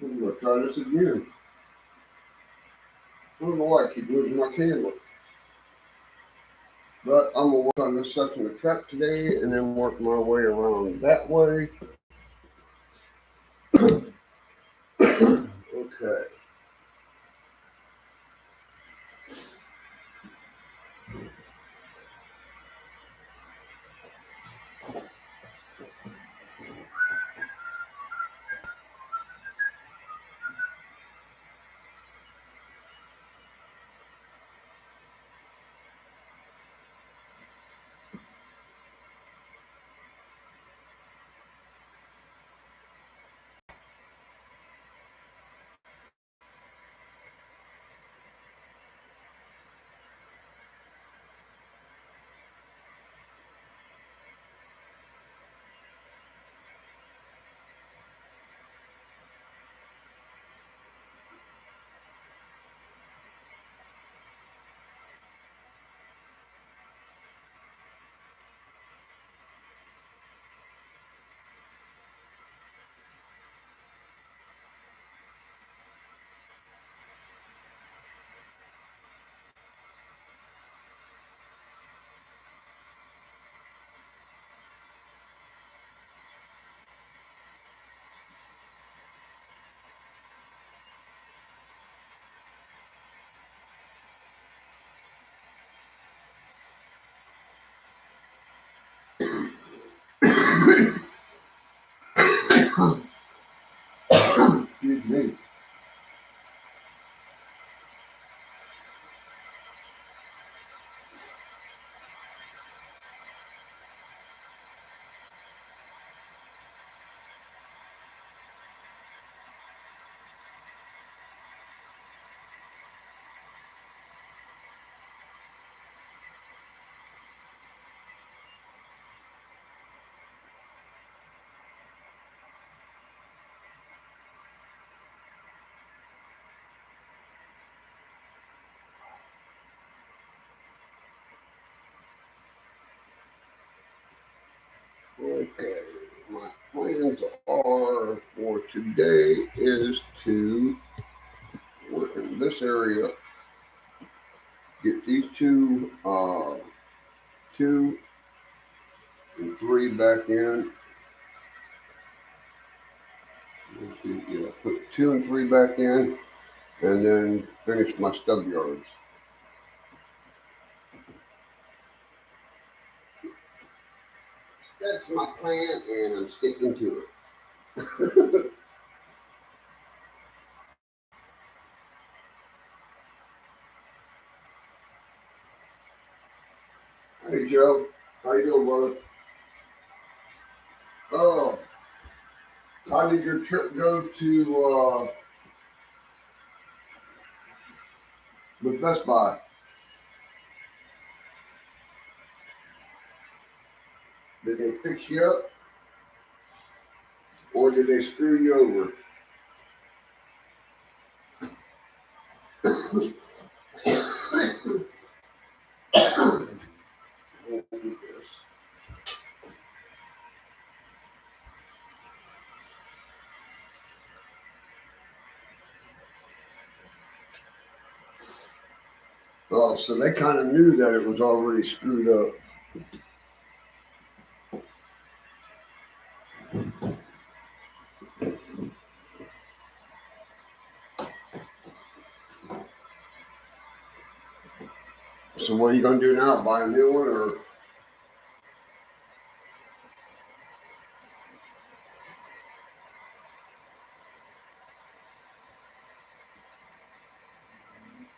I'm gonna try this again. I don't know why I keep losing my camera. But I'm gonna work on this section of track today and then work my way around that way. Okay. Excuse me. Okay. My plans are for today is to work in this area, get these two and three back in. Let's see, yeah, put two and three back in, and then finish my stub yards. That's my plan, and I'm sticking to it. Hey Joe, how you doing, brother? Oh, how did your trip go to with Best Buy? Did they fix you up, or did they screw you over? Oh, so they kind of knew that it was already screwed up. So what are you gonna do now? Buy a new one, or?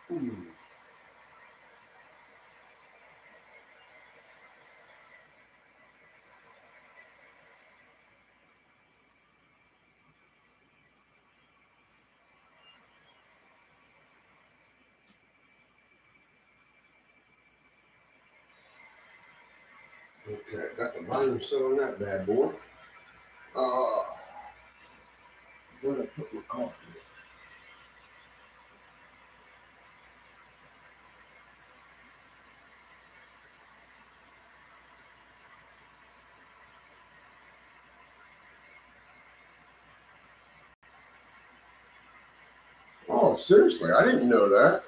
Hmm. Okay, got the volume set on that bad boy. Uh, where did I put my coffee? Oh, seriously, I didn't know that.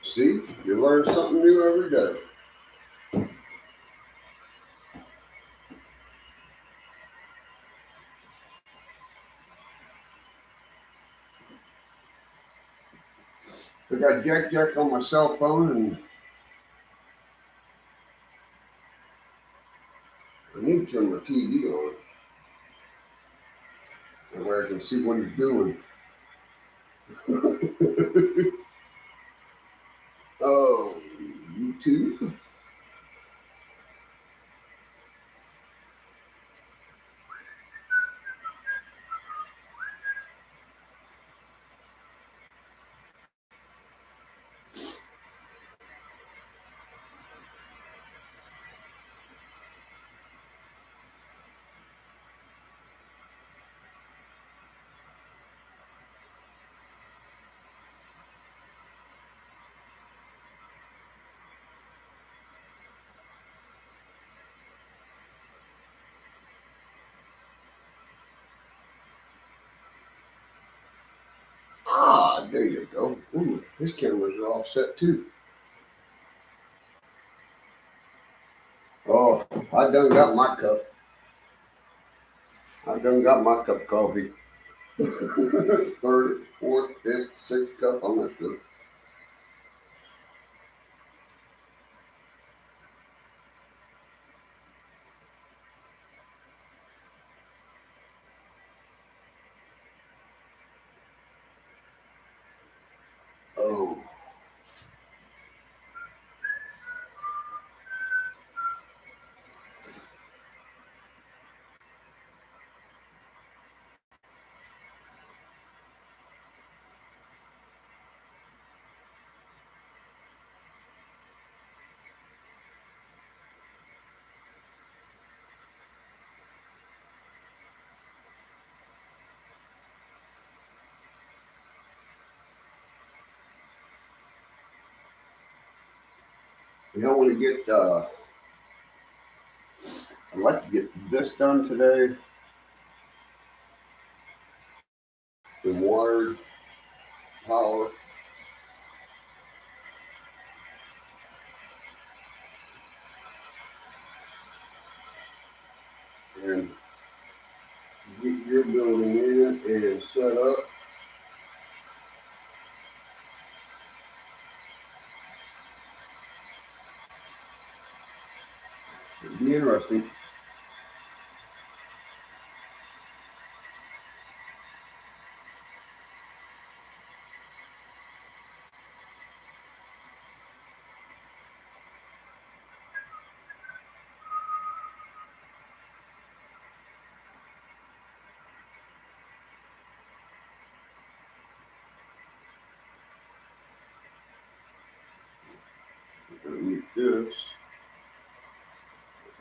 See, you learn something new every day. I got Jack on my cell phone, and I need to turn my TV on. That way I can see what he's doing. Oh, YouTube. Ah, there you go. Ooh, his cameras are all set too. Oh, I done got my cup. I done got my cup of coffee. Third, fourth, fifth, sixth cup, I'm not sure. Oh. You know, want to get, I'd like to get this done today. The wired power. And get your building in and set up. It'll be interesting. We're gonna mute this.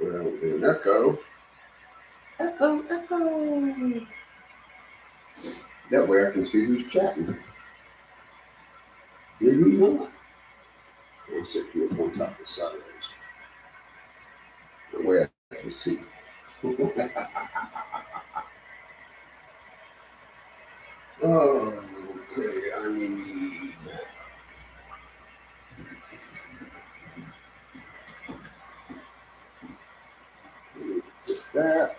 Well, we'll do an echo. Echo, echo. That way I can see who's chatting and who's not. I'll sit here on top of the sideways. That way I can see. Oh, okay, I need that.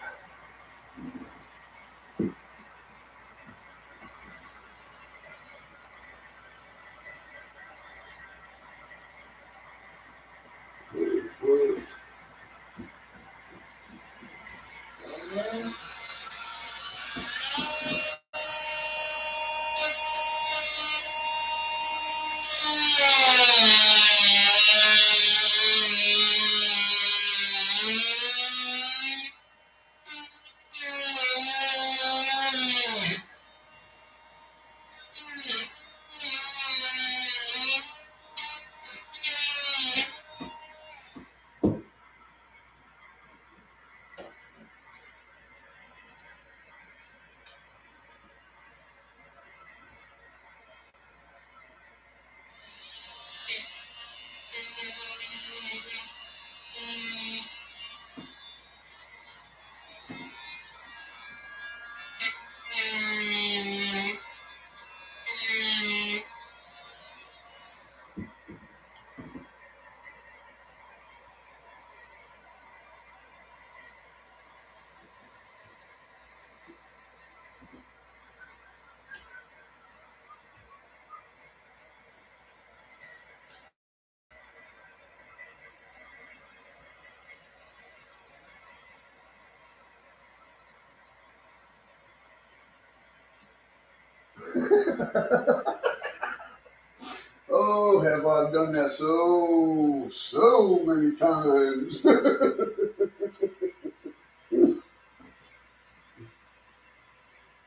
Oh, have I done that so many times.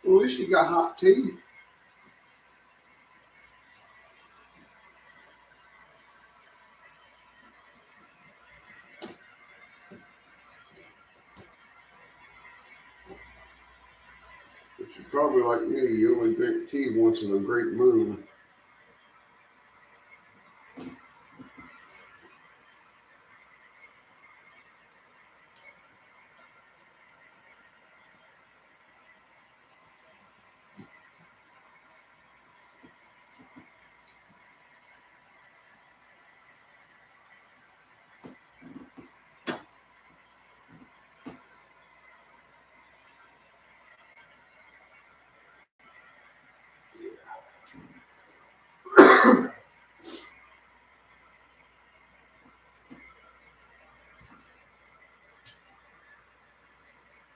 Well, at least you got hot tea. But you're probably like me, you only drink tea once in a great mood.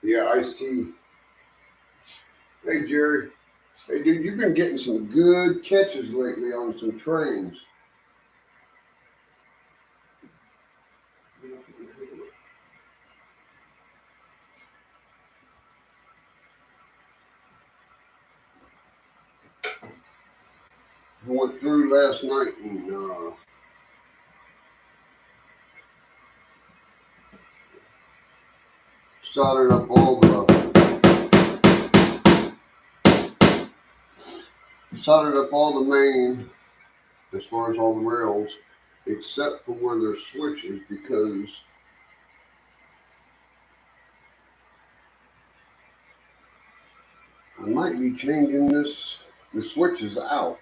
Yeah, iced tea. Hey, Jerry. Hey, dude, you've been getting some good catches lately on some trains. I went through last night and soldered up all the main as far as all the rails, except for where there's switches, because I might be changing the switches out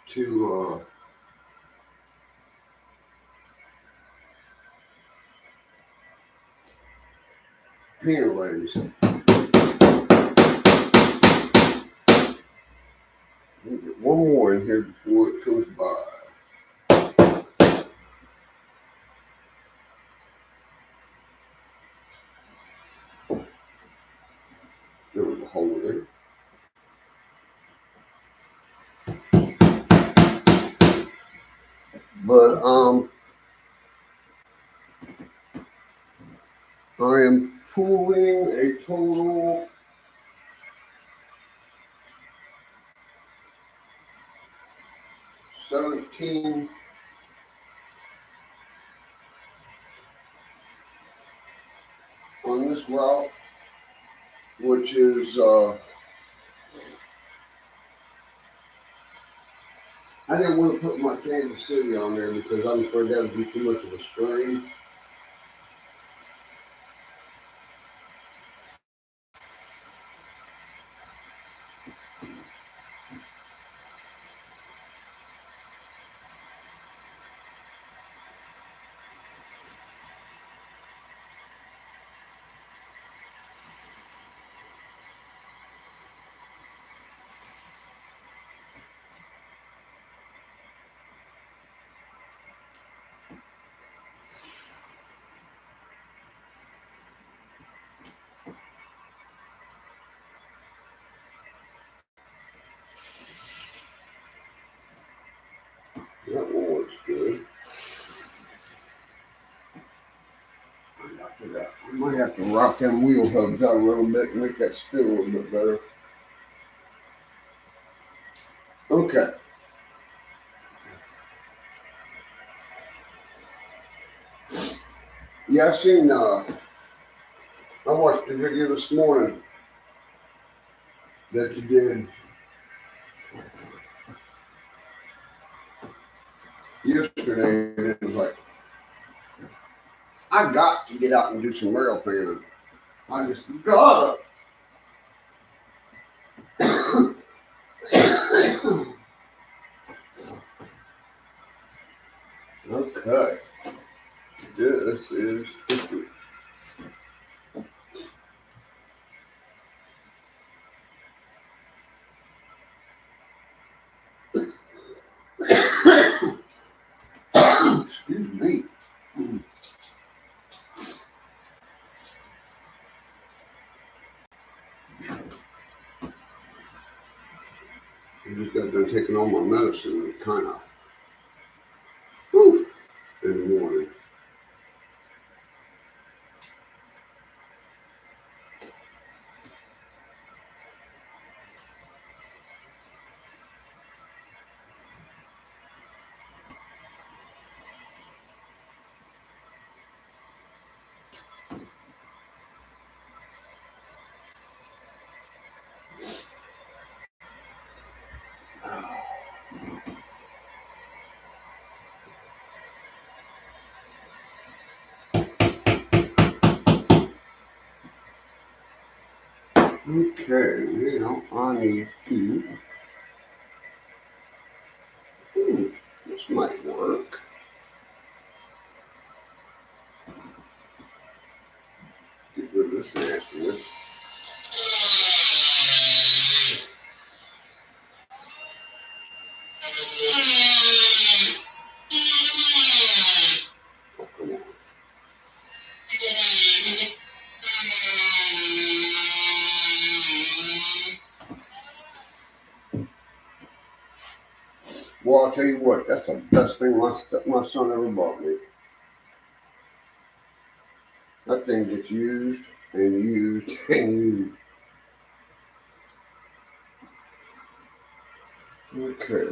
to pin-lays. Let me get one more in here before it comes by. There was a hole there. But I am pulling a total $17 on this route, which is I didn't want to put my Kansas City on there because I'm afraid that would be too much of a strain. That one works good. I might have to rock them wheel hubs out a little bit and make that spin a little bit better. Okay. Yeah, I watched the video this morning that you did yesterday, and it was like, I got to get out and do some rail fanning. I just gotta. Okay. This is history. Excuse me. on my medicine and kind of, whew, in the morning. Okay, now I need to, this might work. Get rid of this nastiness. Oh, come on. Well, I'll tell you what, that's the best thing my son ever bought me. That thing gets used and used and used. Okay.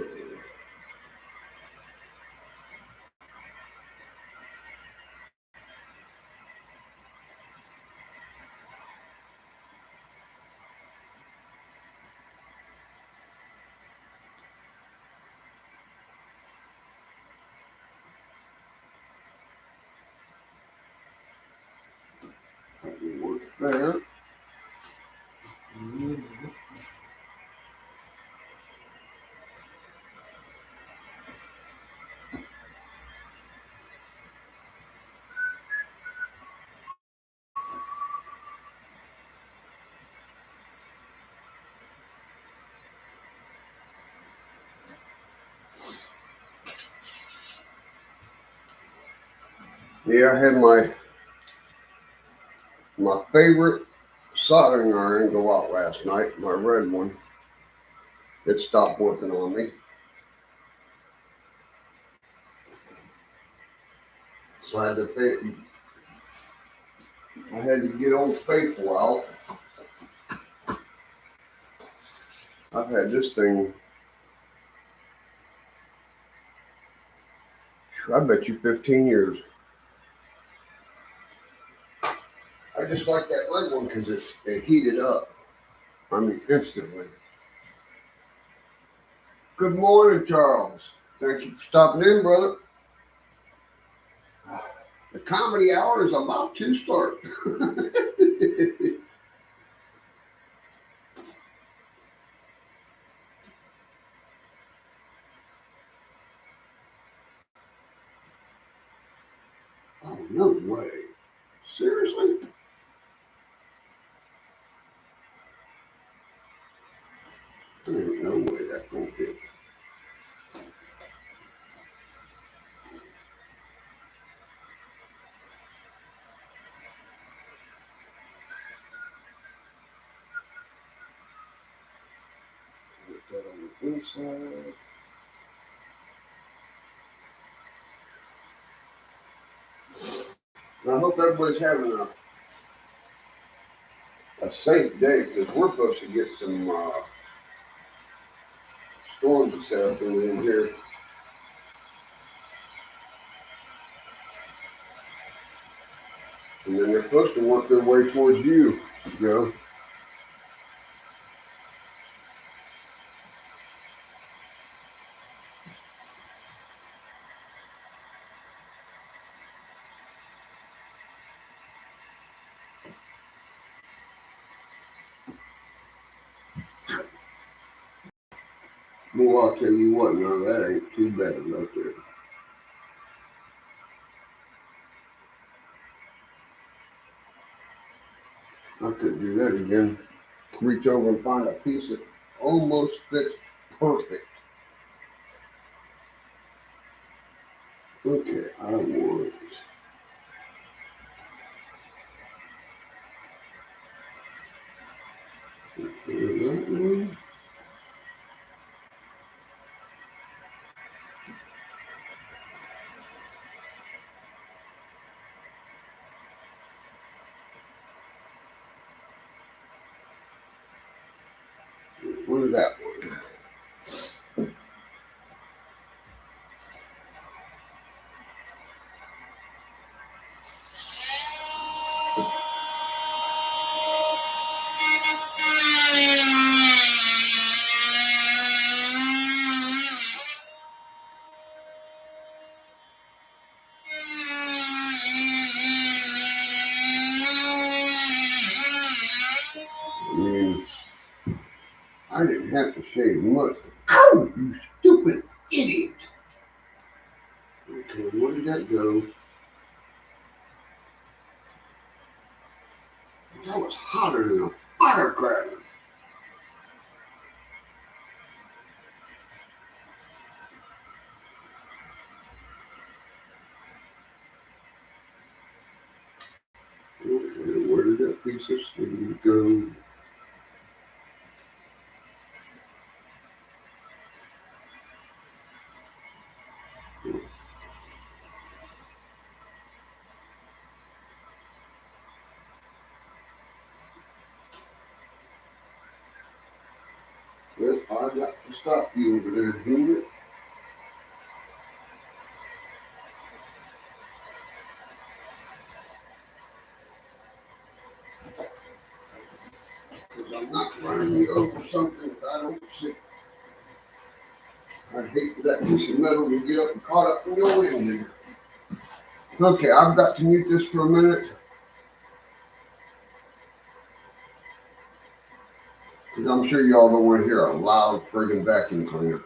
That will work there. Yeah, I had my favorite soldering iron go out last night, my red one. It stopped working on me. So I had to get Old Faithful out. I've had this thing, I bet you 15 years. I just like that red one because it heated up. I mean, instantly. Good morning, Charles. Thank you for stopping in, brother. The comedy hour is about to start. Oh, no way. Seriously? There ain't no way that's gonna fit. Put that on the inside. And I hope everybody's having a safe day because we're supposed to get some storms this afternoon here. And then they're supposed to work their way towards you, Joe. Well, I'll tell you what, now that ain't too bad right there. I could do that again. Reach over and find a piece that almost fits perfect. Okay, I want that one. that one. I mean, I didn't have to shave much. Ow, you stupid idiot. Okay, where did that go? That was hotter than a firecracker. Okay, where did that piece of sleeve go? Well, I got to stop you over there, Henry. Because I'm not running you over something that I don't see. I'd hate for that piece of metal to get up and caught up in your wind there. Okay, I've got to mute this for a minute. Because I'm sure y'all don't want to hear a loud friggin' vacuum cleaner.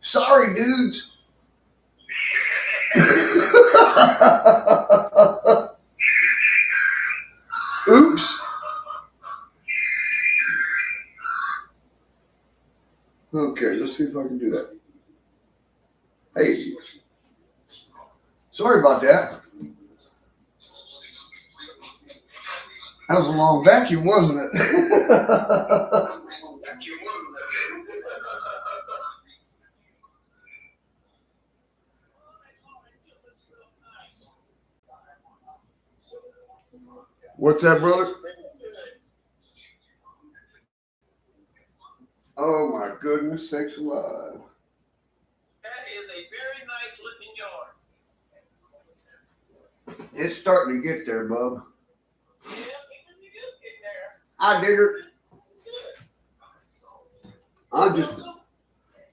Sorry, dudes. Oops. Okay, let's see if I can do that. Hey, sorry about that. That was a long vacuum, wasn't it? What's that, brother? Oh my goodness sakes alive. That is a very nice looking yard. It's starting to get there, bub. Yeah, it is getting there. I dig her.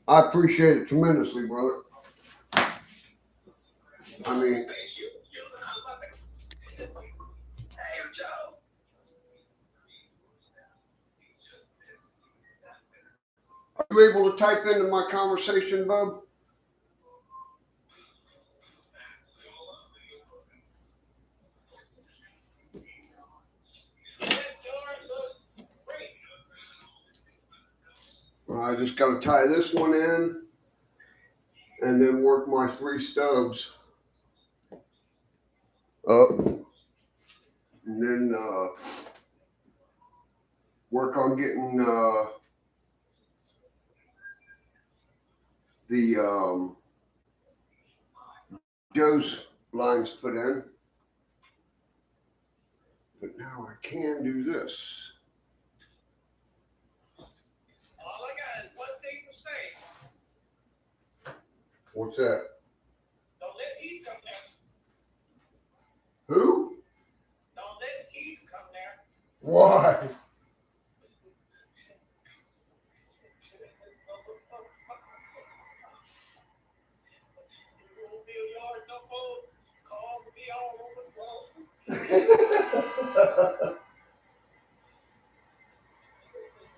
I appreciate it tremendously, brother. I mean, are you able to type into my conversation, bub? I just got to tie this one in and then work my 3 stubs up and then work on getting the Joe's lines put in. But now I can do this. All I got is one thing to say. What's that? Don't let Heath come there. Who? Don't let Heath come there. Why?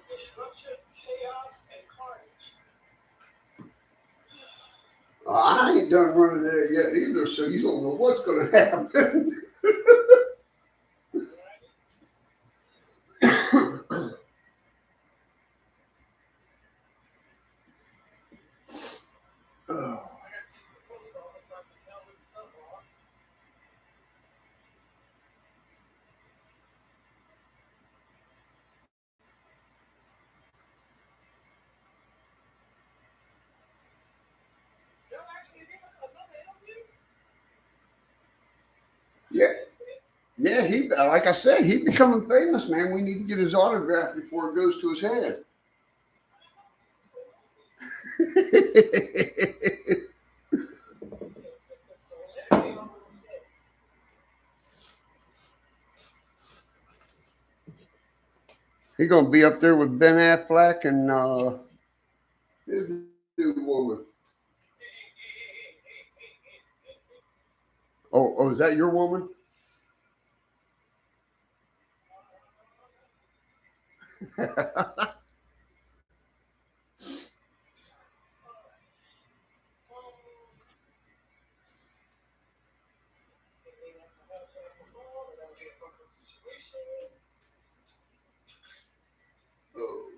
Destruction, chaos, and carnage. I ain't done running there yet either, so you don't know what's going to happen. Oh. Yeah, yeah. He, like I said, he's becoming famous, man. We need to get his autograph before it goes to his head. He's gonna be up there with Ben Affleck and his new woman. Oh, is that your woman? Oh.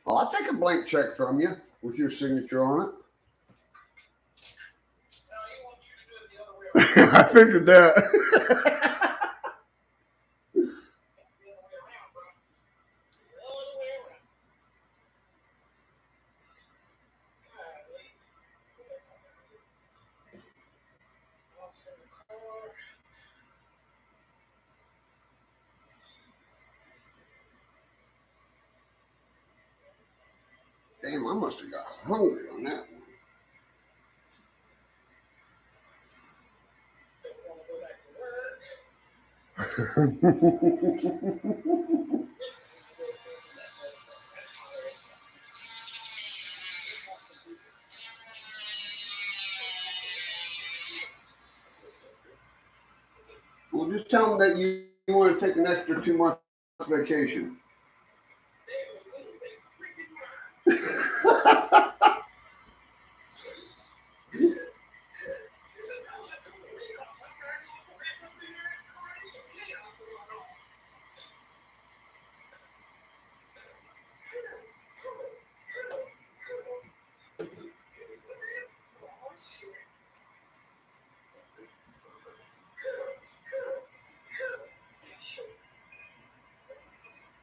Well, I'll take a blank check from you with your signature on it. I figured that. Damn, I must have got hungry on that one. just tell them that you want to take an extra 2 months vacation.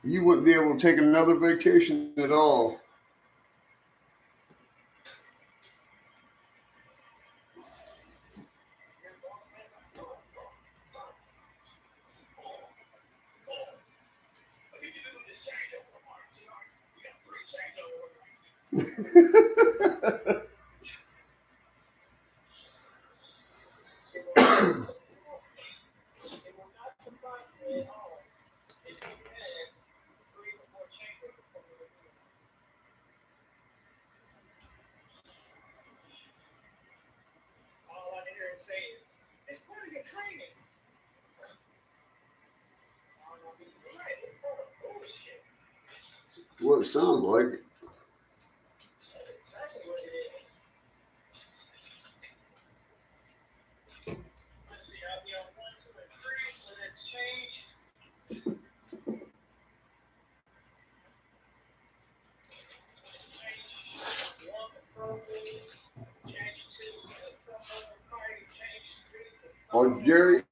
You wouldn't be able to take another vacation at all. All I can hear him say is, it's part of your training. Bullshit. Well, it sounds like it. Exactly what it is. Let's see, I'll be on 1, 2, and 3, so let's change. Change 1 to purple. Change 2 to some other party. Change 3 to some Oh, Jerry,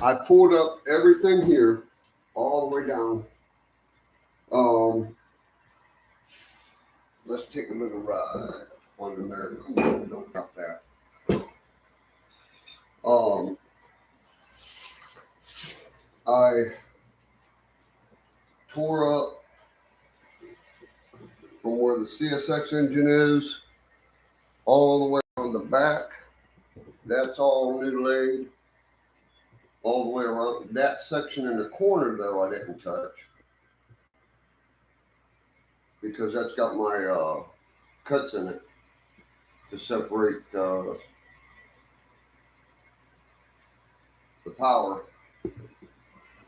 I pulled up everything here, all the way down. Let's take a little ride on the American Road. Don't drop that. I tore up from where the CSX engine is, all the way on the back. That's all new laid, all the way around. That section in the corner, though, I didn't touch because that's got my cuts in it to separate the power.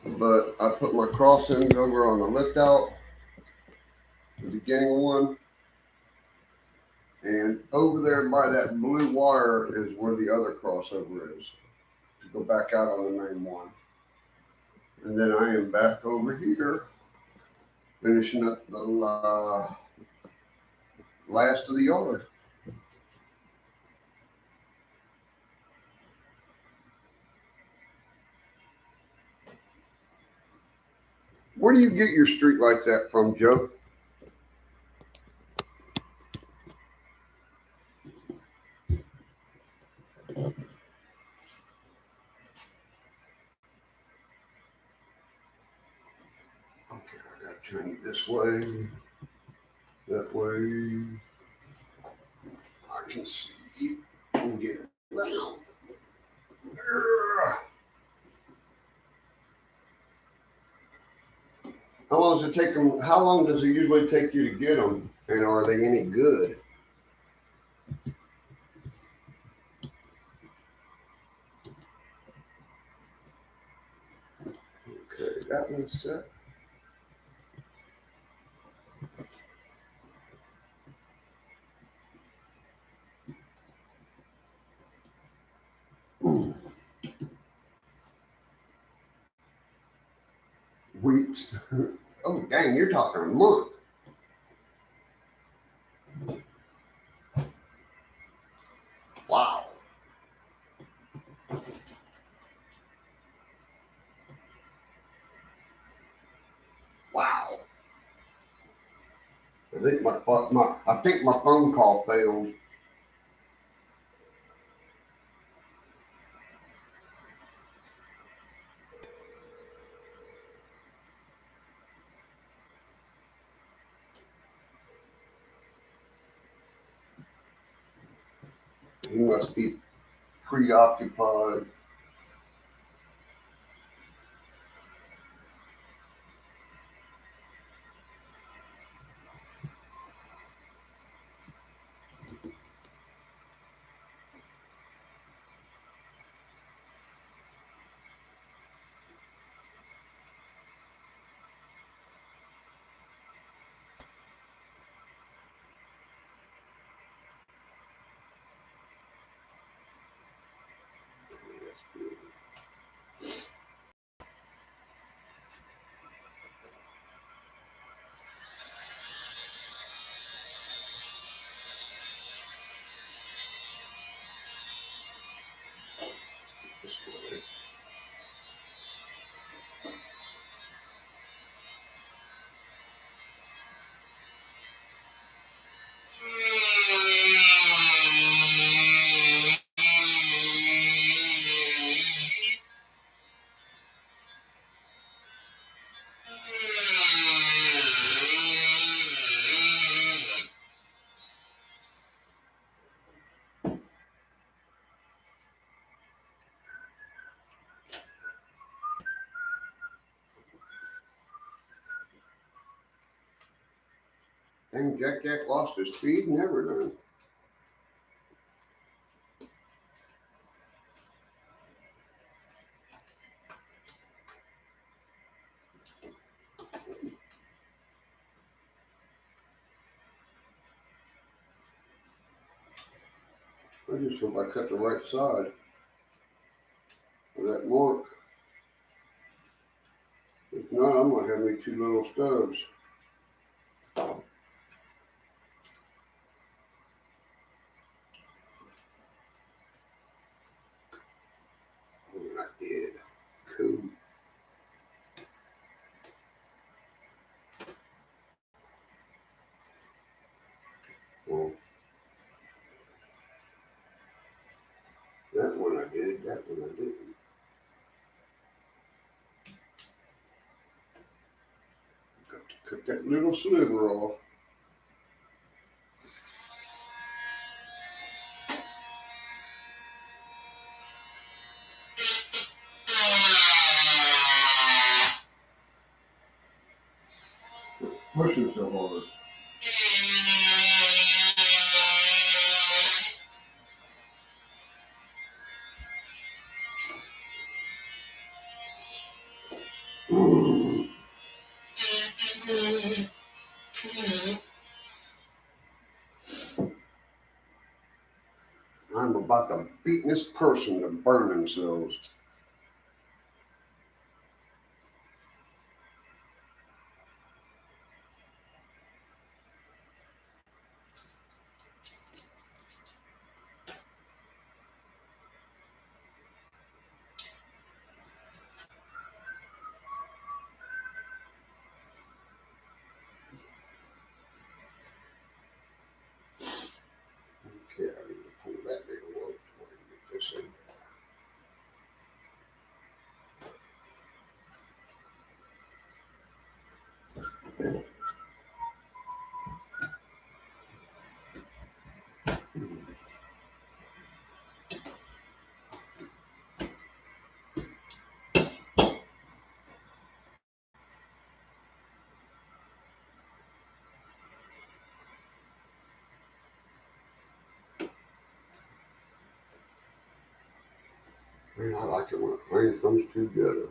But I put my crossings over on the lift out, the beginning one, and over there by that blue wire is where the other crossover is to go back out on the main one. And then I am back over here finishing up the last of the yard. Where do you get your street lights at from, Joe? Okay, I gotta turn it this way, that way. I can see and get around. How long does it take them? How long does it usually take you to get them? And are they any good? Okay, that one's set. Weeks. Oh, dang, you're talking a month. Wow. Wow. I think my phone call failed. He must be preoccupied. Dang, Jack lost his speed and everything. I just hope I cut the right side of that mark. If not, I might have me two little stubs. Oh, I did. Cool. Well, that one I did, that one I didn't. Got to cut that little sliver off. Pushing so hard. I'm about the beatinest person to burn themselves. Okay, I need to pull that big rope so I can get this in. Man, I like it when a plan comes together.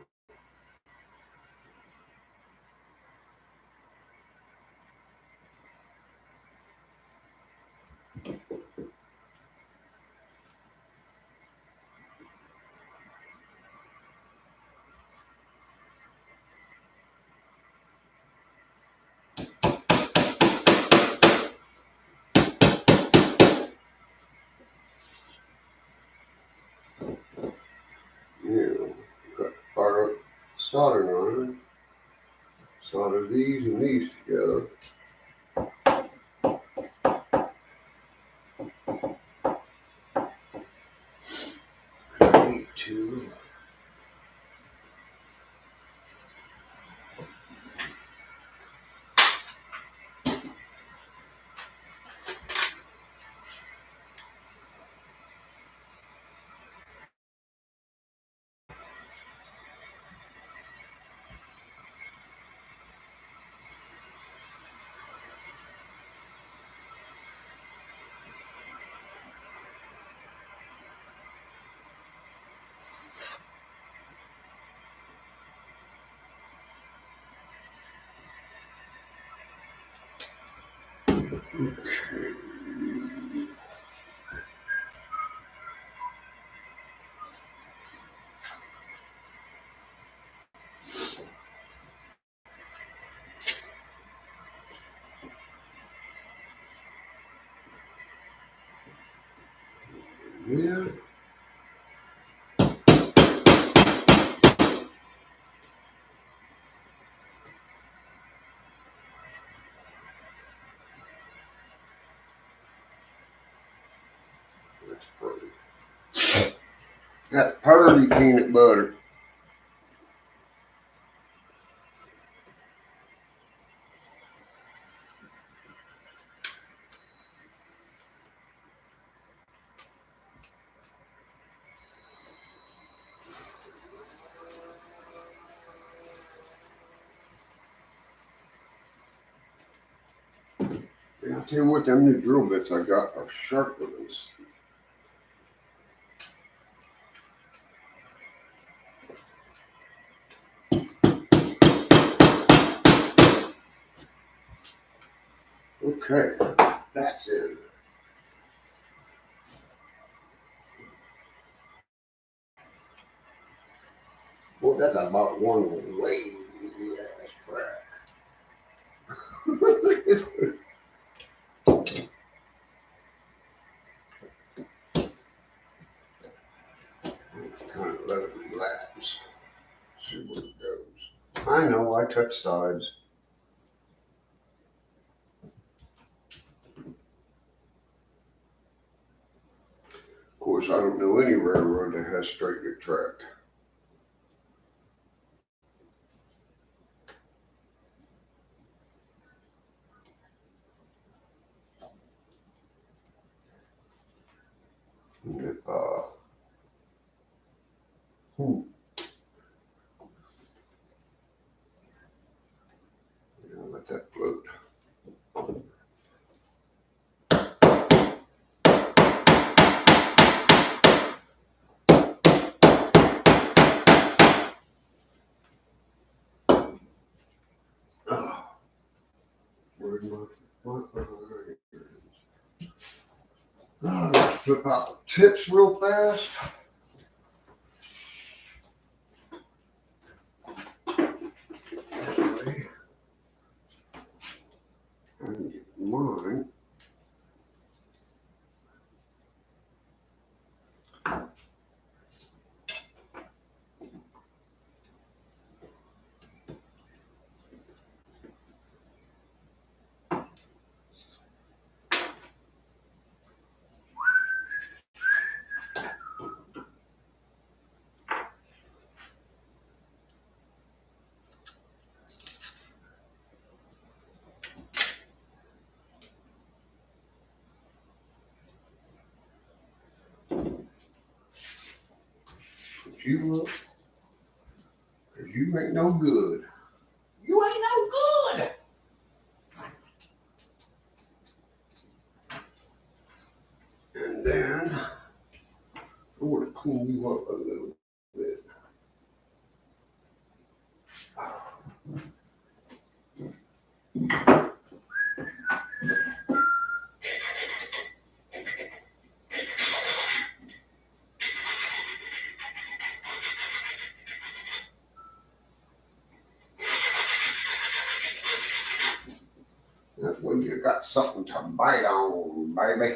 Yeah, got fire up soldering iron. Solder these and these together. I need to. Yeah. That's pretty. That's purdy peanut butter. Tell you what, them new drill bits I got are sharper than this. Okay, that's in. Well, that's about one way ass crack. Kind of let it relax. See where it goes. I know, I touch sides. Of course, I don't know any railroad that has straight good track. If, yeah, let that float. Where's my let's flip out the tips real fast. Okay. And get mine. Put you up. Cause you ain't no good. You ain't no good. And then I want to clean you up a little bit. That way you got something to bite on, baby.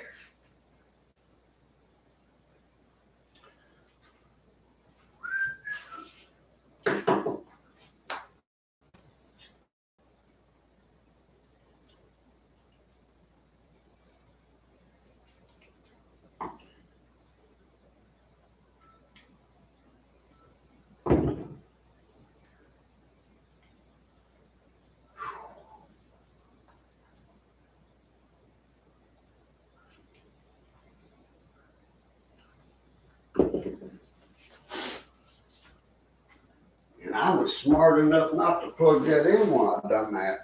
And I was smart enough not to plug that in while I done that.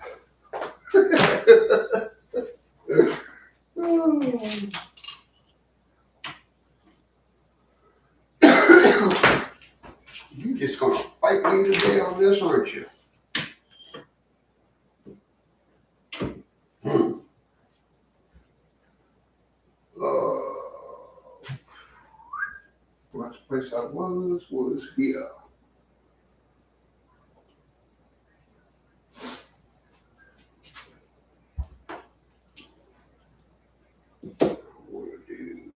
You just gonna fight me today on this, aren't you? Last place I was here. I want to do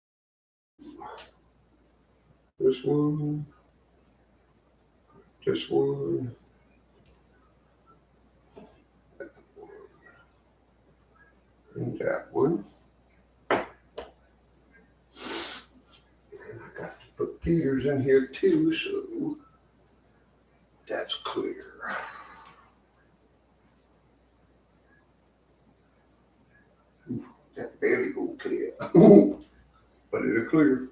this one, and that one. And I got to put feeders in here too, so that's clear. That barely gonna clear, but it'll clear.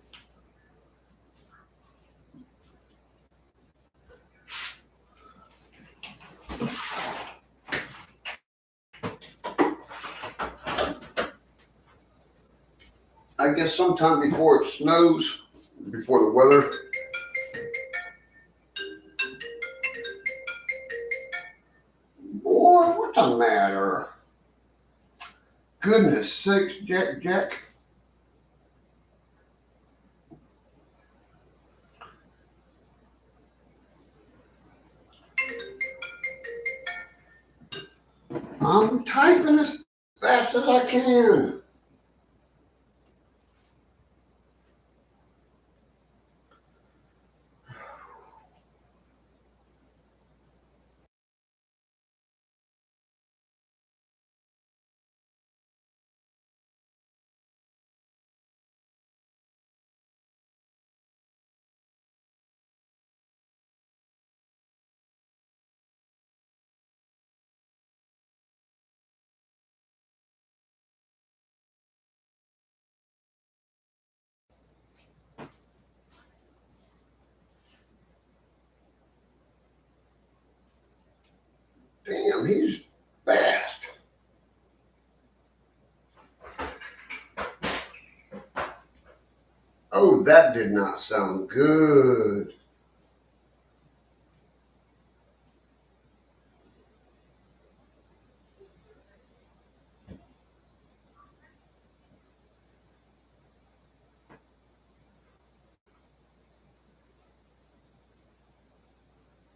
I guess sometime before it snows, before the weather. Boy, what's the matter? Goodness sakes, Jack. I'm typing as fast as I can. Damn, he's fast. Oh, that did not sound good.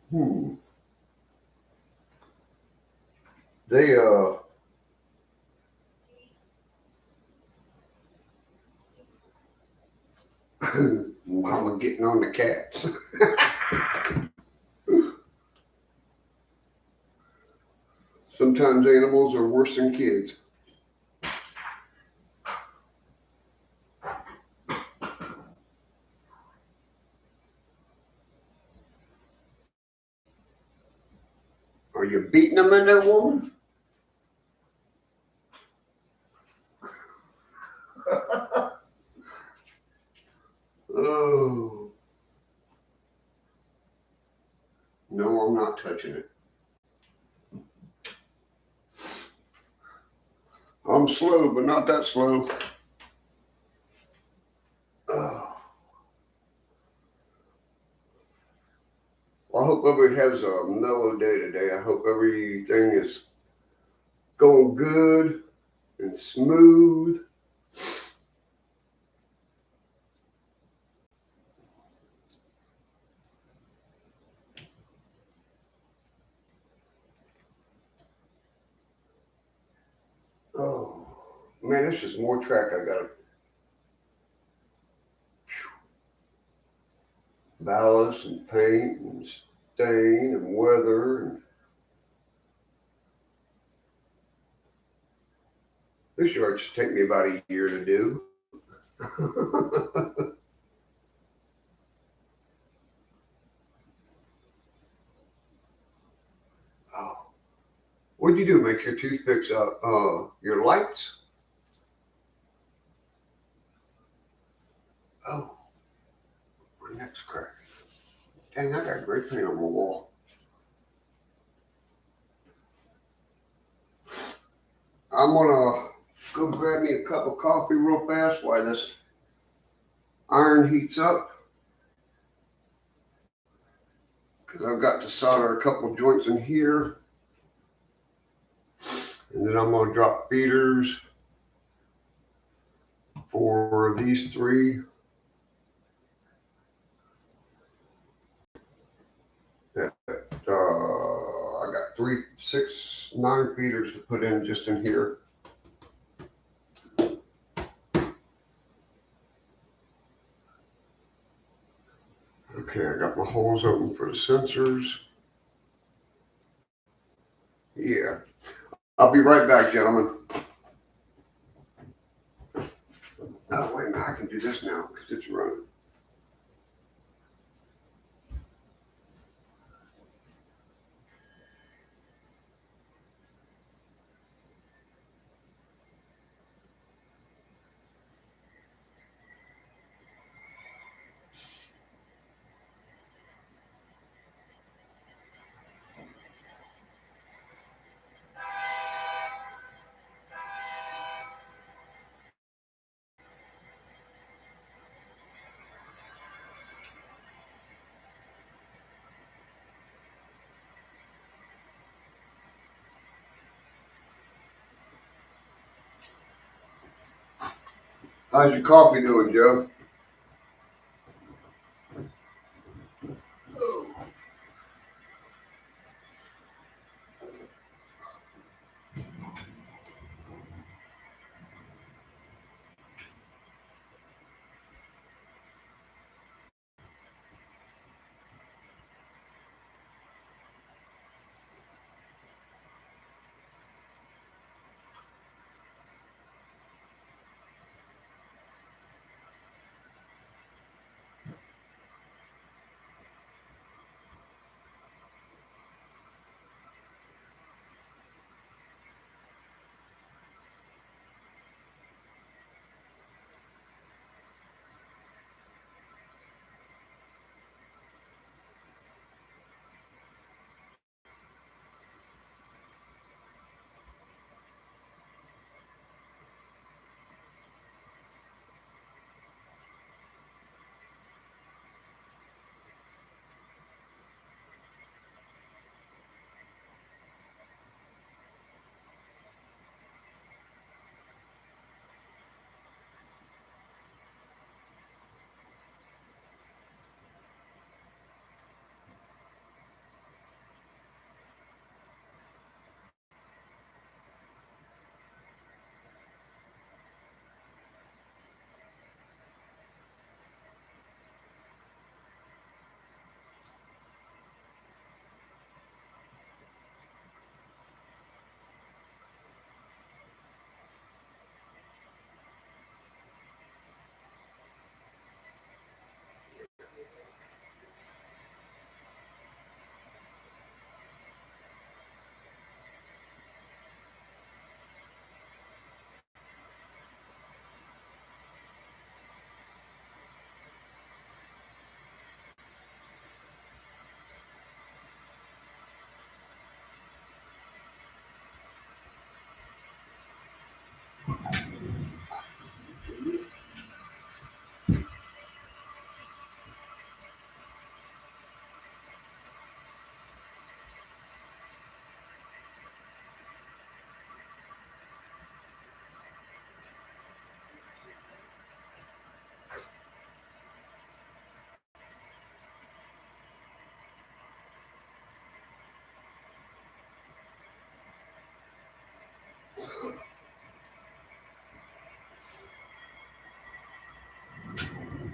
Hmm. They Mama getting on the cats. Sometimes animals are worse than kids. Are you beating them in there, woman? Oh, no, I'm not touching it. I'm slow, but not that slow. Oh. Well, I hope everybody has a mellow day today. I hope everything is going good and smooth. Oh, man, it's just more track I gotta ballast and paint and stain and weather. And this yard should take me about a year to do. Oh, what'd you do? Make your toothpicks your lights? Oh, my neck's cracked. Dang, I got great paint on my wall. I'm gonna go grab me a cup of coffee real fast while this iron heats up. Because I've got to solder a couple joints in here. And then I'm gonna drop feeders for these three. I got 3, 6, 9 feeders to put in just in here. Okay, I got my holes open for the sensors. Yeah, I'll be right back, gentlemen. Oh, wait a minute, I can do this now because it's running. How's your coffee doing, Joe?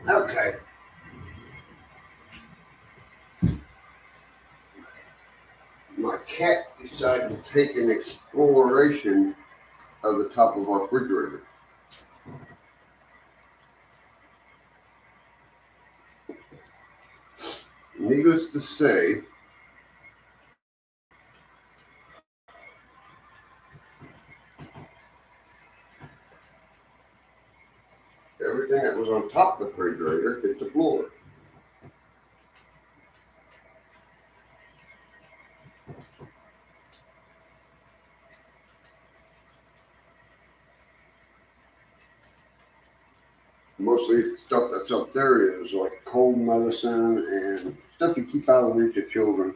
Okay. My cat decided to take an exploration of the top of our refrigerator. Needless to say, everything that was on top of the refrigerator hit the floor. Mostly stuff that's up there is like cold medicine and stuff you keep out of the reach of children.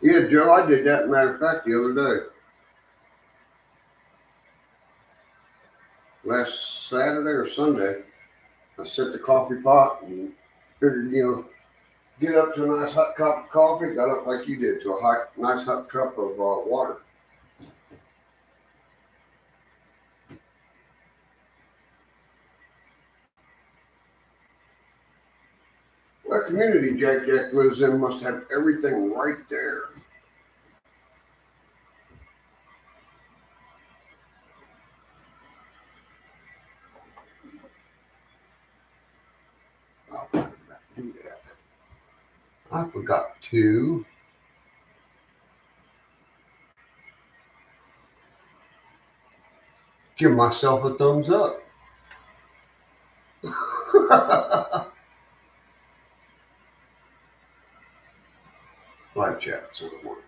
Yeah, Joe, I did that, matter of fact, the other day. Last Saturday or Sunday, I set the coffee pot and figured, get up to a nice hot cup of coffee, got up like you did to a nice hot cup of water. Well, the community Jack lives in must have everything right there. Oh, I forgot to do that. I forgot to give myself a thumbs up. Live chat, so it works.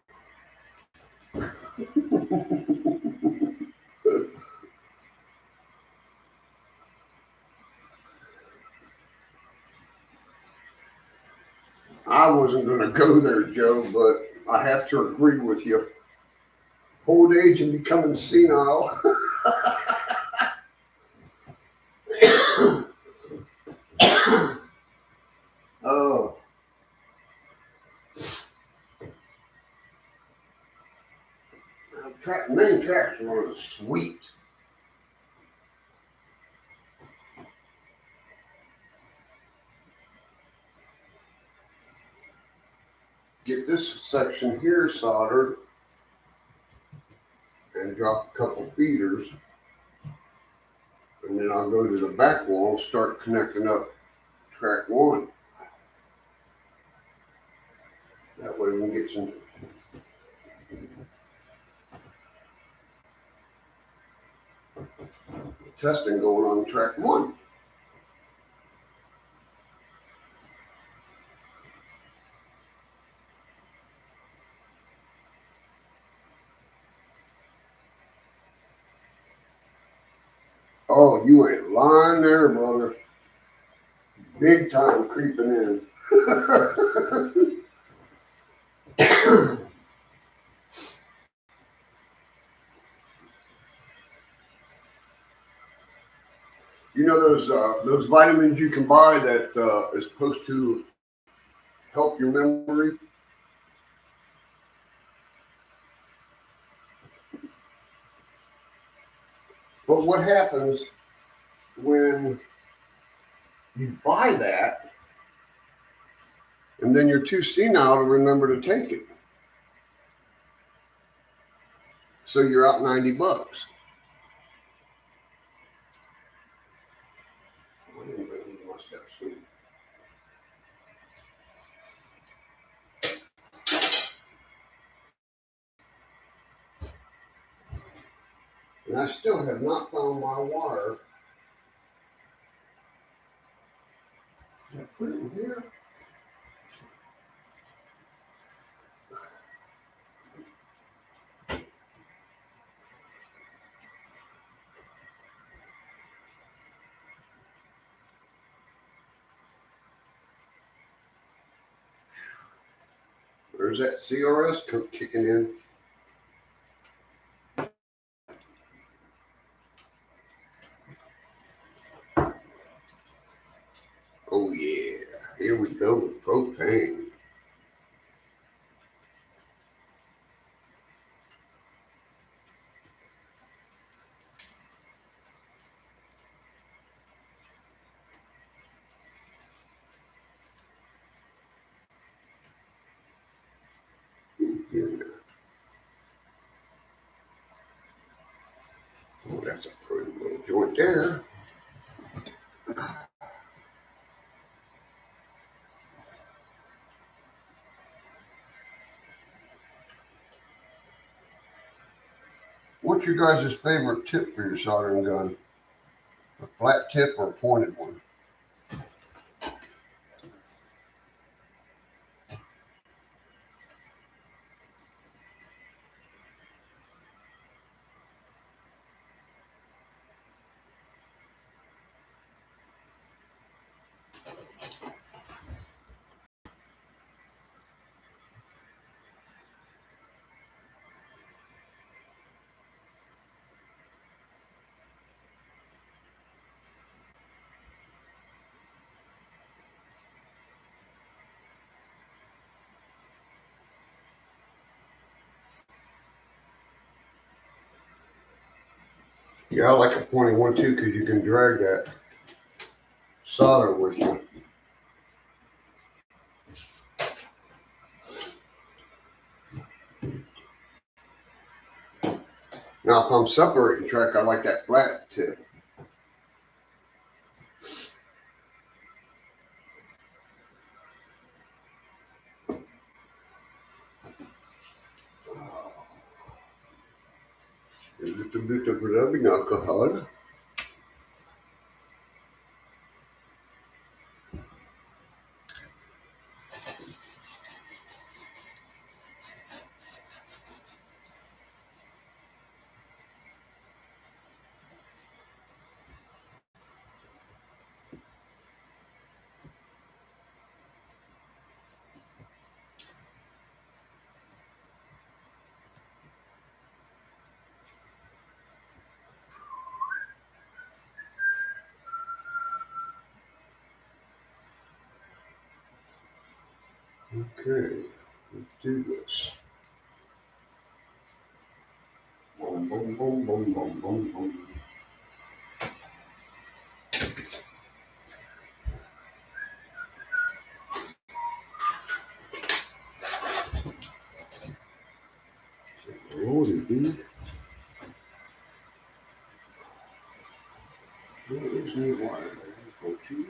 I wasn't going to go there, Joe, but I have to agree with you. Old age and becoming senile. Oh, main tracks were sweet. Get this section here soldered and drop a couple feeders, and then I'll go to the back wall and start connecting up track one. That way we can get some testing going on track one. Oh, you ain't lying there, brother. Big time creeping in. You know those vitamins you can buy that is supposed to help your memory? But what happens when you buy that and then you're too senile to remember to take it? So you're out $90. I didn't even leave my step stool. And I still have not found my wire. Did I put it in here? There's that CRS kicking in. Oh yeah, here we go with propane. Oh, that's a pretty little joint there. What's your guys' favorite tip for your soldering gun? A flat tip or a pointed one? Yeah, I like a pointed one too because you can drag that solder with you. Now, if I'm separating track, I like that flat tip. A little bit of rubbing alcohol. Okay, let's do this. Boom, boom, boom, boom, boom, boom, boom. Lordy B. What is new wire? Go to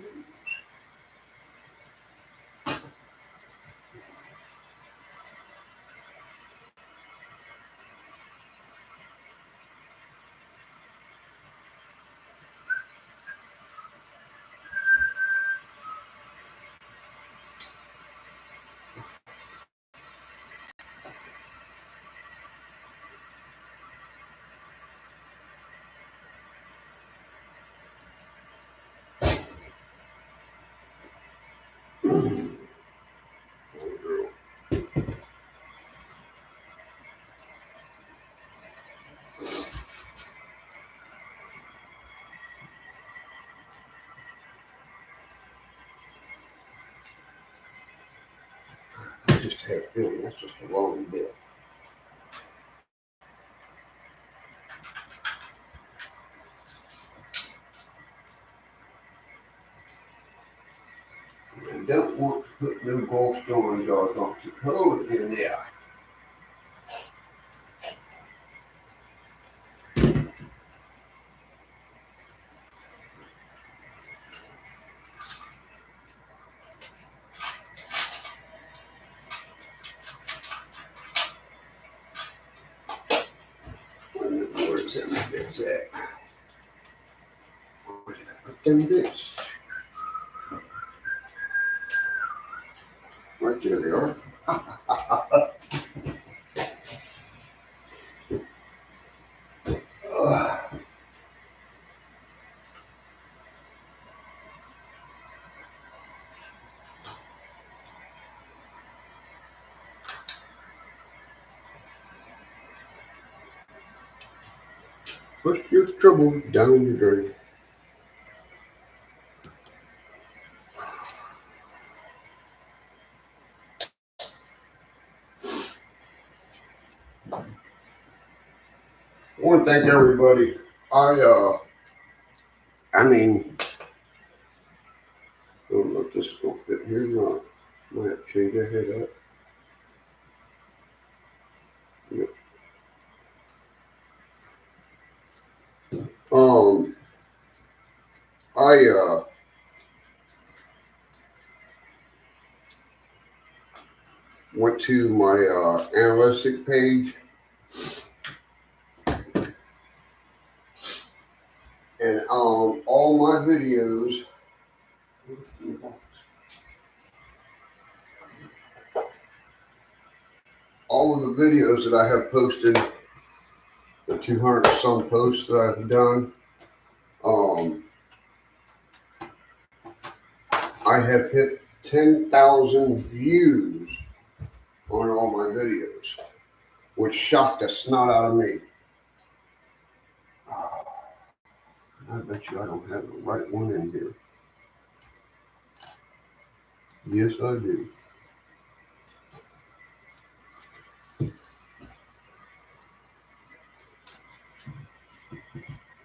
I just had a feeling that's just the wrong bit. I don't want to put no gallstone jars off the code in there. Where's that bits at? Where did I put them bits? Right there they are. Push your trouble down the drain. I want to thank everybody. I mean, I don't know if this is going to fit here or not. Might have to change that head up. Yep. I went to my analytic page and all my videos. All of the videos that I have posted, the 200 some posts that I've done, I have hit 10,000 views on all my videos, which shocked the snot out of me. I bet you I don't have the right one in here. Yes, I do.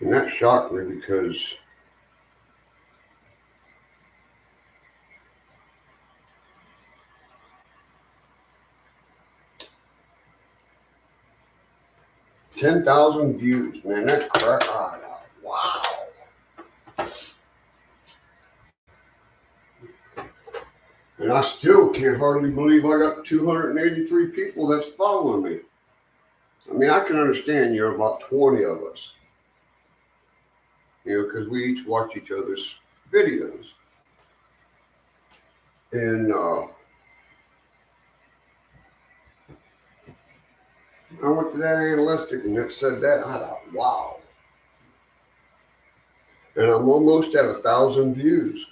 And that shocked me because $10,000 views, man, that crap. Wow. And I still can't hardly believe I got 283 people that's following me. I mean, I can understand you're about 20 of us, because we each watch each other's videos. And I went to that analytic and it said that. I thought, wow. And I'm almost at 1,000 views.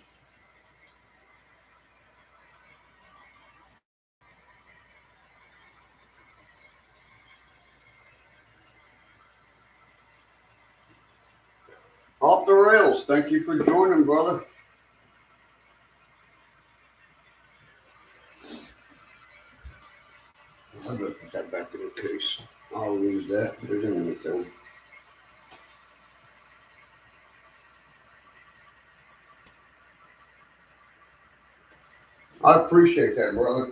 Off the rails. Thank you for joining, brother. I better put that back in the case. I'll use that. There's anything. I appreciate that, brother.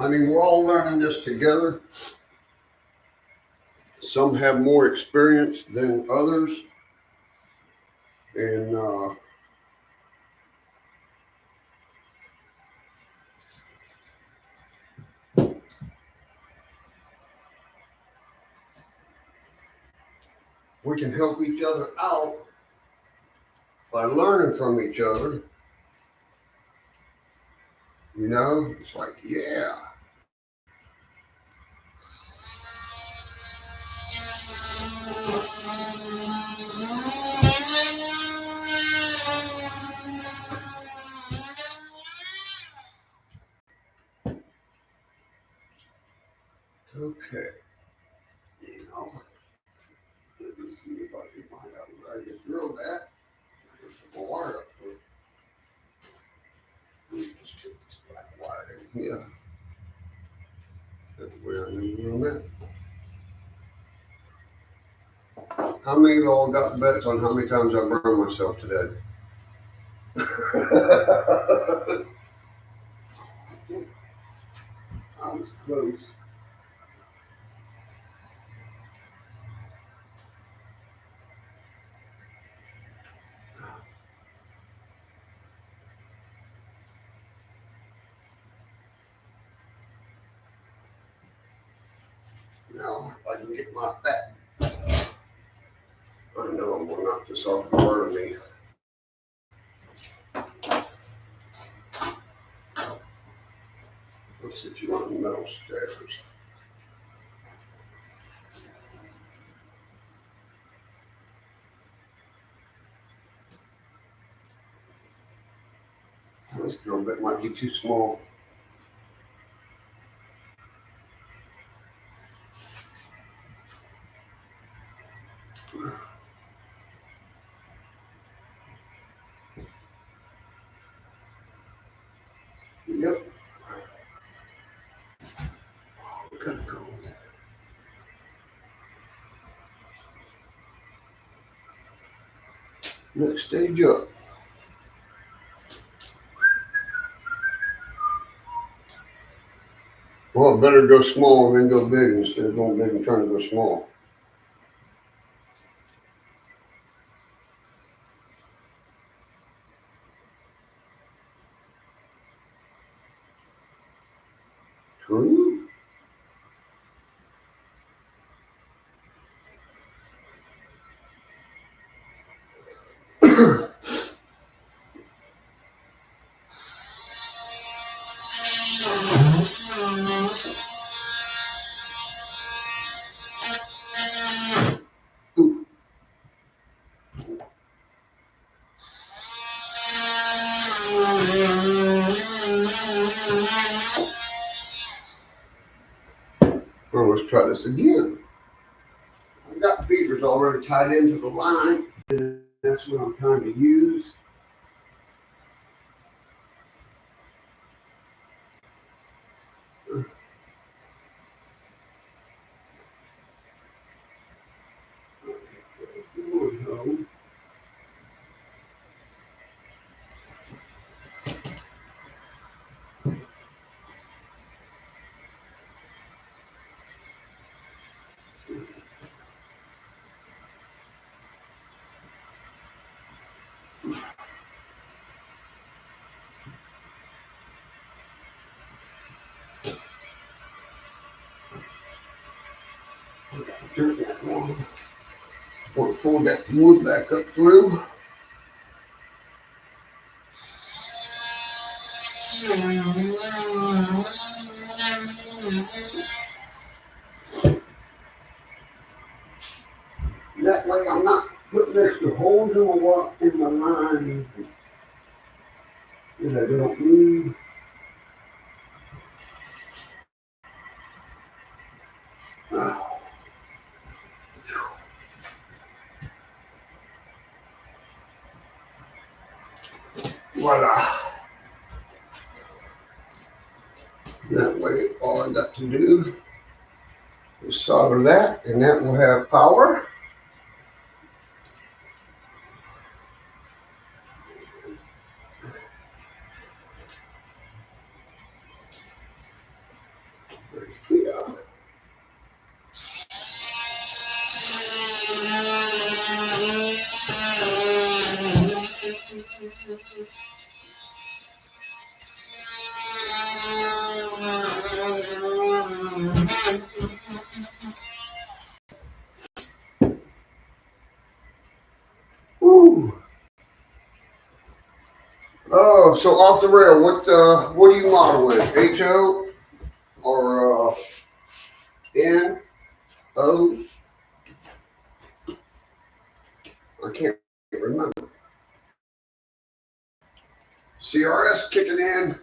I mean, we're all learning this together. Some have more experience than others. And we can help each other out by learning from each other. You know, it's like, yeah. Okay. You know, let me see if I can find out where I just drilled that. There's some wire up there. Let me just put this black wire in here. That's where I need to run that. How many of y'all got bets on how many times I burned myself today? I was close. Now, if I can get my fat, I know I'm gonna knock this off and burn me. Let's sit you on the metal stairs. This drill bit might be too small. Yep. Gotta go. Next stage up. Well, it better go small and then go big instead of going big and trying to go small. True. Ooh. Well, let's try this again. I've got feeders already tied into the line, and that's what I'm trying to use. Turn that one. Want to fold that wood back up through. That way I'm not putting extra holes in the line that I don't need. Voila. That way, all I got to do is solder that, and that will have power. Yeah. Ooh. Oh, so off the rail, what are you modeling? HO or N O? I can't remember. CRS kicking in.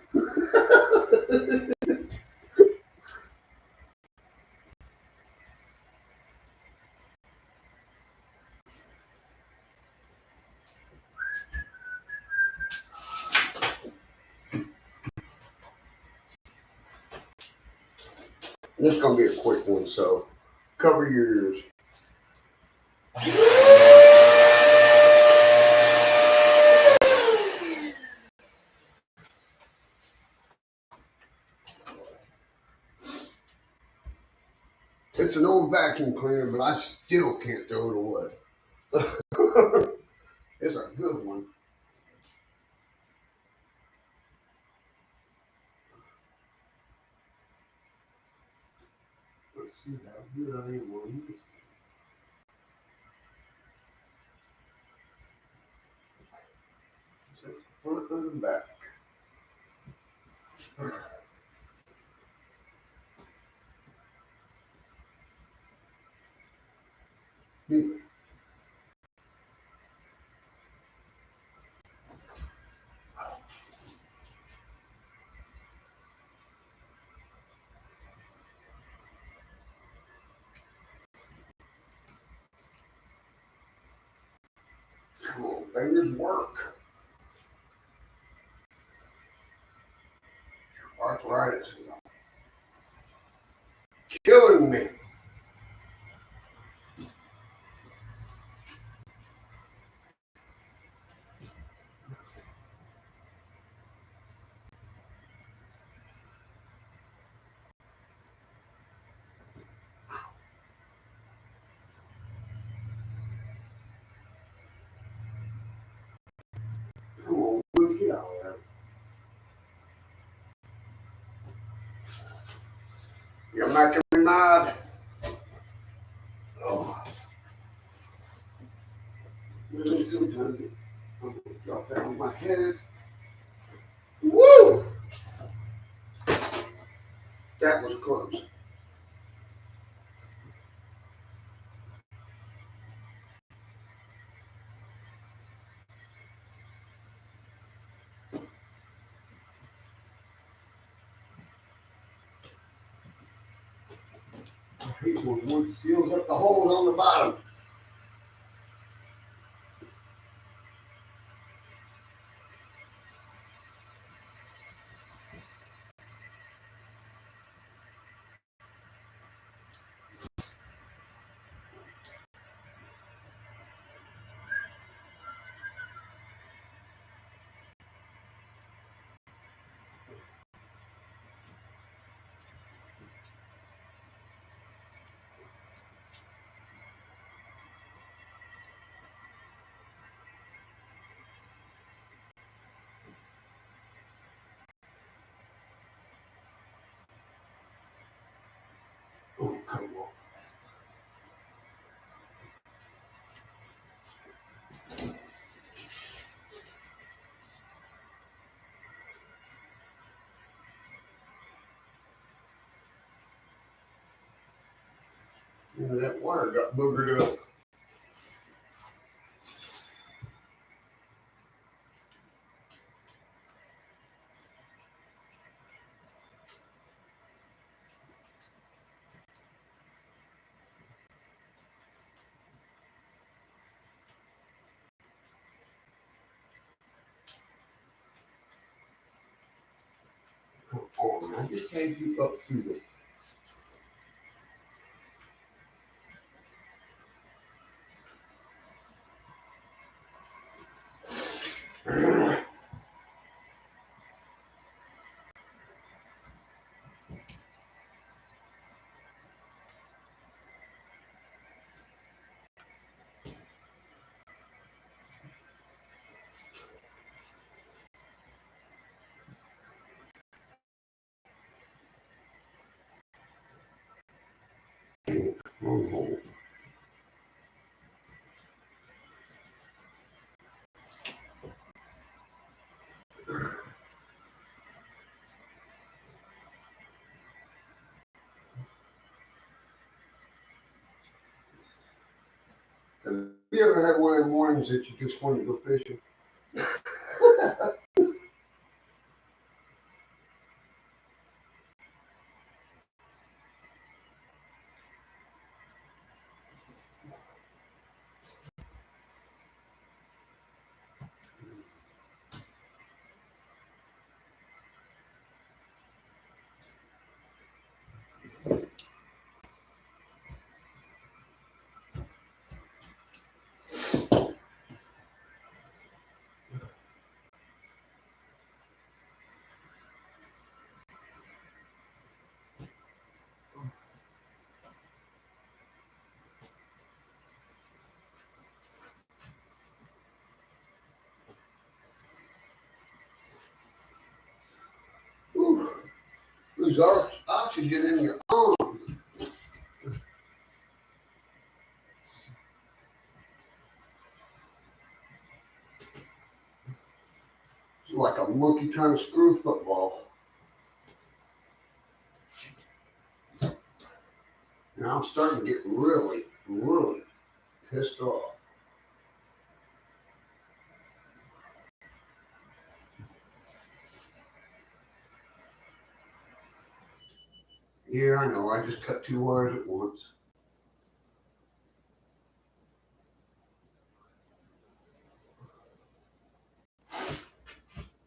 This is gonna be a quick one, so cover your ears. It's an old vacuum cleaner, but I still can't throw it away. It's a good one. Let's see how good I am on this. Is that the front or the back? Come on, fingers work. Arthritis is killing me. Come on, get out of there. You're making me mad. Oh, sometimes I'm gonna drop that on my head. Woo! That was close. I hate when wood seals up the holes on the bottom. Oh, come on. That wire got boogered up. Come on, I just had you up through the. Wrong hole. Have you ever had one of the mornings that you just want to go fishing? Ooh, lose oxygen in your arms. It's like a monkey trying to screw football. And I'm starting to get really, really pissed off. Yeah, I know. I just cut 2 wires at once.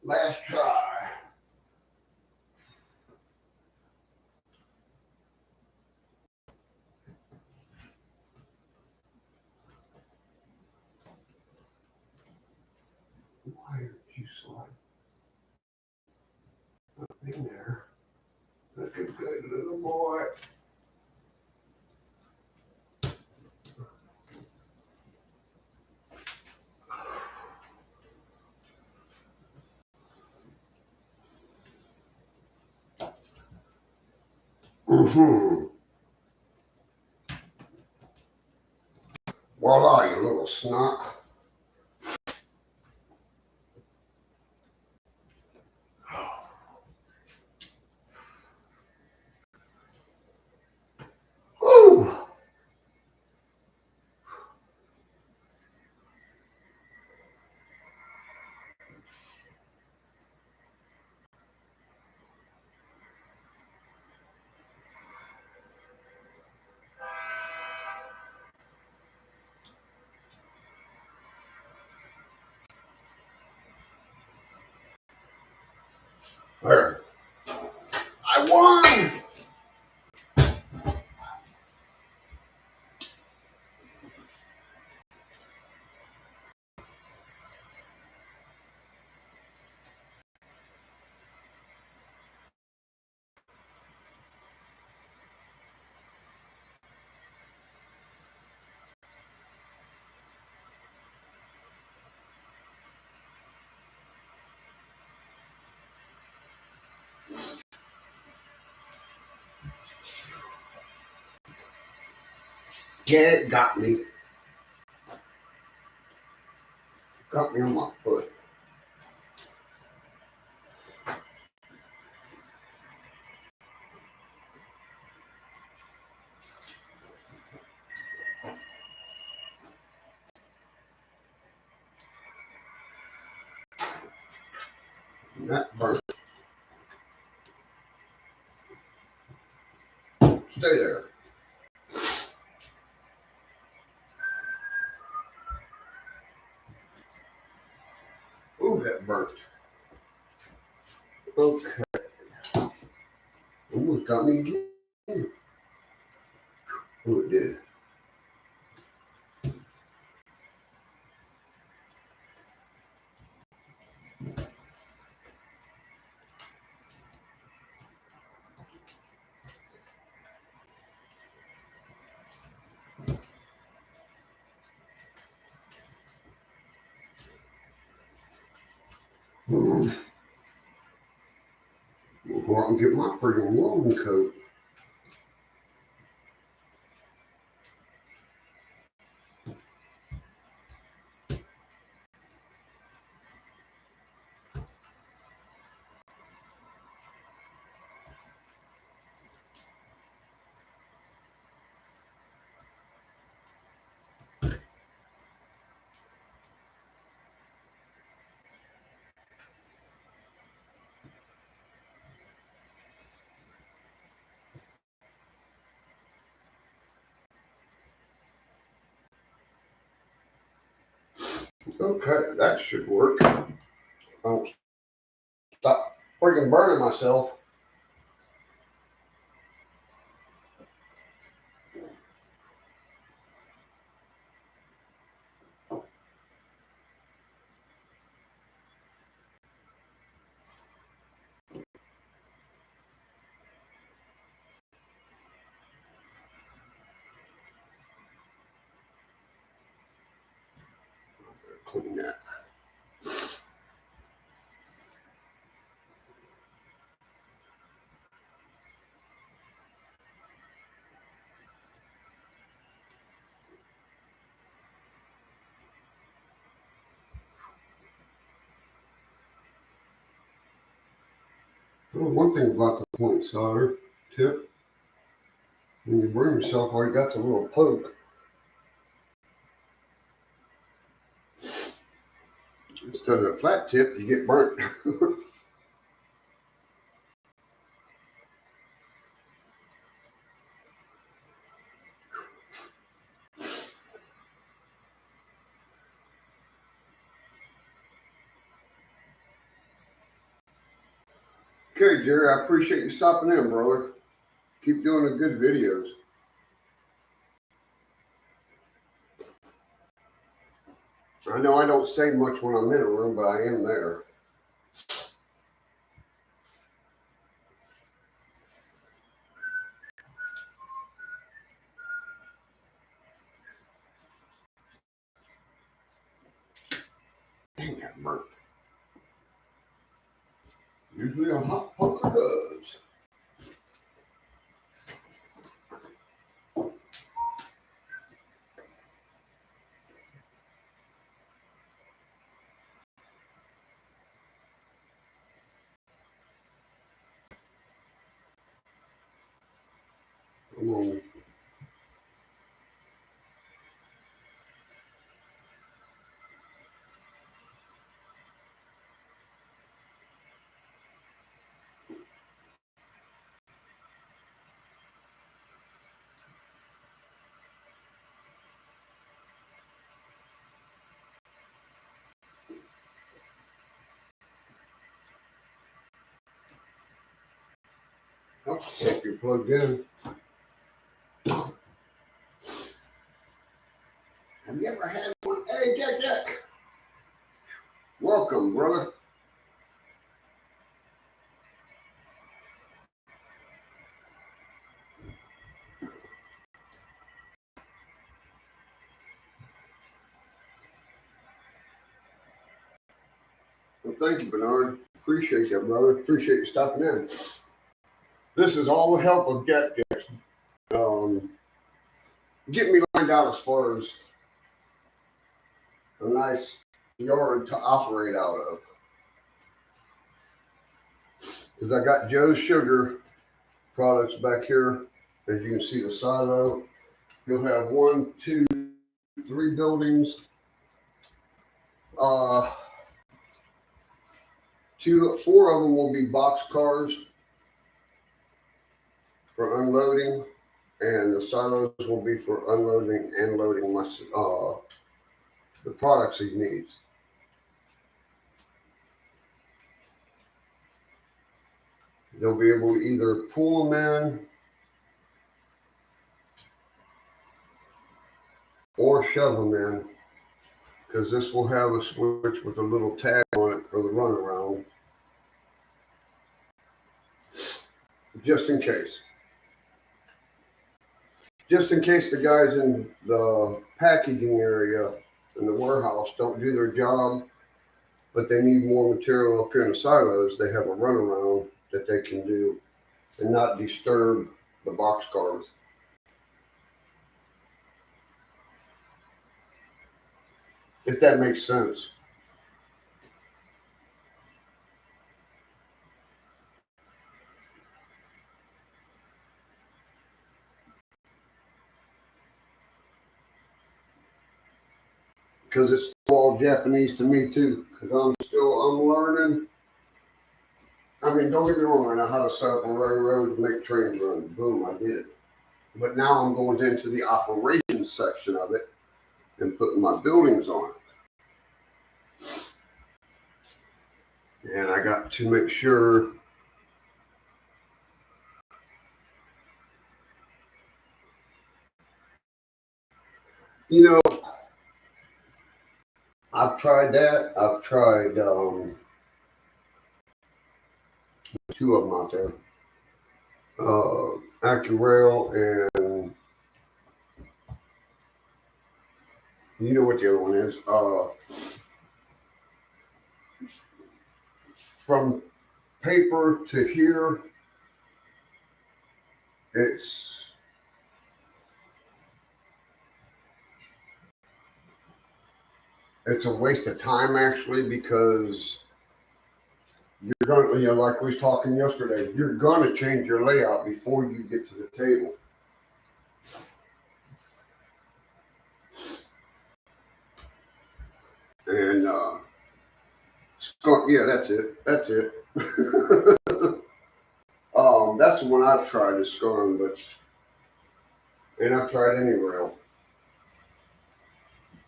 Last try. Why aren't you sliding up in there? Like a good little boy. Mm-hmm. Voila, you little snot. Whew. There. I won! Yeah, it got me. Got me on my foot. And that burnt. Stay there. Ooh, that burnt. Okay. Almost got me again. Oh, it did. We'll go out and get my friggin' welding coat. Okay, that should work. I don't stop freaking burning myself. Clean that. Well, one thing about the point solder tip, when you burn yourself, all you got's a little poke. Instead of the flat tip, you get burnt. Okay, Jerry, I appreciate you stopping in, brother. Keep doing the good videos. I know I don't say much when I'm in a room, but I am there. Dang, that burnt. Usually a hot poker does. Come on. Helps if you're plugged in. Have you ever had one? Hey, Jack. Welcome, brother. Well, thank you, Bernard. Appreciate that, brother. Appreciate you stopping in. This is all the help of Jack Jackson. Get me lined out as far as a nice yard to operate out of. Because I got Joe's Sugar products back here. As you can see, the silo. He'll have 1, 2, 3 buildings. 4 of them will be box cars for unloading, and the silos will be for unloading and loading the products he needs. They'll be able to either pull them in or shove them in, because this will have a switch with a little tag on it for the runaround, just in case. Just in case the guys in the packaging area in the warehouse don't do their job, but they need more material up here in the silos, they have a runaround that they can do and not disturb the box cars. If that makes sense. Because it's all Japanese to me too, because I'm learning. I mean, don't get me wrong, I know how to set up a railroad to make trains run. Boom, I did it. But now I'm going into the operations section of it and putting my buildings on it. And I got to make sure I've tried that. I've tried two of them out there. AccuRail and you know what the other one is. From paper to here, it's a waste of time actually, because you're going to, like we was talking yesterday, you're going to change your layout before you get to the table. And yeah, that's it. That's it. That's the one I've tried is scarring, and I've tried any rail.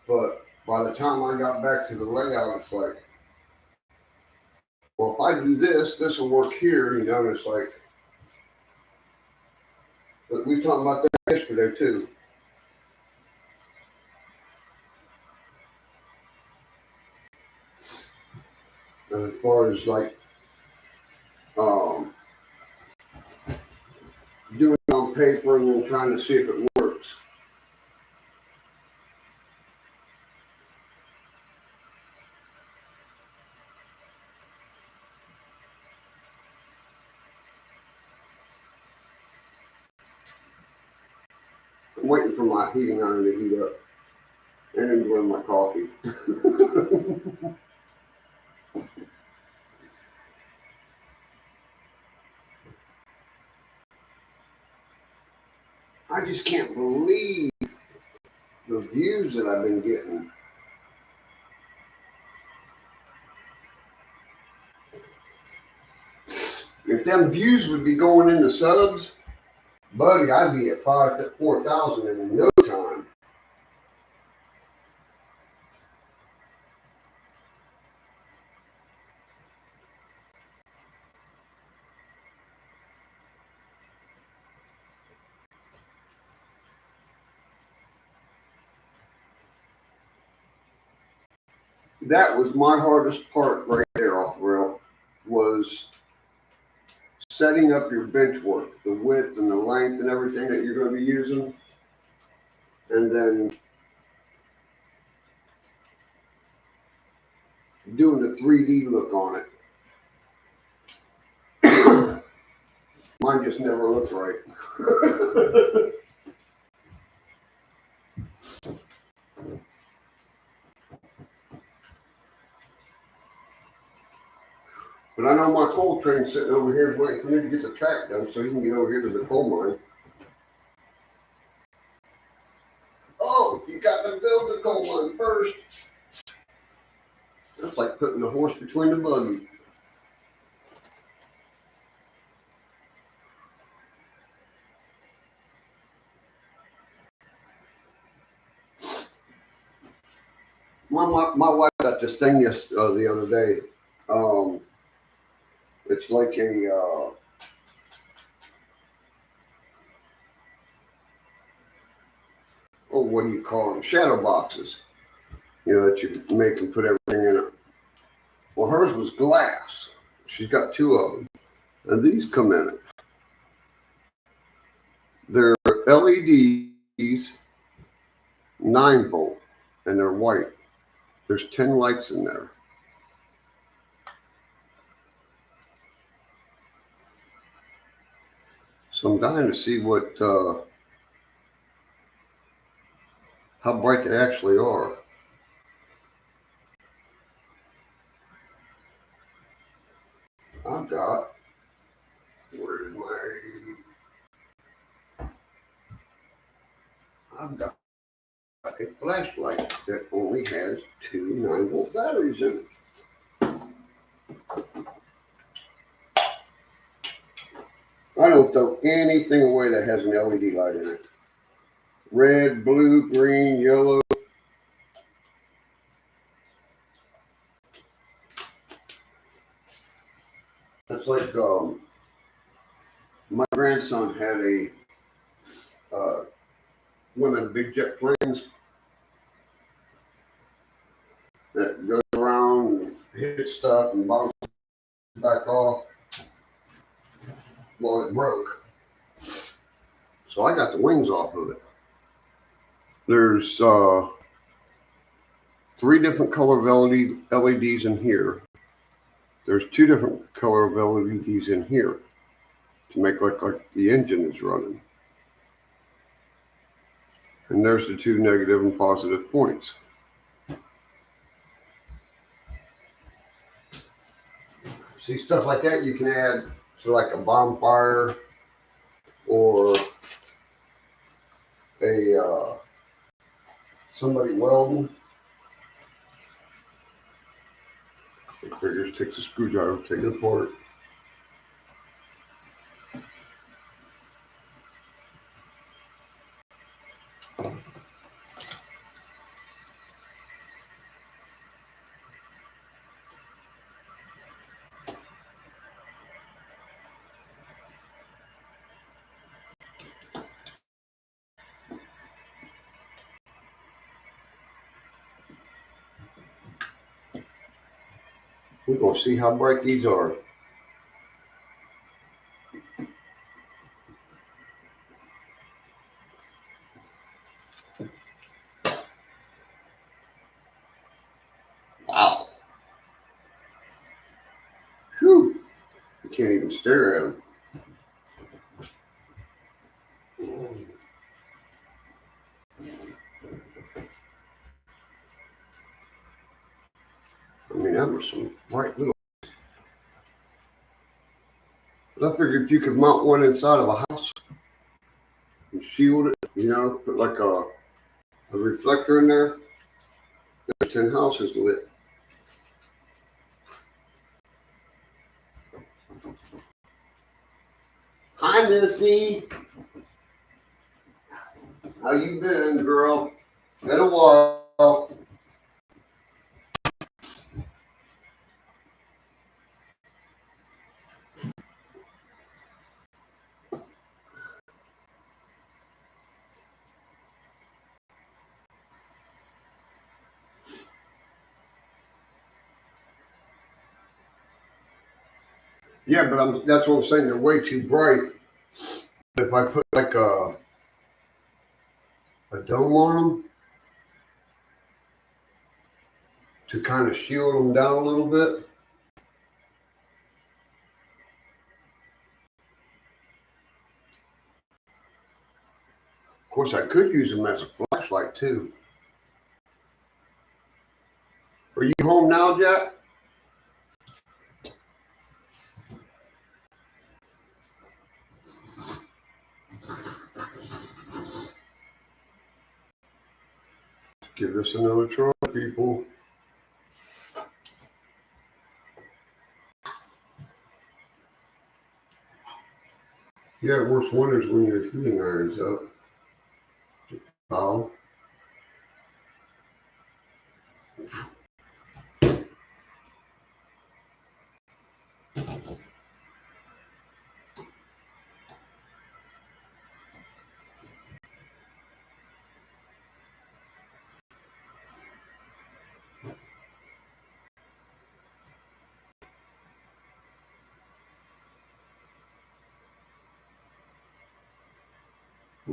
But by the time I got back to the layout, it's like, well, if I do this, this will work here, and it's like, but we talked about that yesterday too. As far as like doing it on paper and then trying to see if it works. I'm waiting for my heating iron to heat up and enjoying my coffee. I just can't believe the views that I've been getting. If them views would be going into subs, buddy, I'd be at 4,000 in no time. That was my hardest part right there off the rail, was setting up your bench work, the width and the length and everything that you're going to be using, and then doing the 3D look on it. Mine just never looked right. But I know my coal train's sitting over here waiting for me to get the track done so he can get over here to the coal mine. Oh, you got to build the coal mine first. That's like putting the horse between the buggy. My wife got this thing the other day. It's like oh, what do you call them? Shadow boxes. You know, that you make and put everything in it. Well, hers was glass. She's got two of them. And these come in it. They're LEDs, 9 volt, and they're white. There's 10 lights in there. So I'm dying to see what, how bright they actually are. I've got, I've got a flashlight that only has two 9 volt batteries in it. I don't throw anything away that has an LED light in it. Red, blue, green, yellow. That's like my grandson had a one of the big jet planes that goes around and hits stuff and bounces back off. Well, it broke. So I got the wings off of it. There's 3 different color of LEDs in here. There's 2 different color of LEDs in here to make look like the engine is running. And there's the 2 negative and positive points. See, stuff like that you can add to like a bonfire or a somebody welding. Just takes a screwdriver, take it apart. We're going to see how bright these are. Wow. Whew. You can't even stare at them. I mean, that was some bright little. But I figured if you could mount one inside of a house and shield it, you know, put like a reflector in there, there's 10 houses lit. Hi, Missy. How you been, girl? Been a while. Yeah, but that's what I'm saying. They're way too bright. If I put like a dome on them to kind of shield them down a little bit. Of course, I could use them as a flashlight too. Are you home now, Jack? Give this another try, people. Yeah, it works wonders when your heating iron's up. Oh.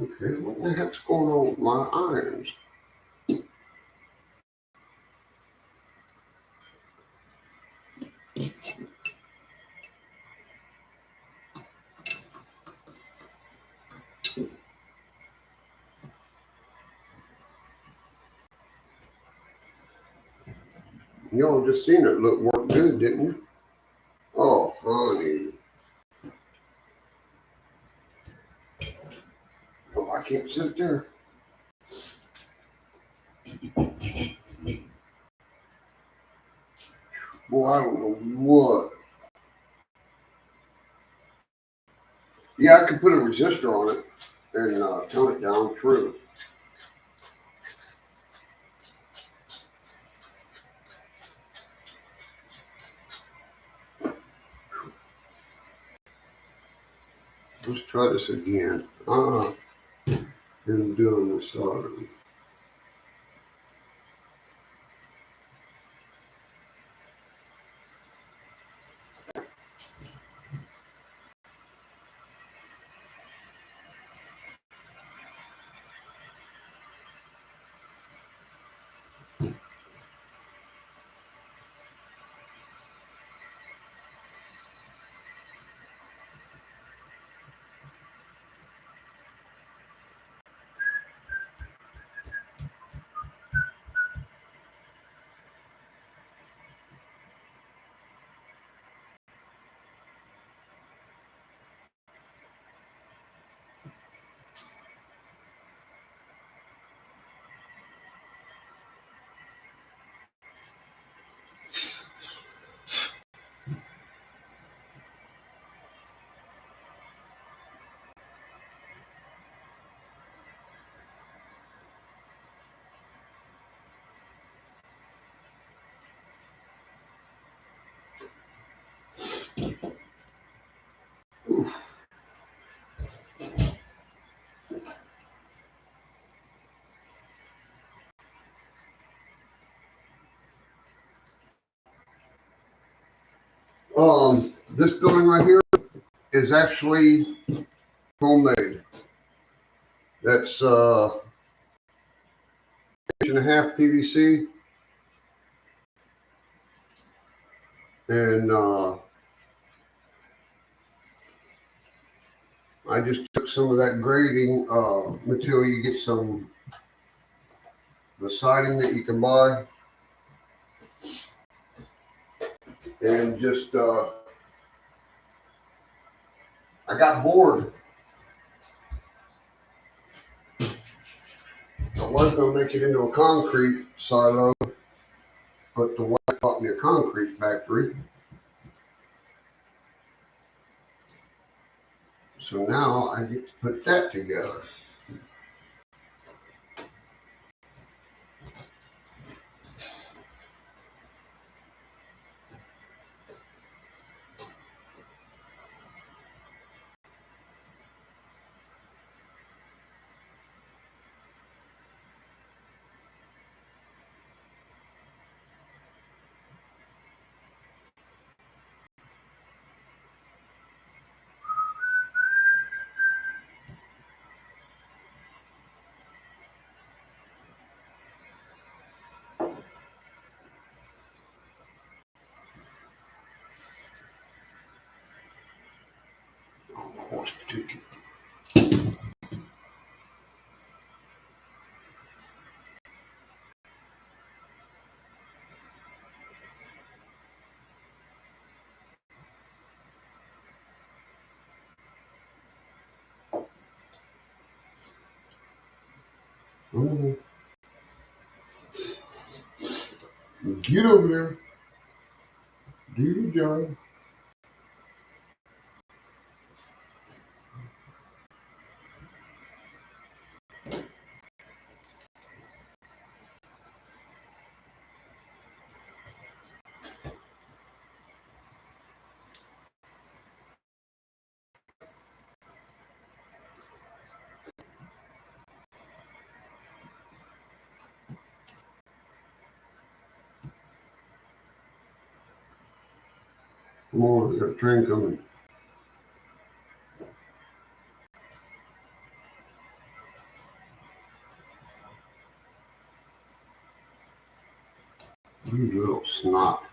Okay, what the heck's going on with my irons? Y'all just seen it work good, didn't you? Oh, honey. Oh, I can't sit there. Boy, I don't know what. Yeah, I could put a resistor on it and tone it down through. Let's try this again. I'm doing this already. This building right here is actually homemade. That's inch and a half PVC, and I just took some of that grading material. You get the siding that you can buy, and just I got bored. I was gonna make it into a concrete silo, but the wife bought me a concrete factory. So now I get to put that together. Horse ticket. Oh, get over there. Do your job. Come on, I got a train coming. It's not.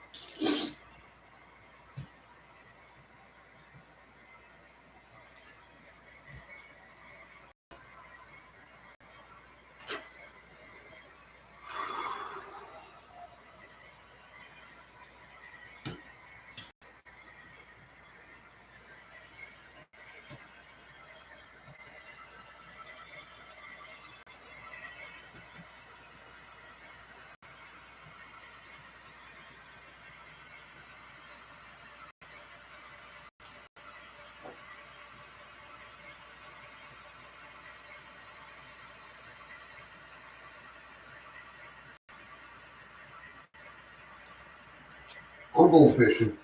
I'll go fishing.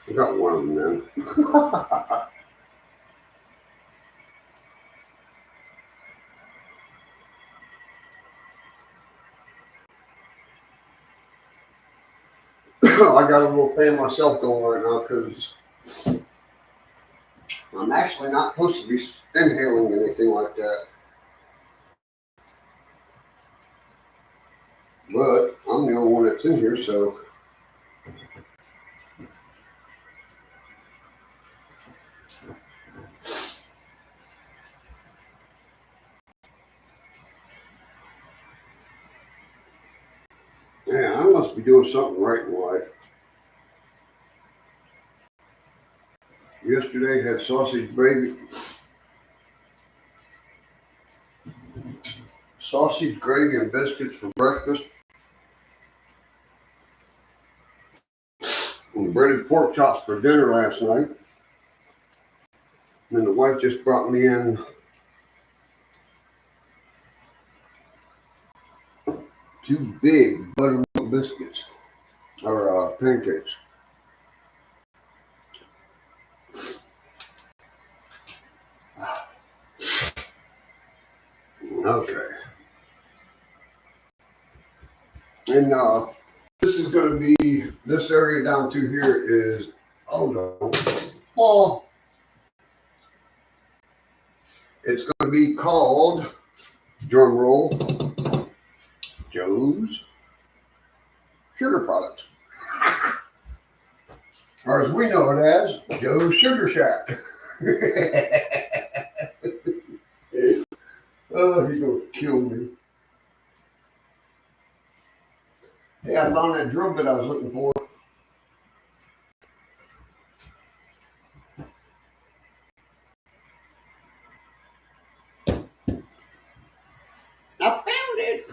I got one of them then. I got a little fan myself going right now because I'm actually not supposed to be inhaling anything like that. But I'm the only one that's in here, so. Yeah, I must be doing something right in life. Yesterday had sausage gravy and biscuits for breakfast. And breaded pork chops for dinner last night. And the wife just brought me in 2 big buttermilk biscuits, or pancakes. Okay. And this is going to be, this area down to here is, oh no, oh, it's going to be called, drum roll, Joe's Sugar Products. Or as we know it as, Joe's Sugar Shack. Oh, he's going to kill me. Hey, I found that drill bit I was looking for. I found it.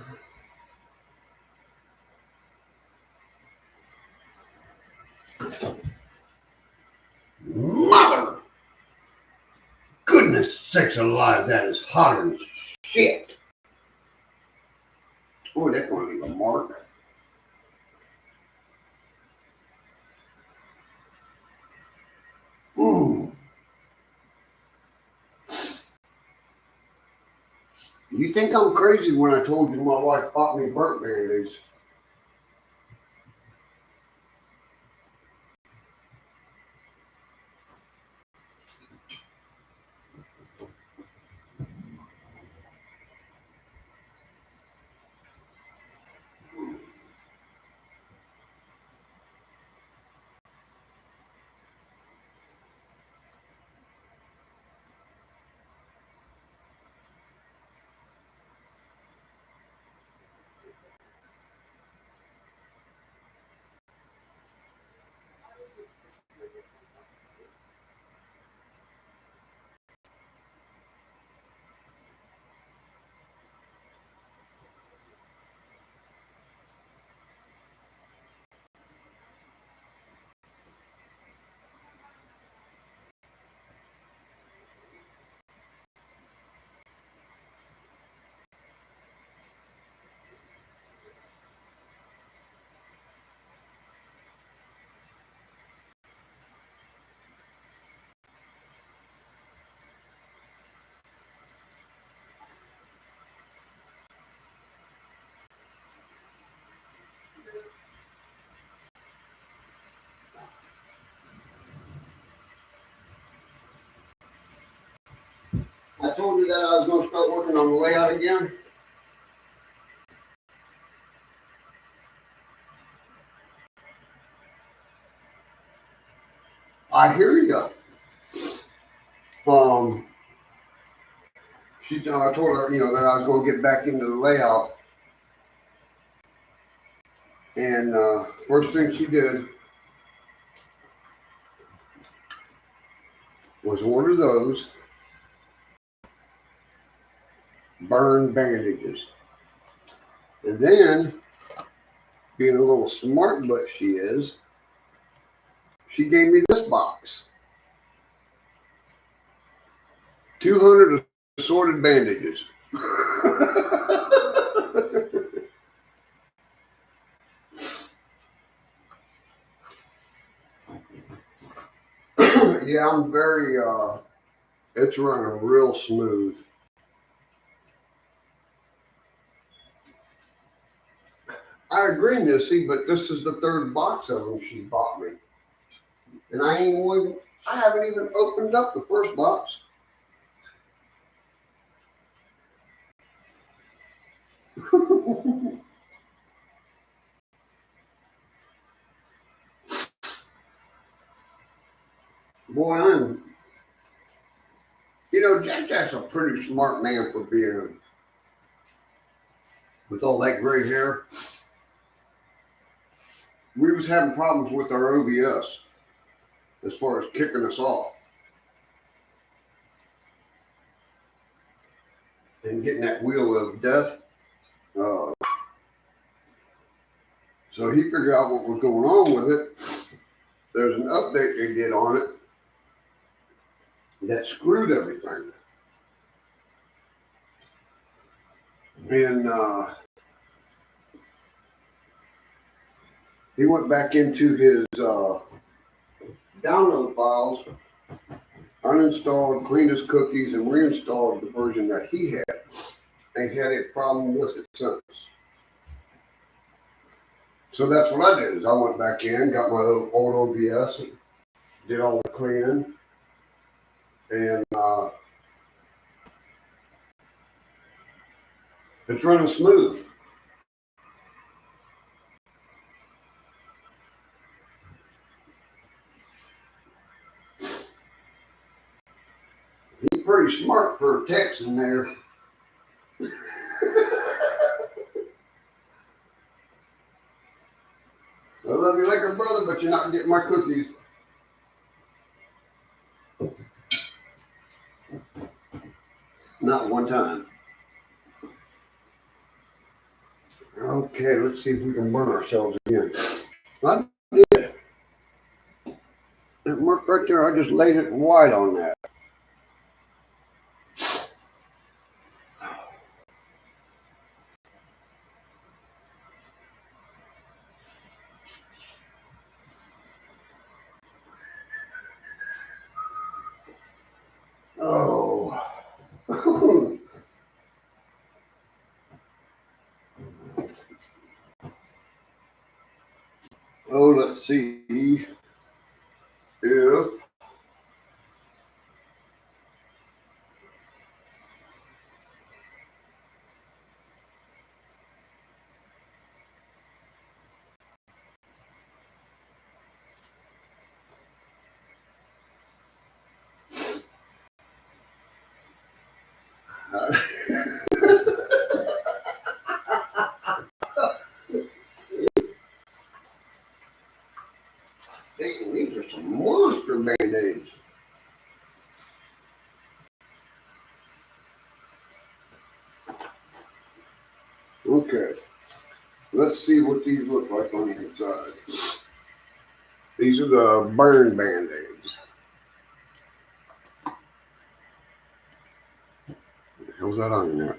Mother! Goodness sakes alive, that is hotter than shit. Oh, that's going to leave a mark. Mm. You think I'm crazy when I told you my wife bought me burnt Band-Aids? told you that I was going to start working on the layout again? I hear you. I told her, that I was going to get back into the layout. And first thing she did was order those burn bandages. And then, being a little smart butt she is, she gave me this box. 200 assorted bandages. Yeah, I'm very, it's running real smooth. I agree, Missy, but this is the third box of them she bought me. And I haven't even opened up the first box. Boy, Jack's a pretty smart man for being with all that gray hair. We was having problems with our OBS as far as kicking us off and getting that wheel of death. So he figured out what was going on with it. There's an update they did on it that screwed everything. And he went back into his download files, uninstalled, cleaned his cookies, and reinstalled the version that he had. And he had a problem with it since. So that's what I did, is I went back in, got my old OBS, and did all the cleaning. And it's running smooth. He's pretty smart for a text in there. I love you like a brother, but you're not getting my cookies. Not one time. Okay, let's see if we can burn ourselves again. I did. That mark right there, I just laid it white on that. Oh. Oh, let's see if dang, these are some monster band-aids. Okay, let's see what these look like on the inside. These are the burn band-aids. What the hell's that on there?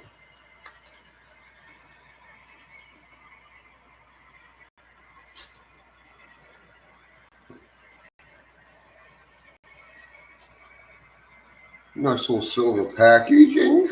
Nice little silver packaging.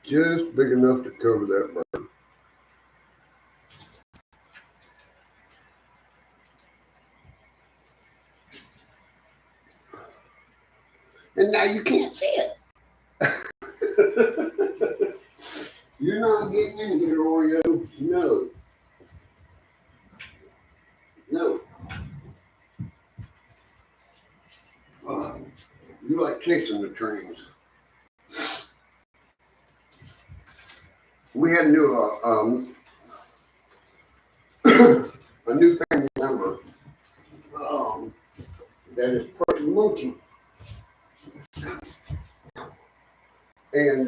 Just big enough to cover that bird. And now you can't see it. You're not getting in here, Oreo. No. No. You like chasing the trains. We had a new family member that is pretty monkey. And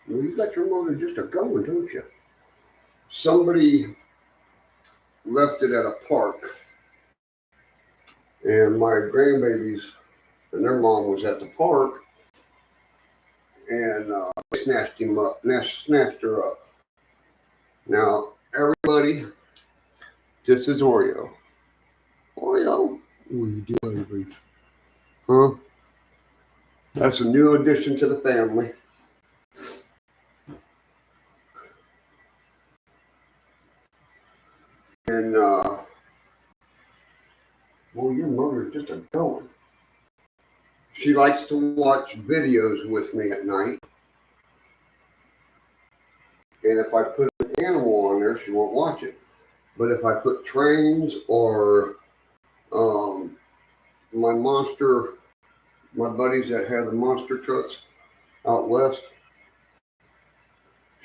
you got your motor just a going, don't you? Somebody left it at a park, and my grandbabies and their mom was at the park, and they snatched her up. Now everybody, this is Oreo. Oreo, what are you doing, baby? Huh? That's a new addition to the family. And well, your mother's just a going. She likes to watch videos with me at night. And if I put an animal on there, she won't watch it. But if I put trains or my buddies that have the monster trucks out west,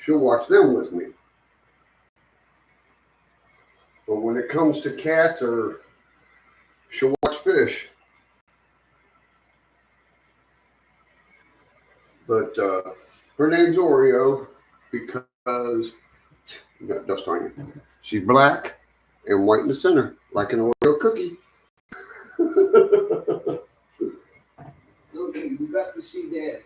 she'll watch them with me. But when it comes to cats, or she'll watch fish. But her name's Oreo because you got dust on you. She's black and white in the center, like an Oreo cookie. Okay, you got to see Dad.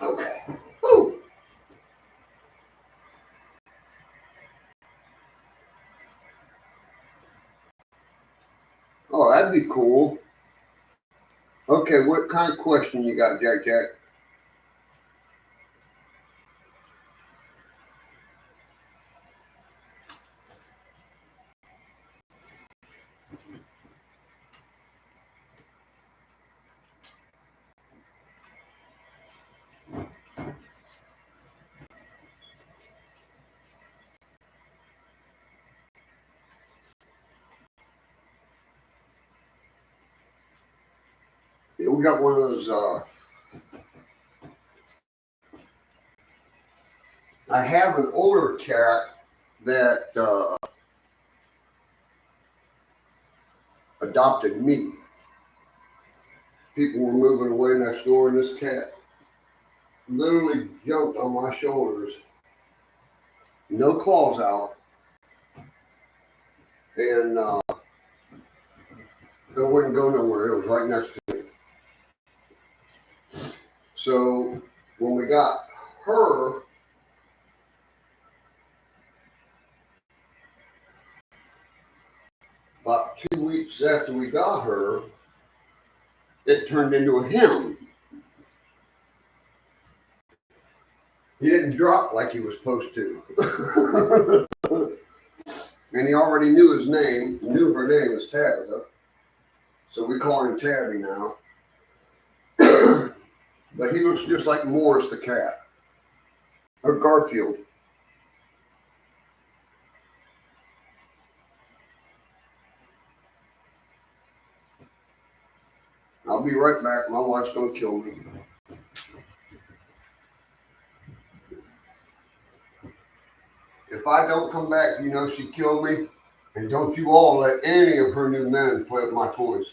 Okay. Woo. Oh, that'd be cool. Okay, what kind of question you got, Jack Jack? Yeah, we got one of those. I have an older cat that adopted me. People were moving away next door, and this cat literally jumped on my shoulders, no claws out, and it wouldn't go nowhere. It was right next to me. So when we got her, about 2 weeks after we got her, it turned into a him. He didn't drop like he was supposed to. And he already knew his name, knew her name was Tabitha. So we call him Tabby now. But he looks just like Morris the cat, or Garfield. I'll be right back. My wife's gonna kill me. If I don't come back, you know she'd kill me. And don't you all let any of her new men play with my toys.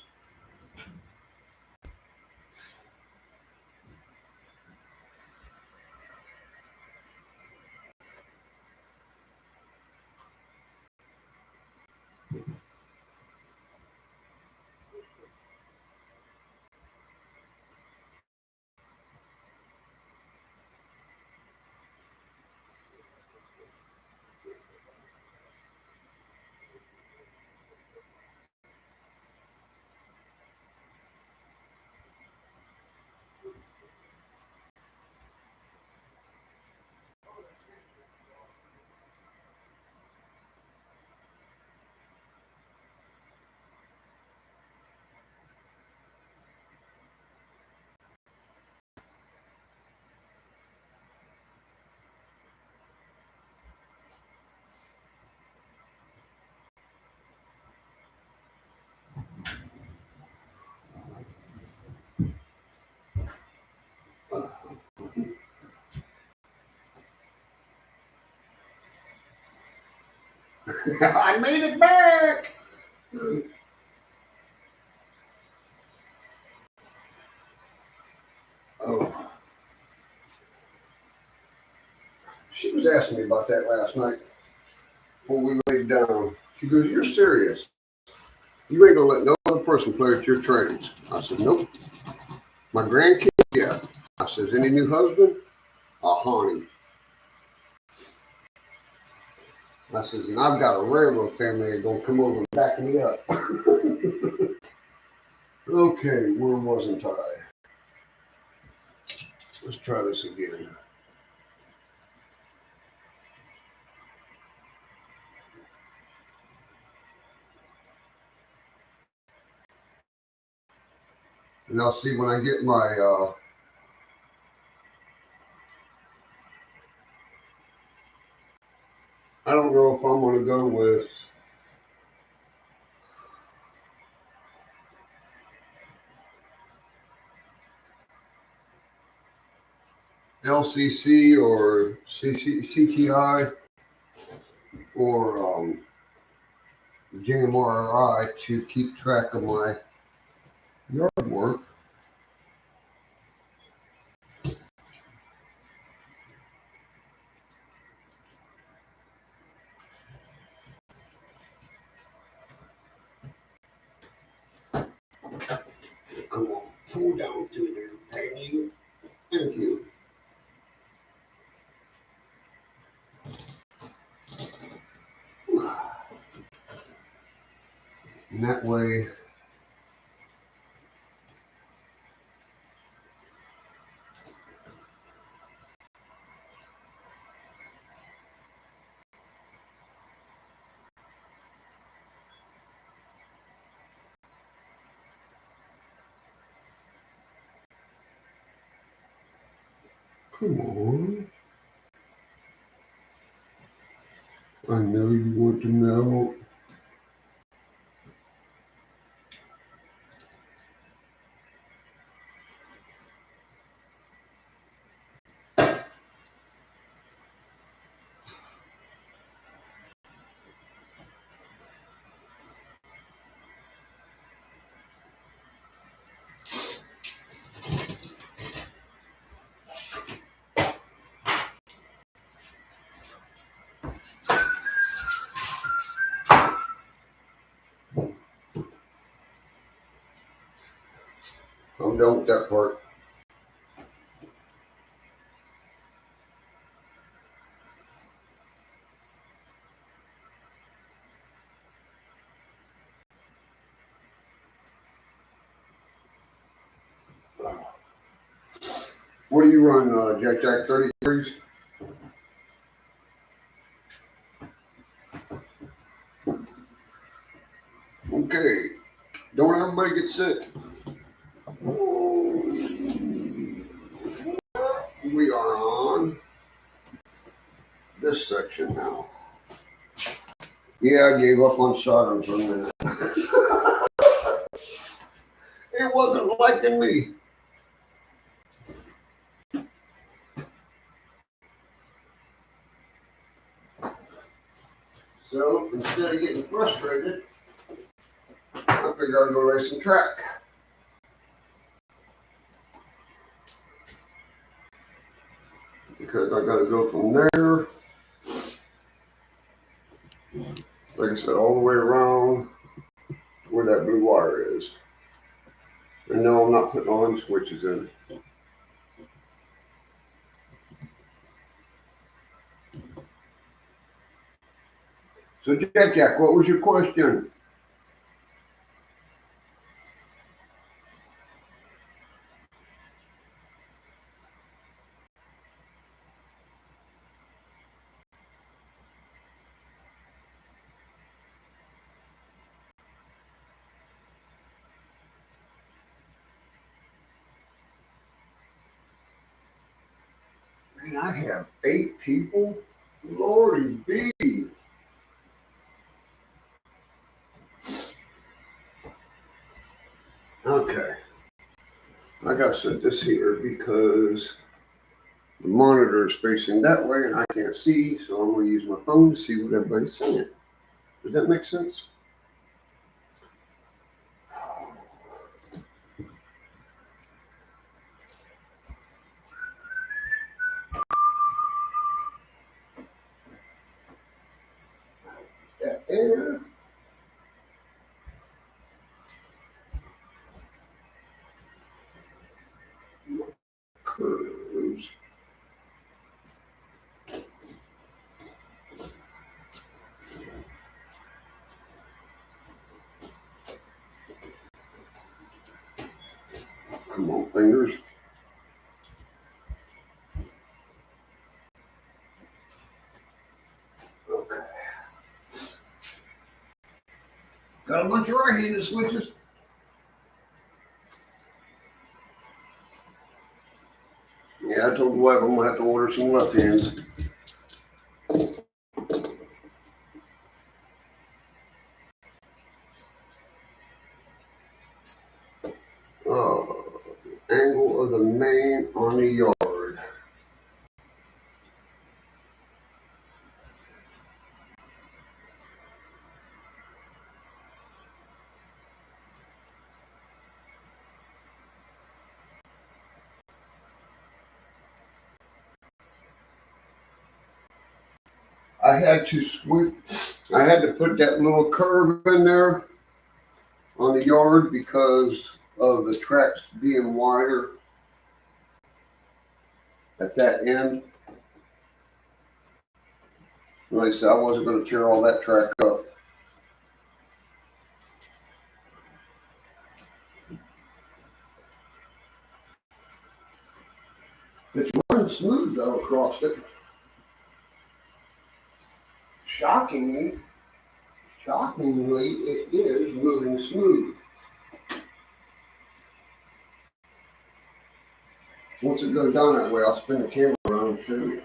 I made it back. Oh, she was asking me about that last night before we laid down. She goes, "You're serious? You ain't gonna let no other person play with your trains?" I said, "Nope. My grandkids, yeah." I says, "Any new husband? Honey." I says, "And I've got a railroad family that's gonna come over and back me up." Okay, where wasn't I? Let's try this again. And I'll see when I get my I don't know if I'm gonna go with LCC or CTI or JMRI to keep track of my yard work. I'm gonna pull down through there. Thank you. Thank you. And that way, come on. I know you want to know. I'm done with that part. What do you run, Jack 33s? Okay. Don't everybody get sick. We are on this section now. Yeah, I gave up on soldering for a minute. It wasn't liking me. So instead of getting frustrated, I figured I'd go race some track. Because I gotta go from there, like I said, all the way around where that blue wire is. And no, I'm not putting on switches in. So Jack, what was your question? Man, I have 8 people? Lordy B. Okay. I gotta set this here because the monitor is facing that way and I can't see, so I'm gonna use my phone to see what everybody's saying. Does that make sense? That air. Curves. Come on, fingers. Okay. Got a bunch of right-handed switches. Yeah, I told the wife I'm gonna have to order some left hands. Angle of the main on the yard. I had to put that little curve in there on the yard because of the tracks being wider at that end. Like I said, I wasn't going to tear all that track up. It's running smooth though across it. Shockingly, it is moving smooth. Once it goes down that way, I'll spin the camera around and show you.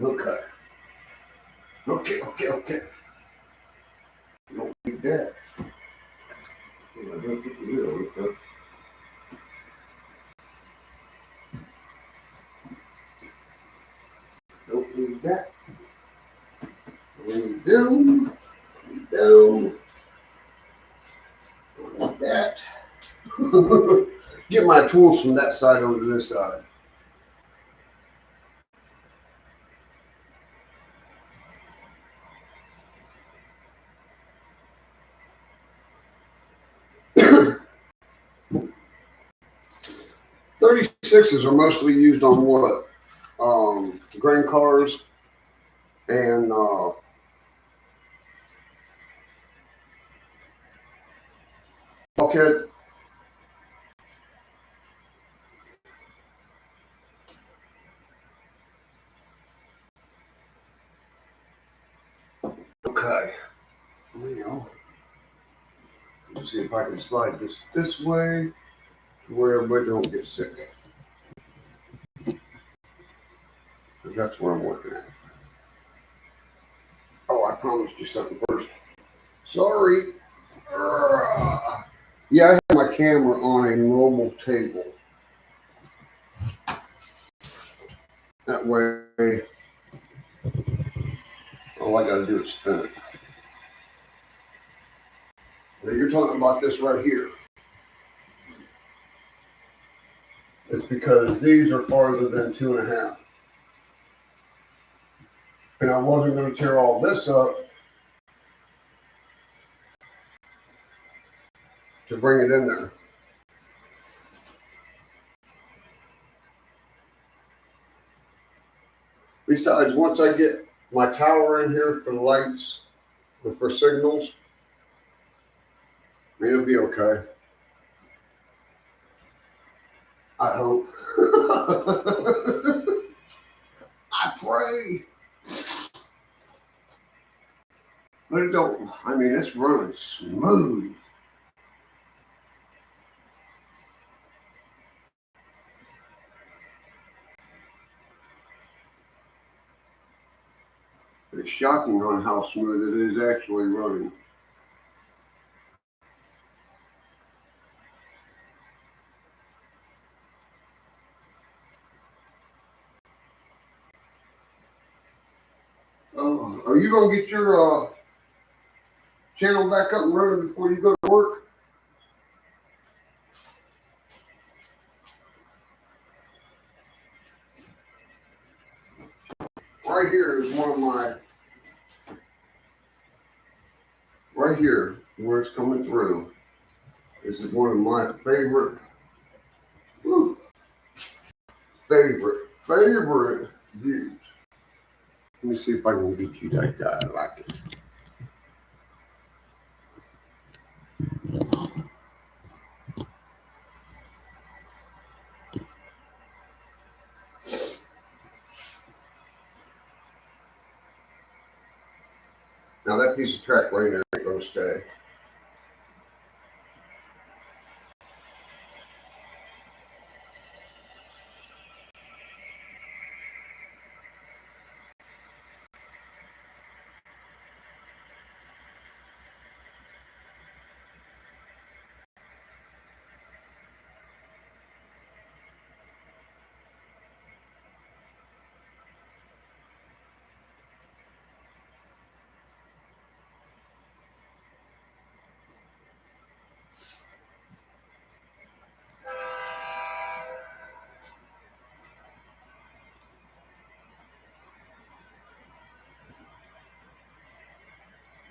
Okay. Don't need that. Don't need that. Down. Like that. Get my tools from that side over to this side. 36s are mostly used on what? Grain cars and bulkhead. Okay. Well, let's see if I can slide this way to where everybody don't get sick. Because that's where I'm working at. Oh, I promised you something first. Sorry. Yeah, I have my camera on a mobile table. That way, all I gotta do is spin it. Now you're talking about this right here. It's because these are farther than 2.5. And I wasn't gonna tear all this up to bring it in there. Besides, once I get my tower in here for the lights or for signals, it'll be okay. I hope. I pray. But it don't, I mean, it's running smooth. It's shocking on how smooth it is actually running. Oh, are you gonna get your channel back up and running before you go to work? Right here is one of my, right here where it's coming through. This is one of my favorite, whew, favorite views. Let me see if I can get you like that. I like it. Now that piece of track lane there ain't gonna stay.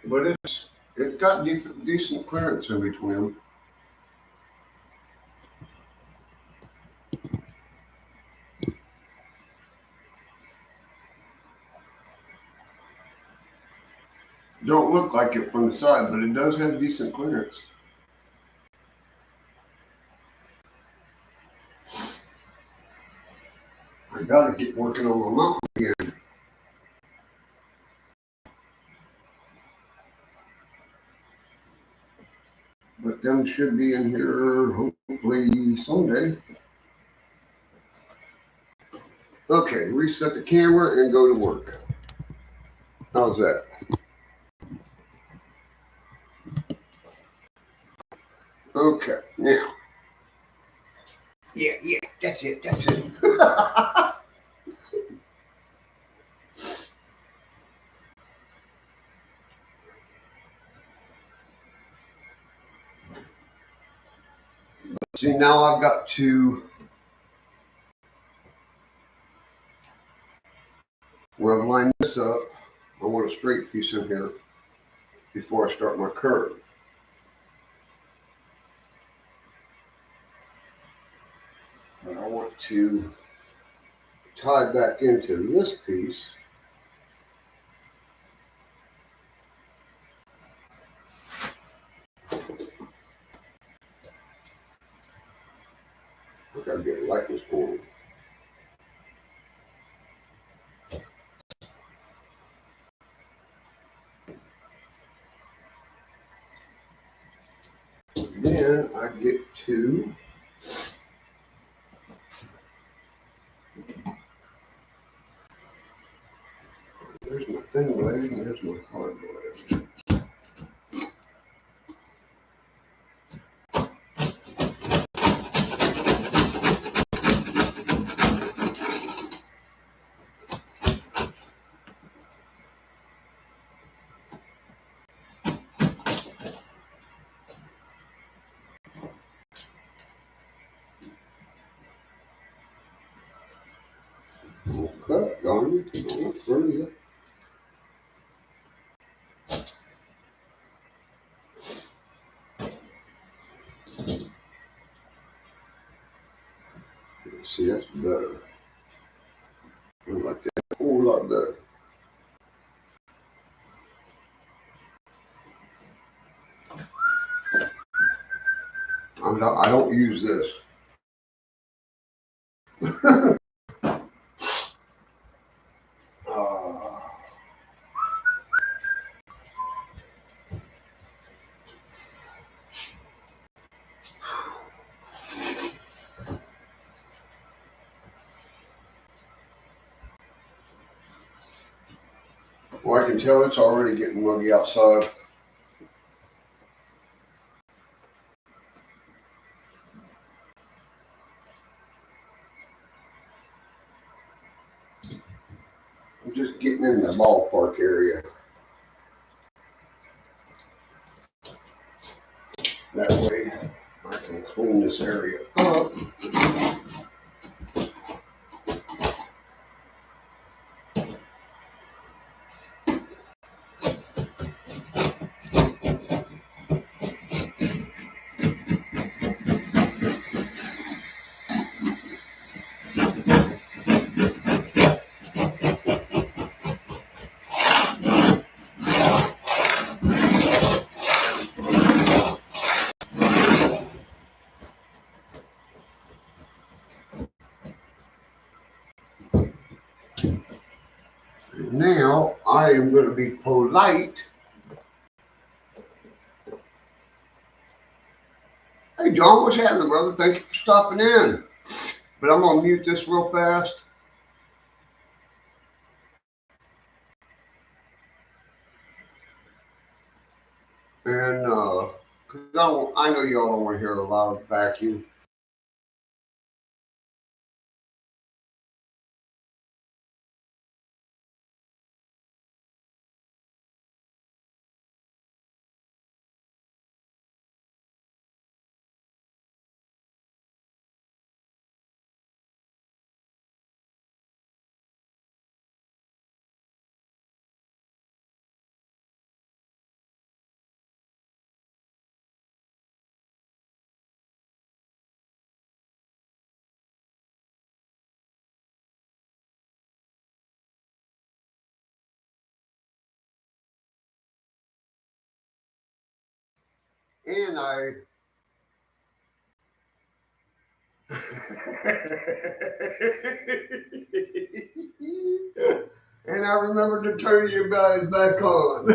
But it's got decent clearance in between them. Don't look like it from the side, but it does have decent clearance. I gotta get working on my mountain again. But them should be in here hopefully someday. Okay, reset the camera and go to work. How's that? Okay, now. Yeah, that's it. See, now I've got to, where I've lined this up, I want a straight piece in here before I start my curve. But I want to tie back into this piece. I gotta get a likeness going. Then I get to there's my thin blade and there's my hard blade. Cut, darn it, I went through you. See, that's better. I like that a whole lot better. I don't use this. Well, I can tell it's already getting muggy outside. I'm just getting in the ballpark area. That way I can clean this area up. Now I am going to be polite. Hey John, what's happening, brother? Thank you for stopping in. But I'm going to mute this real fast. And because I know y'all don't want to hear a loud vacuum. And and I remembered to turn you guys back on.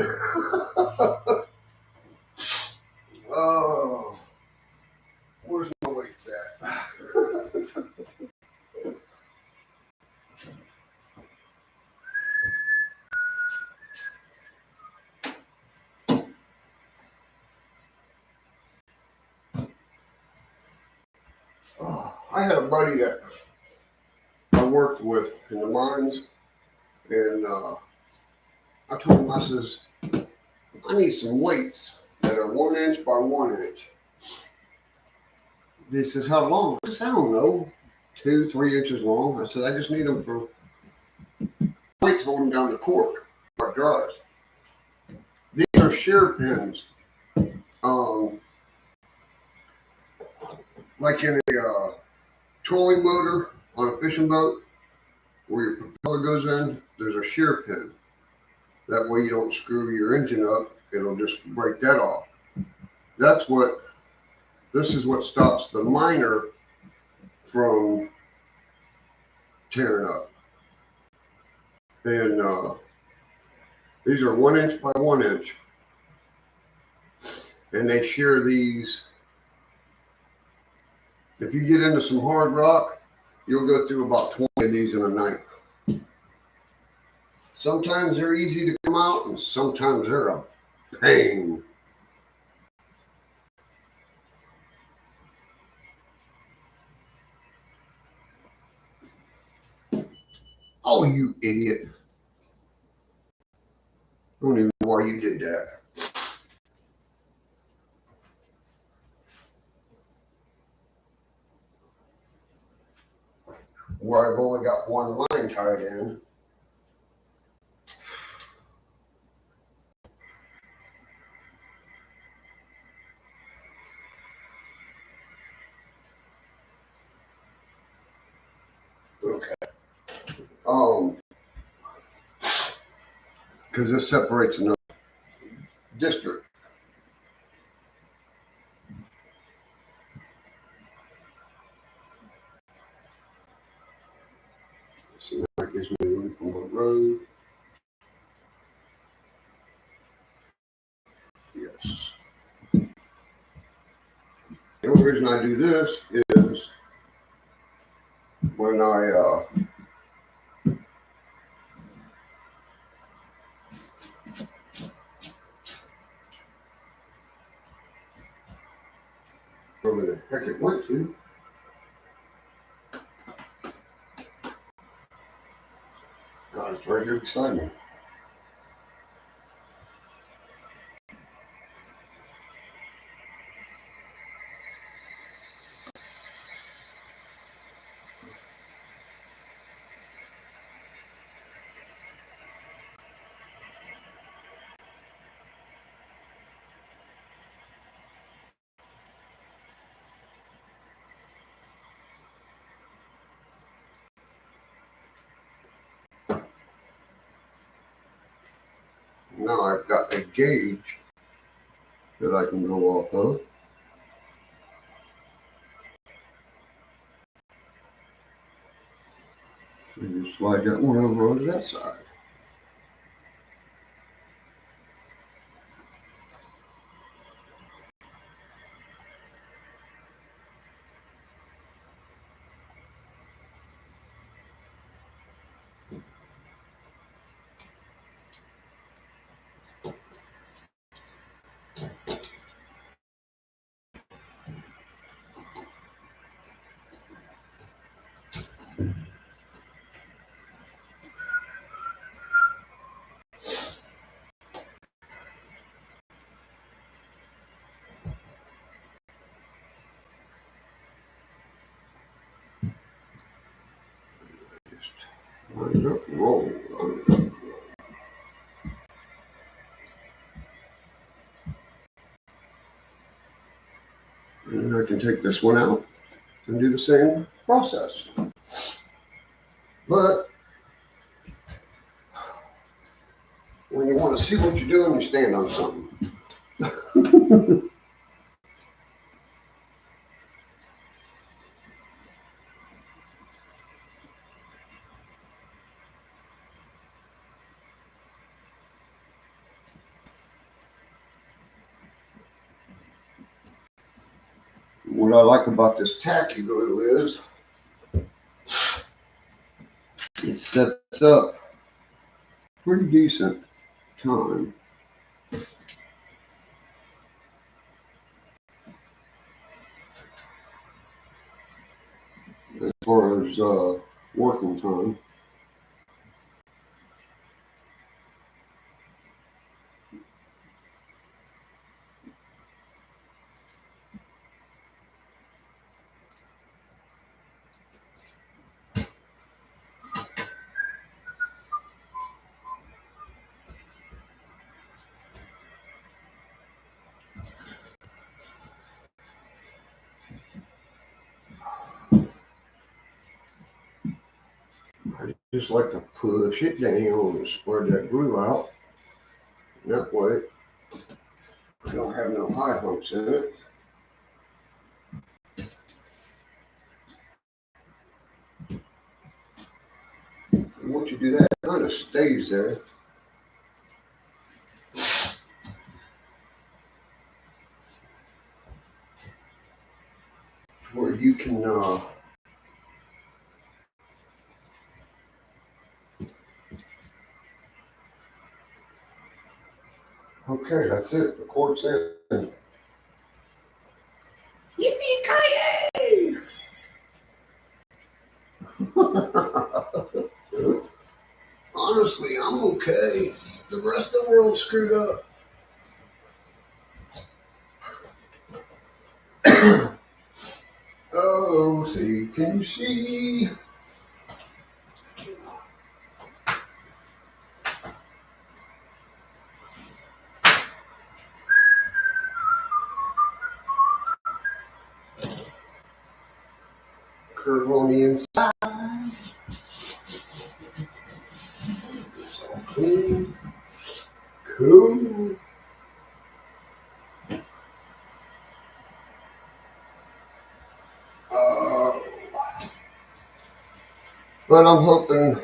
Oh, where's my weights at? Oh, I had a buddy that I worked with in the mines, and I told him, I says, I need some weights that are 1 inch by 1 inch. He says, how long? I said, I don't know, 2, 3 inches long. I said, I just need them for weights holding down the cork or dries. These are shear pins, like in a trolling motor. on a fishing boat, where your propeller goes in, there's a shear pin. That way you don't screw your engine up. It'll just break that off. This is what stops the liner from tearing up. And these are 1 inch by 1 inch. And they shear these. If you get into some hard rock, you'll go through about 20 of these in a night. Sometimes they're easy to come out, and sometimes they're a pain. Oh, you idiot. I don't even know why you did that. Where I've only got one line tied in. Okay. Because this separates another district. So that gives me room from the road. Yes. The only reason I do this is when I where the heck it went to. God, it's right here beside me. Now I've got a gauge that I can go off of. And just slide that one over onto that side. Just line it up, roll, line it up. And then I can take this one out and do the same process. But when you want to see what you're doing, you stand on something. What I like about this tacky glue is it sets up pretty decent time. As far as working time. I just like to push it down and spread that glue out. And that way, I don't have no high humps in it. And once you do that, it kind of stays there. Where you can okay, that's it. The cork's in. Yippee-ki-yay! Honestly, I'm okay. The rest of the world's screwed up. Oh, see, can you see? Curve on the inside. It's all clean. Cool. But I'm hoping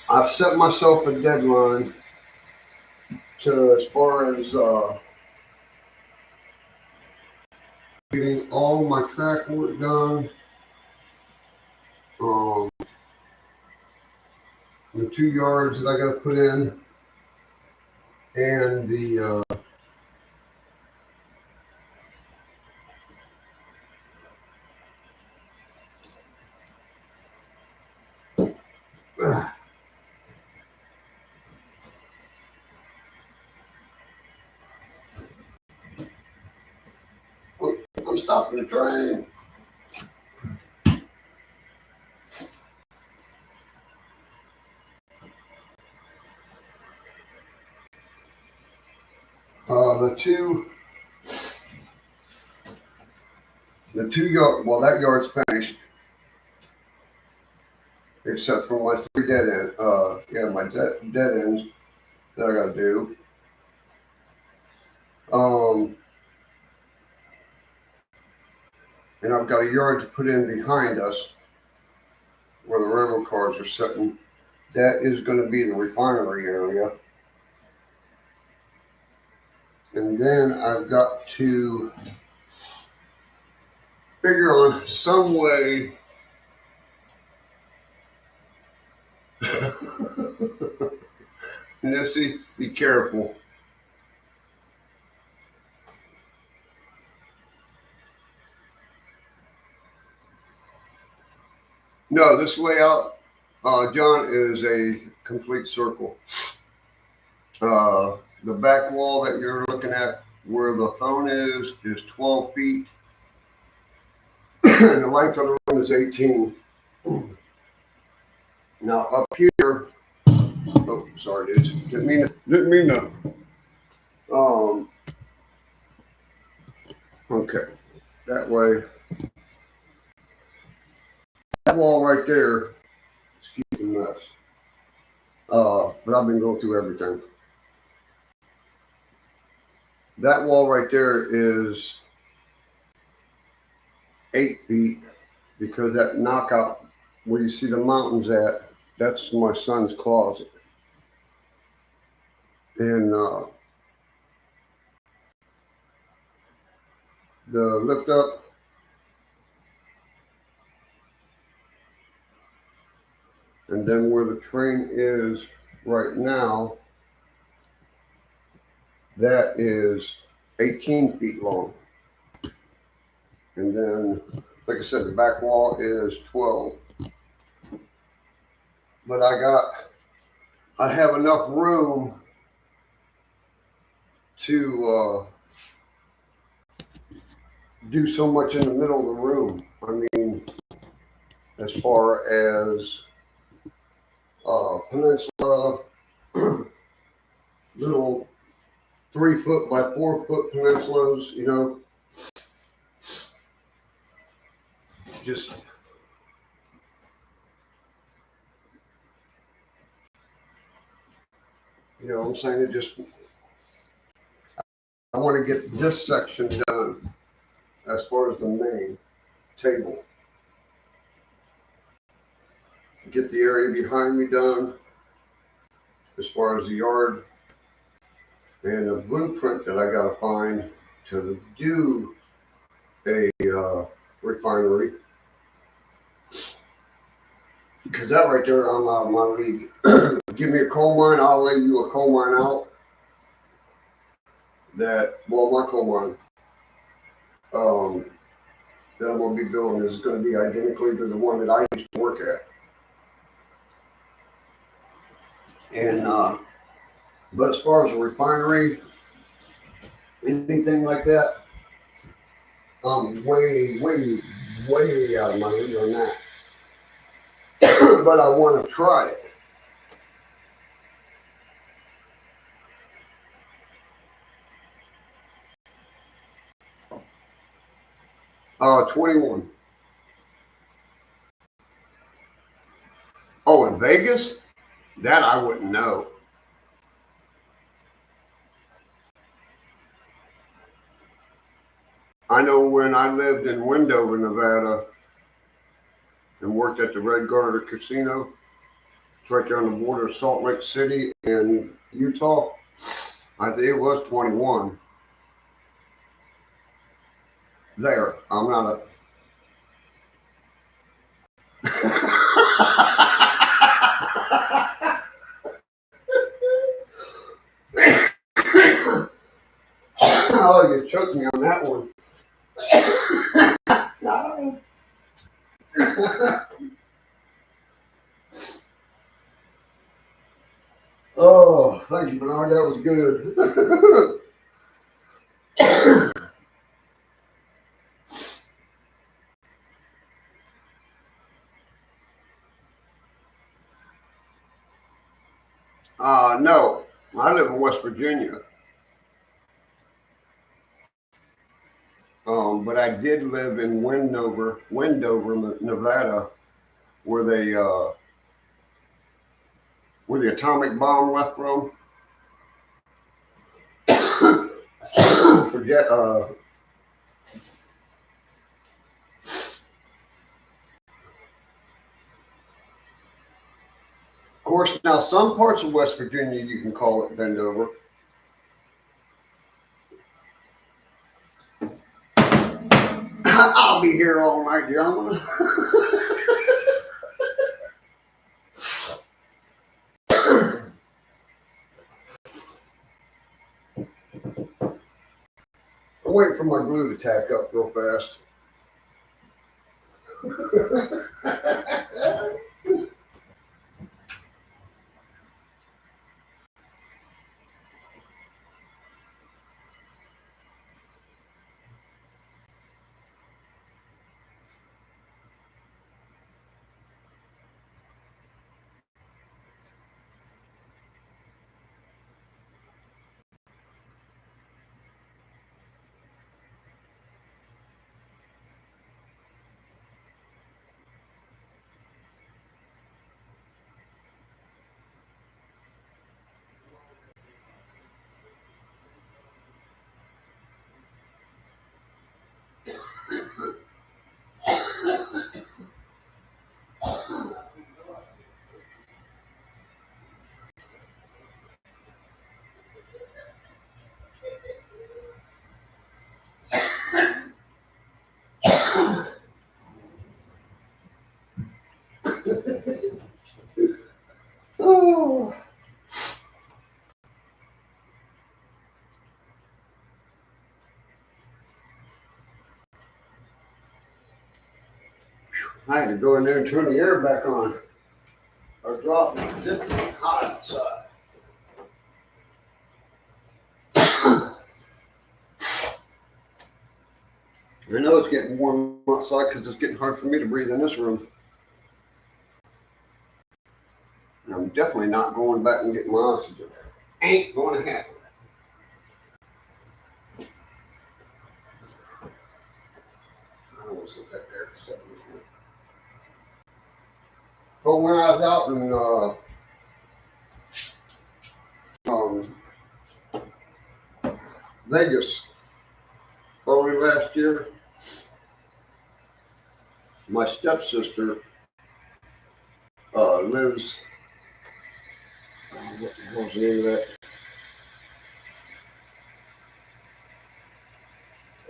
I've set myself a deadline to as far as getting all my track work done. The 2 yards that I got to put in, and the I'm stopping the train. The two yard, well, that yard's finished, except for my 3 dead end. Yeah, my dead ends that I got to do. And I've got a yard to put in behind us, where the railroad cars are sitting. That is going to be the refinery area. And then I've got to figure on some way Nessie, be careful. No, this layout, John, is a complete circle. The back wall that you're looking at where the phone is 12 feet. And the length of the room is 18. Now up here, oh, sorry, dudes. Didn't mean to. Okay, that way. That wall right there, excuse me, mess. But I've been going through everything. That wall right there is 8 feet, because that knockout where you see the mountains at, that's my son's closet. And the lift up, and then where the train is right now, that is 18 feet long. And then, like I said, the back wall is 12. But I have enough room to do so much in the middle of the room. I mean, as far as peninsula, little 3 foot by 4 foot peninsulas, you know, just You know what I'm saying? I want to get this section done as far as the main table. Get the area behind me done as far as the yard and a blueprint that I gotta find to do a refinery. Because that right there, I'm out of my league. Give me a coal mine, I'll lay you a coal mine out. My coal mine that I'm gonna be building is gonna be identically to the one that I used to work at. And but as far as a refinery, anything like that, I'm way out of my league on that. But I want to try it. 21. Oh, in Vegas? That I wouldn't know. I know when I lived in Wendover, Nevada, and worked at the Red Garter Casino, it's right there on the border of Salt Lake City and Utah. I think it was 21. There, I'm not a. Oh, you choked me on that one. Oh, thank you, Bernard. That was good. No, I live in West Virginia. But I did live in Wendover, Nevada, where where the atomic bomb left from. Forget. Of course, now some parts of West Virginia you can call it Bendover. I'll be here all night, gentlemen. I'm waiting for my glue to tack up real fast. Oh. I had to go in there and turn the air back on. Or drop it. It's just hot outside. I know it's getting warm outside because it's getting hard for me to breathe in this room. And I'm definitely not going back and getting my oxygen. Ain't going to happen. I don't want to sit back there. But when I was out in Vegas early last year. My stepsister lives, what the hell's the name of that?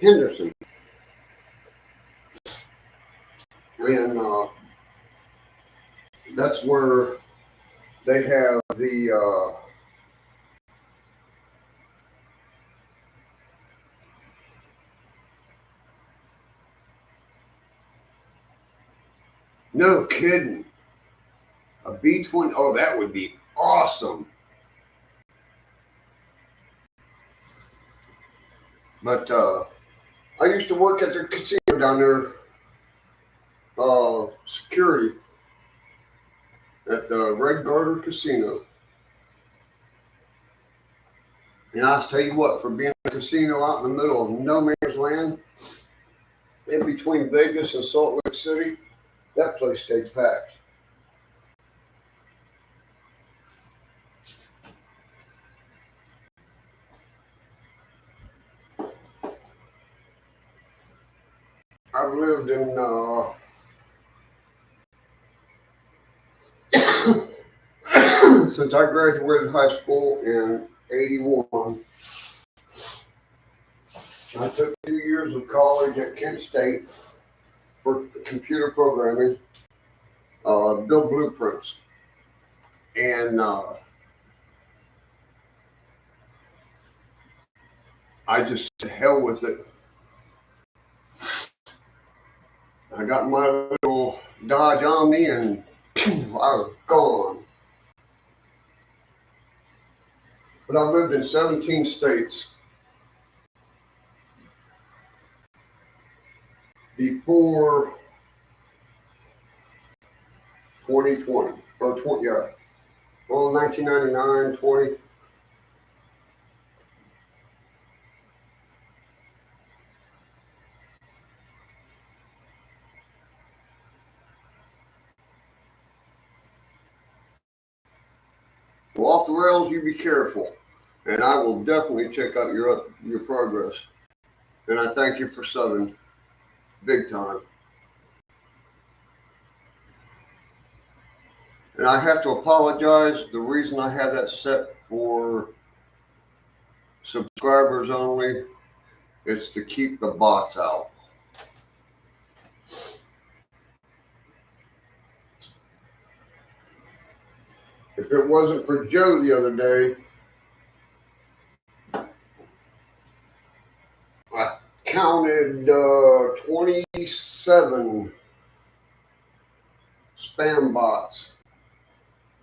Henderson. And that's where they have the no kidding, a B-20. Oh, that would be awesome. But I used to work at the casino down there, security at the Red Garter Casino. And I'll tell you what, for being a casino out in the middle of no man's land, in between Vegas and Salt Lake City, that place stayed packed. I've lived in since I graduated high school in '81. I took 2 years of college at Kent State for computer programming, build blueprints. And I just said, hell with it. I got my little Dodge Omni and I was gone. But I lived in 17 states before 2020, or 20, yeah, well, 1999, 20. Well, off the rails, you be careful. And I will definitely check out your progress. And I thank you for subbing big time. And I have to apologize. The reason I have that set for subscribers only is to keep the bots out. If it wasn't for Joe the other day, I counted 27 spam bots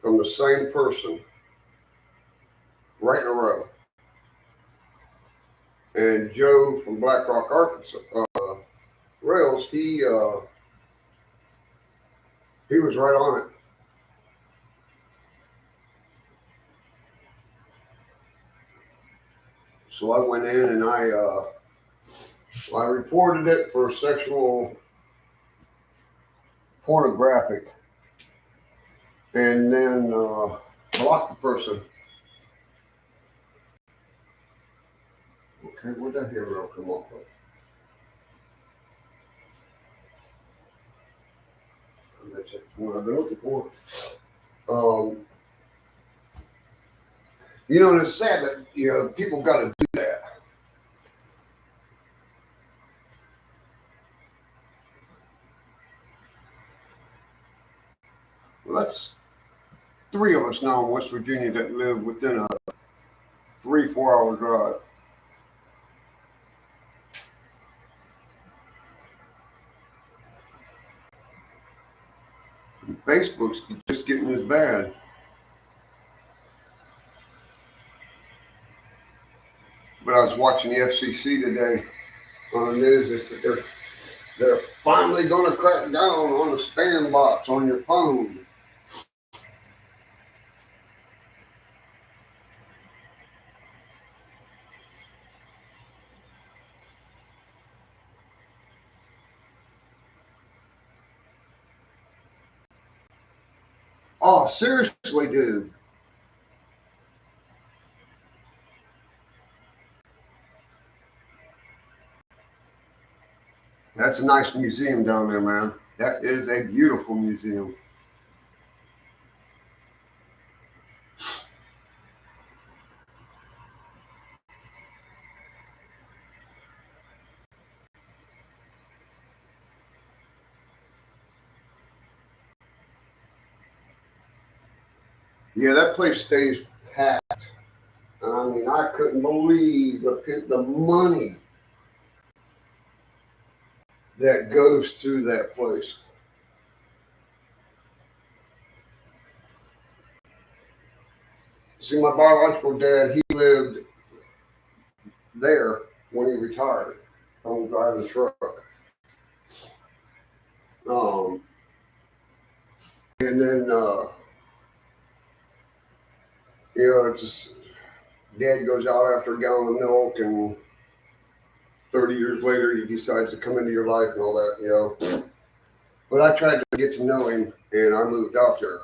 from the same person right in a row. And Joe from Black Rock, Arkansas, Rails, he was right on it. So I went in and I reported it for sexual pornographic, and then blocked the person. Okay, where'd that hero come off of? That's what I've been looking for. You know, and it's sad that, you know, people got to do that. Well, that's 3 of us now in West Virginia that live within a 3-4 hour drive. And Facebook's just getting as bad. But I was watching the FCC today on the news. They said they're finally going to crack down on the spam bots on your phone. Oh, seriously, dude. That's a nice museum down there, man. That is a beautiful museum. Yeah, that place stays packed. I mean, I couldn't believe the money that goes through that place. See, my biological dad, he lived there when he retired from driving the truck. Um, and then, it's just, dad goes out after a gallon of milk, and 30 years later, he decides to come into your life and all that. But I tried to get to know him, and I moved out there.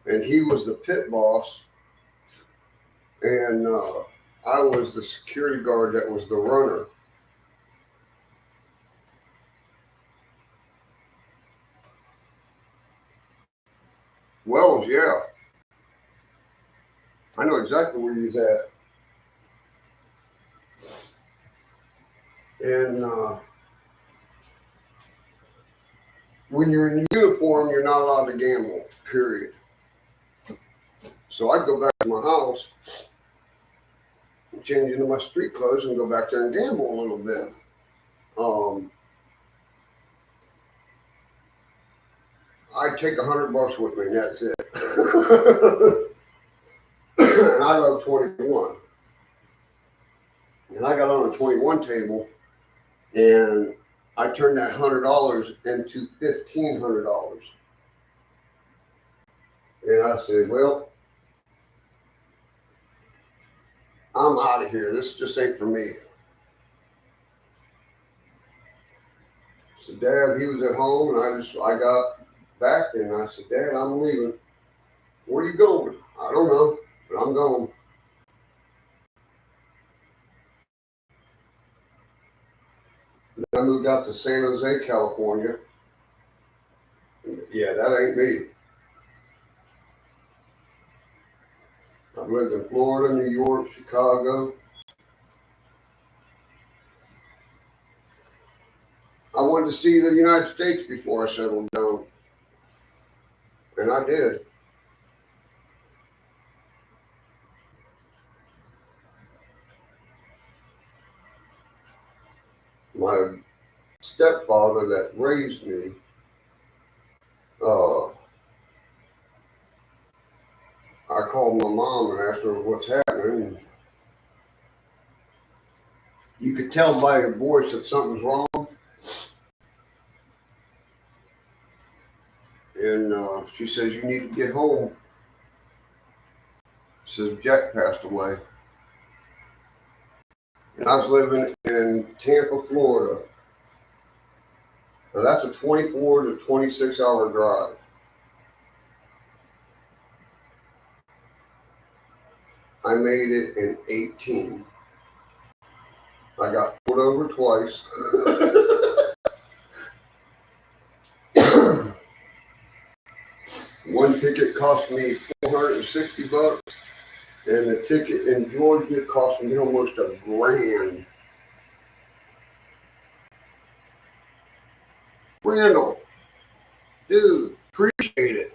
And he was the pit boss, and I was the security guard that was the runner. Wells, yeah. I know exactly where he's at. And when you're in uniform, you're not allowed to gamble, period. So I'd go back to my house, change into my street clothes, and go back there and gamble a little bit. I'd take $100 with me, and that's it. And I love 21. And I got on a 21 table, and I turned that $100 into $1,500. And I said, well, I'm out of here. This just ain't for me. So Dad, he was at home, and I got back, and I said, Dad, I'm leaving. Where are you going? I don't know, but I'm going. I moved out to San Jose, California. Yeah, that ain't me. I've lived in Florida, New York, Chicago. I wanted to see the United States before I settled down. And I did. My stepfather that raised me, I called my mom and asked her what's happening. And you could tell by her voice that something's wrong. And she says, you need to get home. Says Jack passed away. And I was living in Tampa, Florida. Now that's a 24 to 26 hour drive. I made it in 18. I got pulled over twice. One ticket cost me $460, and the ticket in Georgia cost me almost $1,000. Randall, dude, appreciate it.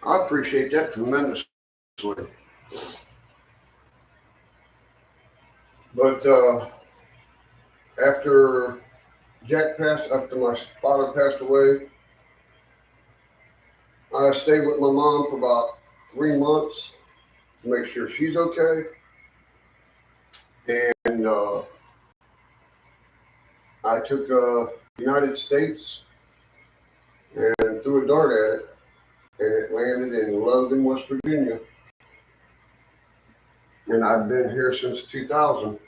I appreciate that tremendously. But after my father passed away, I stayed with my mom for about 3 months to make sure she's okay. And I took United States and threw a dart at it, and it landed in Logan, West Virginia. And I've been here since 2000.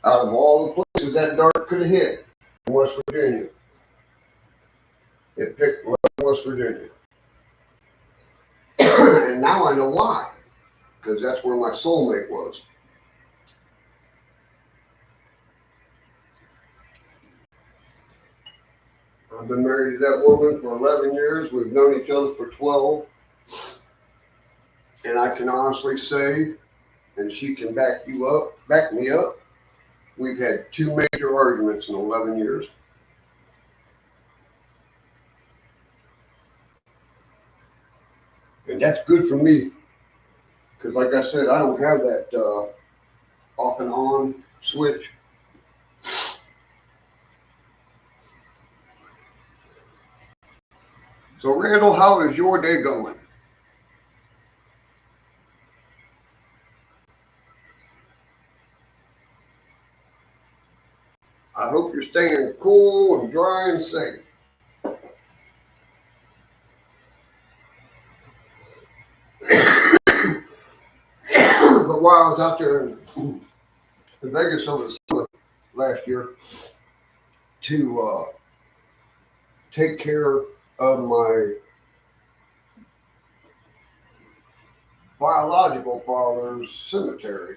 Out of all the places that dart could have hit in West Virginia, it picked West Virginia. And And now I know why, because that's where my soulmate was. I've been married to that woman for 11 years. We've known each other for 12. And I can honestly say, and she can back me up, we've had 2 major arguments in 11 years. And that's good for me. Because like I said, I don't have that off and on switch. So Randall, how is your day going? I hope you're staying cool and dry and safe. But while I was out there in Vegas over the summer last year to take care of my biological father's cemetery,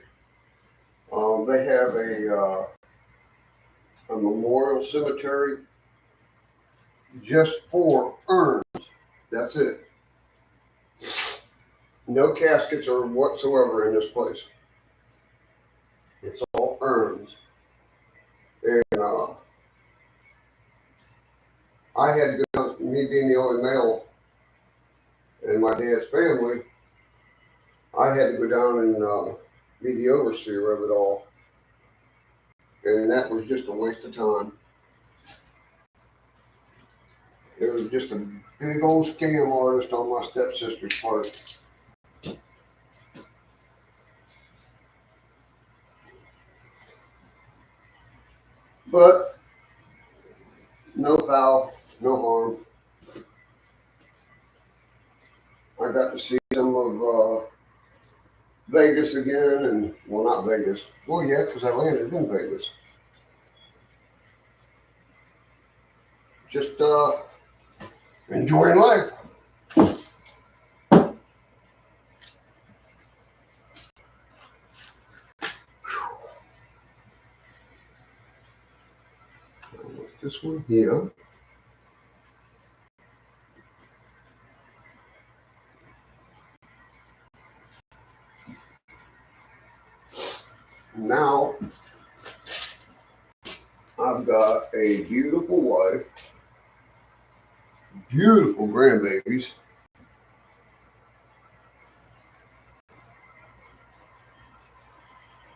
they have a memorial cemetery just for urns. That's it. No caskets or whatsoever in this place. It's all urns. And I had to go down, me being the only male in my dad's family, I had to go down and be the overseer of it all. And that was just a waste of time. It was just a big old scam artist on my stepsister's part. But no foul, no harm. I got to see some of Vegas again, and well, not Vegas. Well, yeah, because I landed in Vegas. Just enjoying life. This one here. Now I've got a beautiful wife, beautiful grandbabies,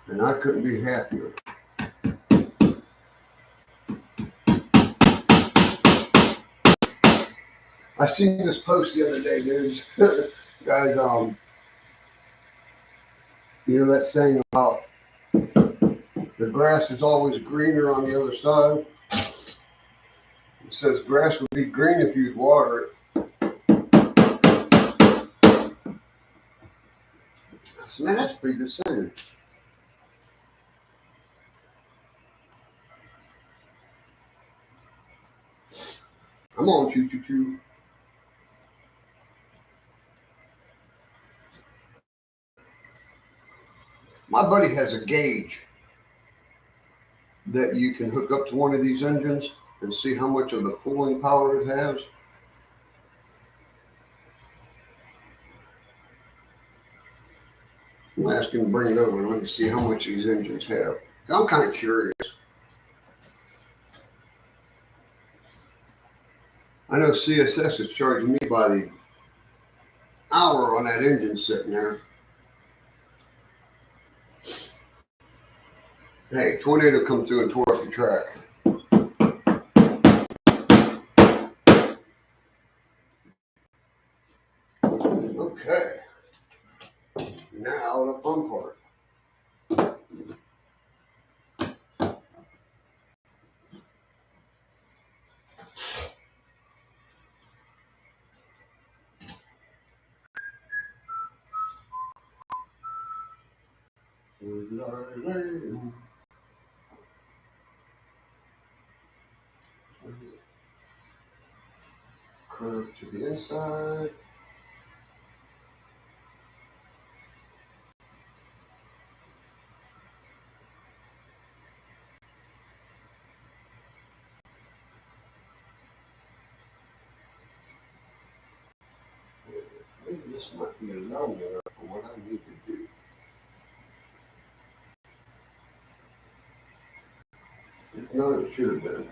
and I couldn't be happier. I seen this post the other day, dudes. Guys, you know that saying about the grass is always greener on the other side? It says grass would be green if you'd water it. I said, man, that's a pretty good saying. I'm on choo choo choo. My buddy has a gauge that you can hook up to one of these engines and see how much of the pulling power it has. I'm asking him to bring it over and let me see how much these engines have. I'm kind of curious. I know CSS is charging me by the hour on that engine sitting there. Hey, tornado come through and tore up the track. Okay. Now the fun part. Curve to the inside. might be low there for what I need to do. If not, it should have been.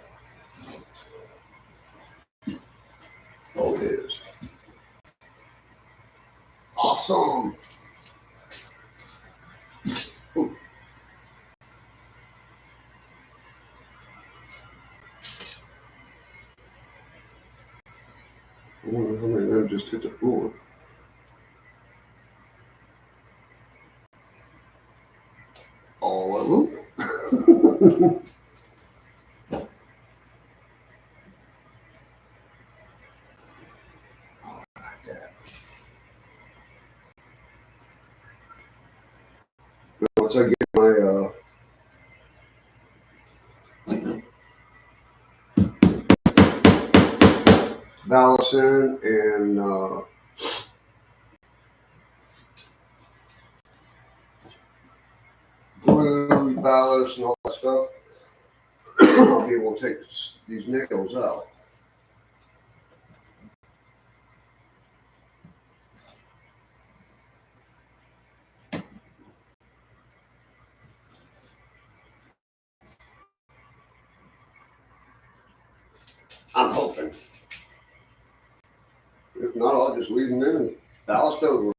Oh, it is. Awesome. Ooh. I wonder how many of them just hit the floor. All of them. Once I get my ballast in and glue, ballast, and all that stuff, I'll be able to take these nails out. I'm hoping. If not, I'll just leave them in and ballast over.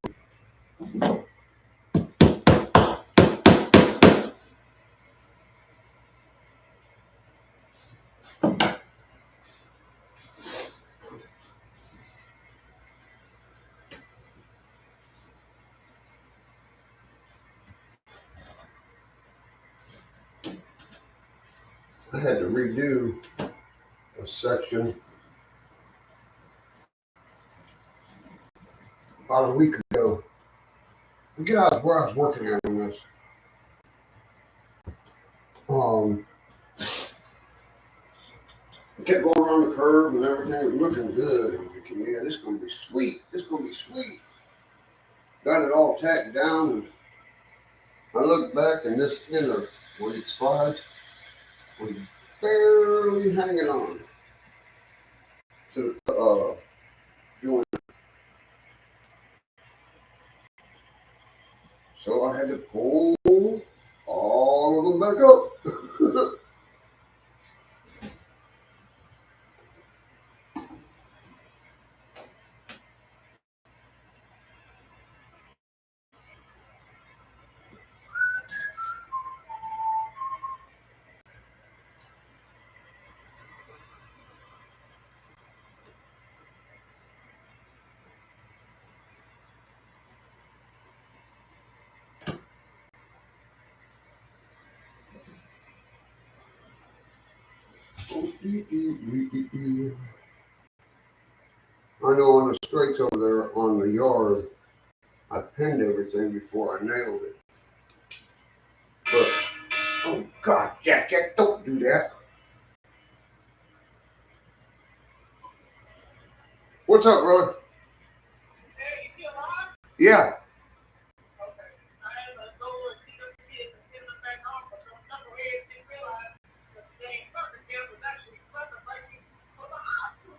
I had to redo a section about a week ago. Forget where I was working at on this. I kept going around the curve and everything was looking good. I'm thinking, yeah, this is gonna be sweet. This is gonna be sweet. Got it all tacked down, and I looked back, and this end of one of these slides was barely hanging on to the joint. So I had to pull all of them back up. I know on the straights over there on the yard, I pinned everything before I nailed it. But, oh God, Jack, don't do that. What's up, brother? Hey, you still on? Yeah. Okay. I had to go and see them kids and send them back home, but some knuckleheads didn't realize that the dang sucker camp was actually sucker breaking for the hospital.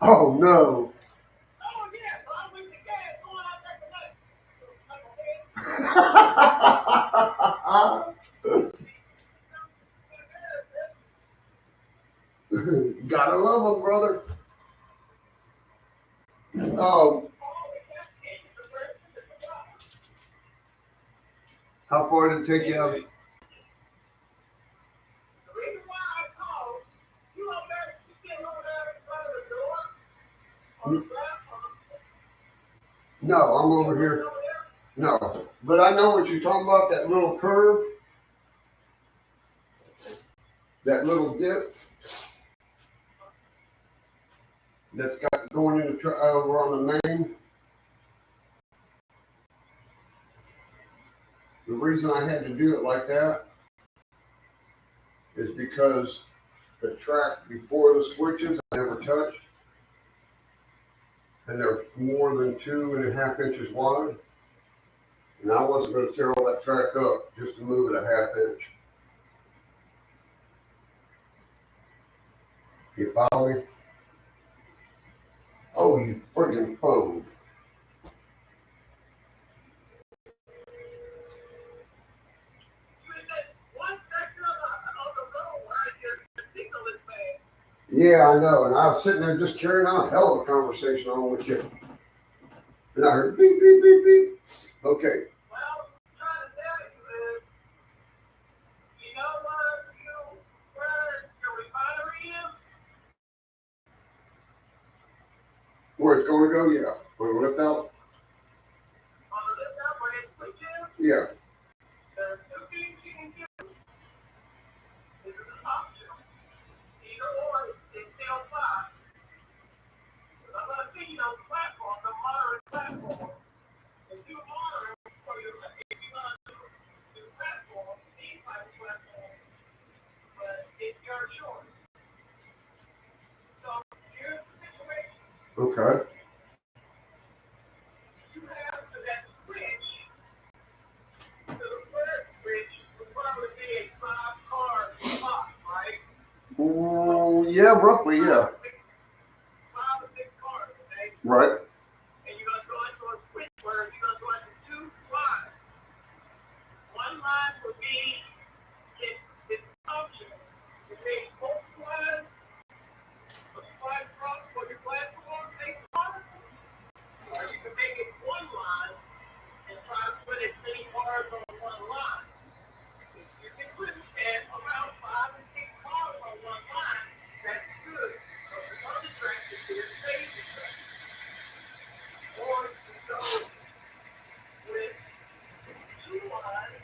Oh no. Oh, yeah, so I went to gas going out there tonight. Those knuckleheads. Gotta love them, brother. How far did it take you out? The reason why I called, you over there, you sitting over there in front of the door on the ground. No, I'm over here. No, but I know what you're talking about, that little curve, that little dip that's got going in the over on the main. The reason I had to do it like that is because the track before the switches I never touched, and they're more than 2.5 inches wide, and I wasn't going to tear all that track up just to move it a 1/2 inch. You follow me? Oh, you friggin' phone. Yeah, I know. And I was sitting there just carrying on a hell of a conversation on with you. And I heard beep, beep, beep, beep. Okay. Well, I'm trying to tell you is, you know where your refinery is? Where it's going to go? Yeah. On the lift out? On the lift out where it switches, Yeah. there's two things you can do. This is an option. Either or is still fine. I'm going to see you on the platform, the monitoring platform. If you monitor for your, if you're going to do the platform, any type of platform, but it's your choice. So here's the situation. Okay. You have to that switch to the first switch would probably be a 5-car box, right? Yeah, roughly, yeah. 5 or 6 cars, okay? Right. And you're going to go into a switch where you're going to go into 2 lines. One line would be it's optional. You make both lines for the platform for your platform based on it, or you can make it one line and try to put as many cars on one line. If you can put at around 5 or 6 cars on one line, that's good. So the other track is your safety track. Or you go with 2 lines.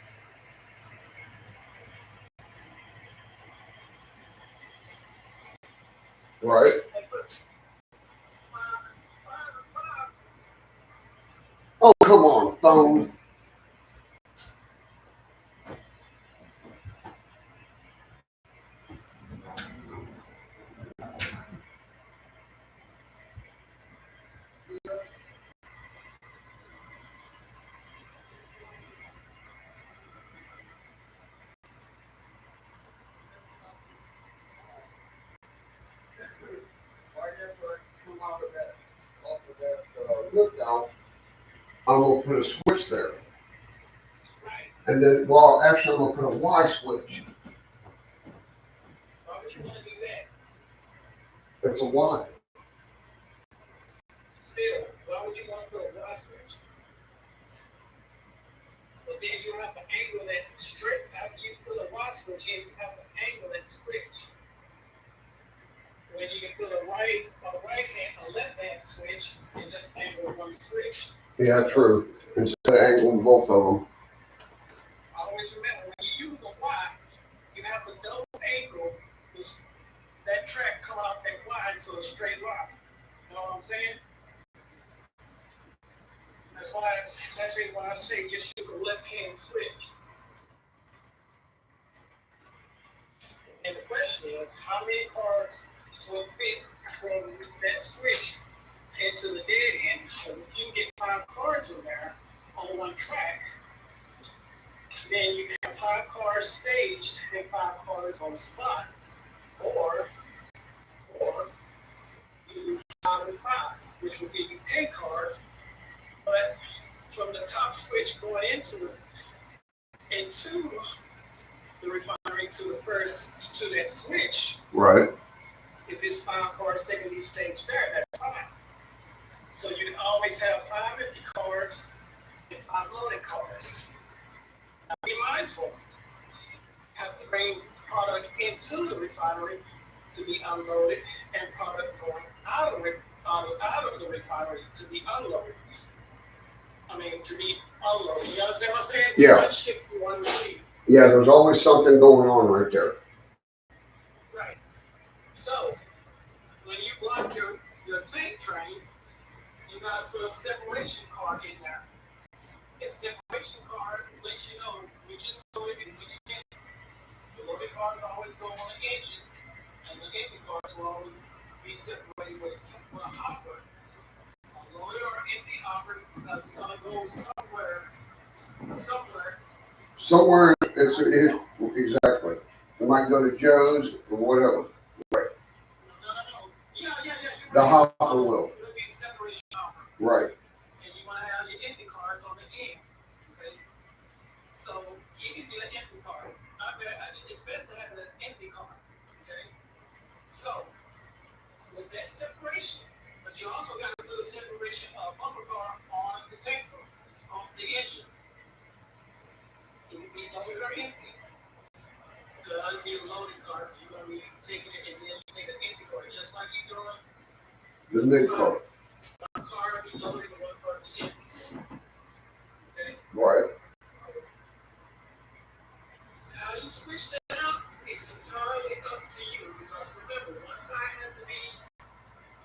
Right. And put 5 and 5. Oh, come on, phone. Right after I come out of that, off of that lift out, I'm gonna put a switch there. Right. And then, well, actually, I'm gonna put a Y switch. Why would you want to do that? It's a Y. Still, why would you want to put a Y switch? But then you have to angle that straight. After you put a Y switch in, you have to angle that switch. When you can put a left hand switch, and just angle one switch. Yeah, true. Instead of angling both of them. Always remember, when you use a Y, you have to double angle that track coming off that Y into a straight line. You know what I'm saying? That's why I say just use a left hand switch. And the question is, how many cars will fit from that switch into the dead end? So if you get 5 cars in there on one track, then you have 5 cars staged and 5 cars on spot, or you do 5 and 5, which will give you 10 cars. But from the top switch going into the refinery to that switch, Right. if it's 5 cars taking these staged there, that's fine. So you can always have 5 empty cars and 5 loaded cars. Now be mindful, you have to bring product into the refinery to be unloaded and product going out of the refinery to be unloaded. To be unloaded. You understand what I'm saying? Yeah. One ship, one receive. Yeah, there's always something going on right there. Right. So when you block your tank train, you gotta put a separation card in there. A separation card lets you know which is loaded and which isn't. The loaded cars always go on the engine, and the empty cars will always be separated with a hopper. A loaded or empty hopper because it's gonna go somewhere. Somewhere, it's exactly. It might go to Joe's or whatever. Right. No. Yeah. The hopper will. It'll be the separation hopper. Right. And you want to have your empty cars on the end. Okay. So you can get an empty car. It's best to have an empty car. Okay. So empty. I'll be a loaded car, you're gonna be taking it and then you take an empty car, just like you're doing. The new car. One car be loaded and one car be empty. Okay? Right. How you switch that up, it's entirely up to you. Because remember, one side has to be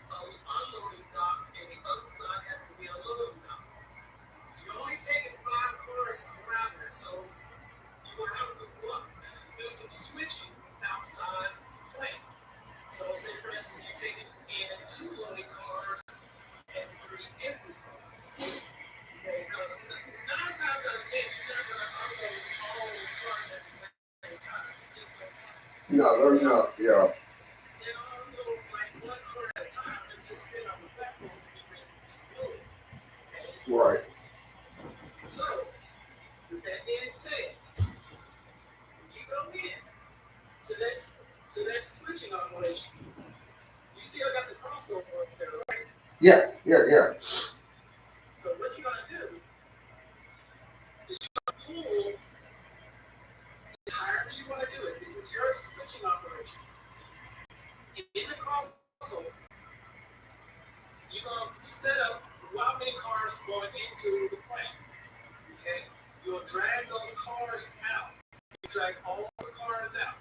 an unloading dock and the other side has to be a loading dock. You're only taking 5 cars around there, so you will have to do some switching outside the plant. So say for instance, you're taking in 2 loading cars and 3 empty cars. Okay, because 9 times out of 10, you're not going to unload all those cars at the same time. It's going to happen. No, they're not. Yeah. They all unload like 1 car at a time and just sit on the platform and be ready to be loaded. Okay? Right. So, with that being said, you go in to that switching operation. You still got the crossover up there, right? Yeah. Yeah. So what you're gonna do is you're gonna pull however you want to do it. This is your switching operation. In the crossover, you're gonna set up how many cars going into the plant. Okay? You'll drag those cars out. You drag all the cars out.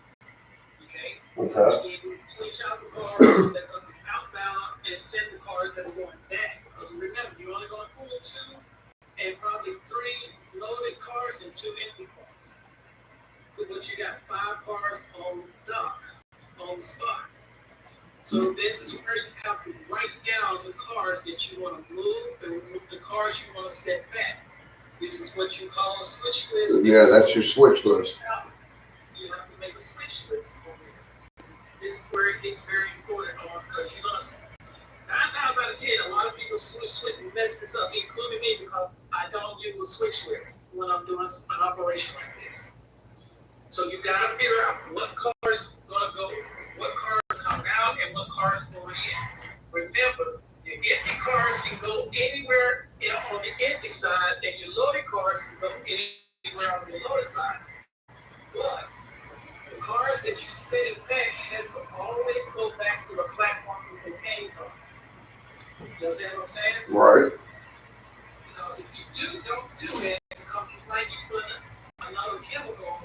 Okay? Okay. And then you switch out the cars that are outbound and send the cars that are going back. Because remember, you're only going to pull 2 and probably 3 loaded cars and 2 empty cars. But you got 5 cars on dock, on the spot. So this is where you have to write down the cars that you want to move and the cars you want to set back. This is what you call a switch list. Yeah, that's your switch list. You have to make a switch list for this. This is where it gets very important because you're going to 9 times out of 10, a lot of people switch and mess this up, including me, because I don't use a switch list when I'm doing an operation like this. So you got to figure out what cars going to go, what cars are coming out, and what cars going in. Remember, your empty cars can go anywhere on the empty side, and your loaded cars can go anywhere on the loaded side. But the cars that you send back has to always go back to the platform you came from. You understand what I'm saying? Right. Because if you don't do that, it becomes like you put another chemical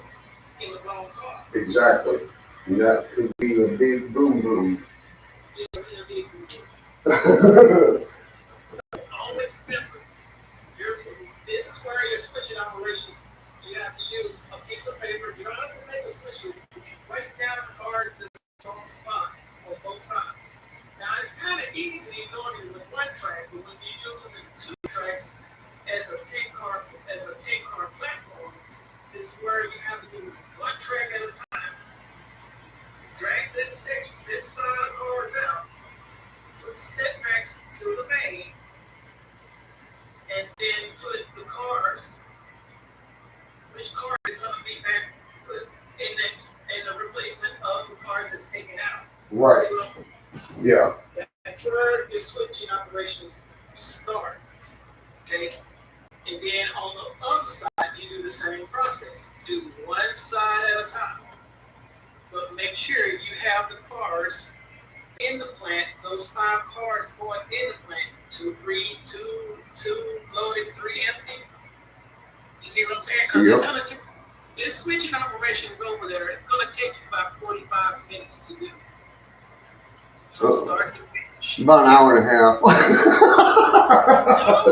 in the wrong car. Exactly. And that could be a big boom boom. It'll be a big boom. Always remember, this is where you're switching operations. You have to use a piece of paper. You don't have to make a switch. You write down the cars that's on the spot on both sides. Now it's kind of easy normally with 1 track, but when you're using 2 tracks as a 10-car platform, this is where you have to do 1 track at a time. Drag this side of cars out, put setbacks to the main, and then put the cars. Which car is going to be back put in the replacement of the cars that's taken out. Right. Yeah. That's where your switching operations start. Okay? And then on the other side, you do the same process. Do 1 side at a time. But make sure you have the cars in the plant, those 5 cars going in the plant, 2 loaded, 3 empty. You see what I'm saying? Because it's going to take, this switching operation over there, it's going to take you about 45 minutes to do. From start to finish. About an hour and a half.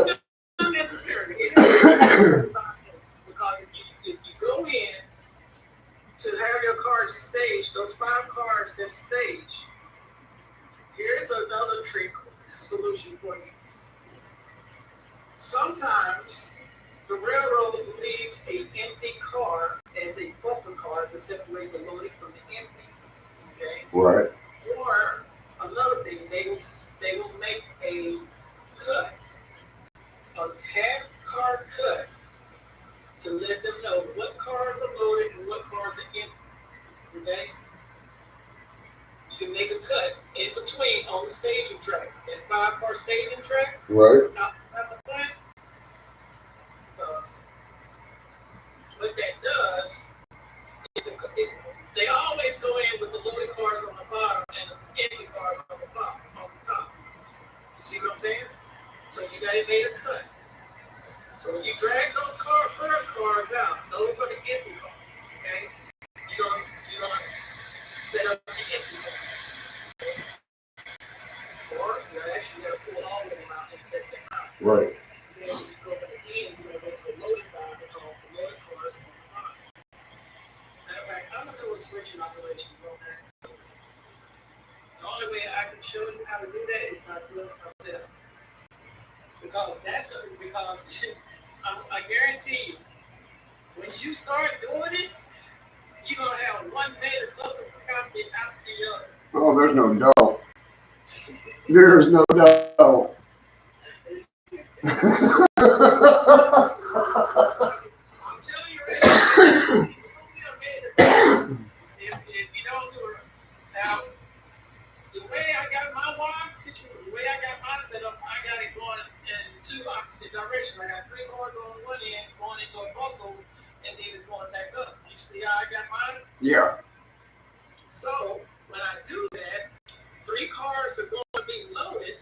No, not necessarily. It's 45 minutes. Because if you go in to have your cars staged, those 5 cars that stage, here's another trick solution for you. Sometimes the railroad leaves an empty car as a buffer car to separate the loaded from the empty. Okay? Right. Or another thing, they will make a cut, a half-car cut, to let them know what cars are loaded and what cars are empty. Okay? You can make a cut in between on the staging track, that 5-car staging track. Right. Out the plant. Because what that does, do a switching operation on that. The only way I can show you how to do that is by doing it myself. Because I guarantee you, when you start doing it, you're gonna have one major customer company after the other. Oh, there's no doubt. There's no doubt. I'm telling you right now, if you don't do it. Now, the way I got my wine situation, the way I got mine set up, I got it going in two opposite directions. I got 3 cars on one end going into a bustle, and then it's going back up. You see how I got mine? Yeah. So when I do that, 3 cars are going to be loaded,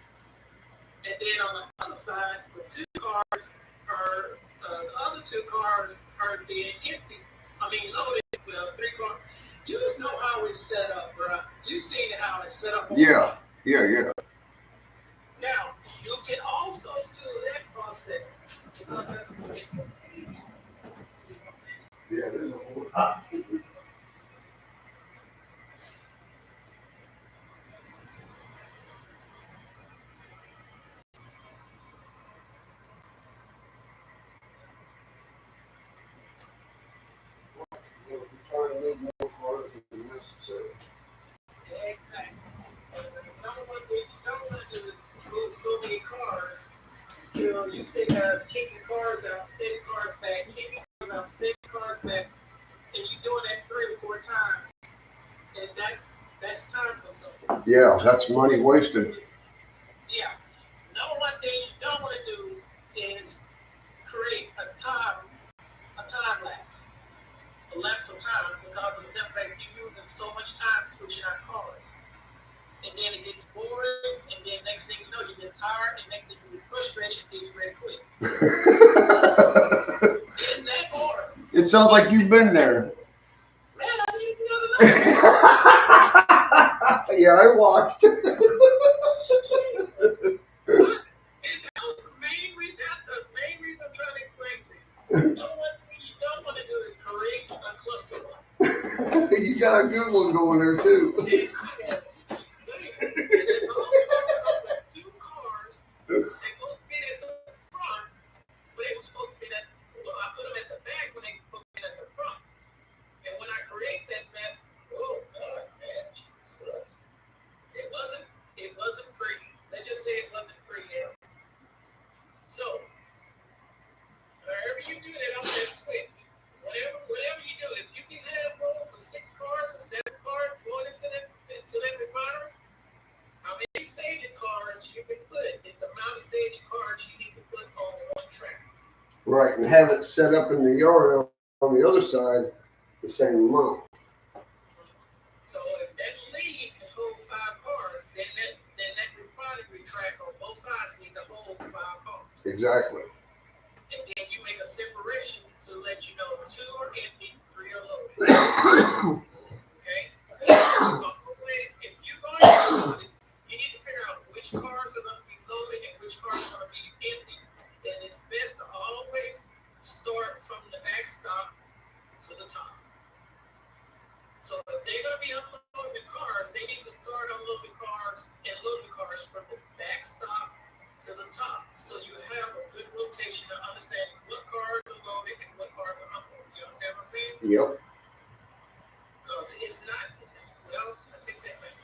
and then on the other side, the 2 cars are the other 2 cars are being empty. I mean loaded. Well, 3 cars. You just know how it's set up, bro. You seen how it's set up. Yeah. Now you can also do that process because that's easy. Yeah, there's no trying to move more cars than necessary. Exactly. Number one thing you don't want to do is move so many cars till you sit there kicking cars out, setting cars back, kicking cars out, setting cars back, and you're doing that 3 or 4 times, and that's time consuming. Yeah, that's money wasted. Yeah. Number one thing you don't want to do is create a time lapse. A lapse of time because of the simple fact you're using so much time switching out cars. And then it gets boring, and then next thing you know, you get tired, and next thing you get frustrated, and then you ready to quit. In that order. It sounds like you've been there. Man, I did the other night. Yeah, I watched. And that was the main reason I'm trying to explain to you. You know what you don't want to do is create a cluster one. You got a good one going there too. And there's also 2 cars. They're supposed to be at the front, but they were supposed to be at. Well, I put them at the back when they were supposed to be at the front. And when I create that mess, oh God, man, Jesus. It wasn't free. Let's just say it wasn't free there. So, wherever you do that, I'm just switch. Whatever you do, if you can have room for 6 cars or 7 cars going into that refinery, how many staging cars you can put? It's the amount of staging cars you need to put on one track. Right, and have it set up in the yard on the other side the same amount. So if that lead can hold 5 cars, then that refinery track on both sides need to hold 5 cars. Exactly. And then you make a separation to let you know 2 are empty, 3 are loaded. Okay? Always, if you're going to be loaded, you need to figure out which cars are going to be loaded and which cars are going to be empty. Then it's best to always start from the backstop to the top. So if they're going to be unloading cars, they need to start unloading cars and loading cars from the backstop to the top. So you have a good rotation of understanding what cars are loaded and what cars are unloaded. You understand what I'm saying? Yep. Because it's not, well, I take that back.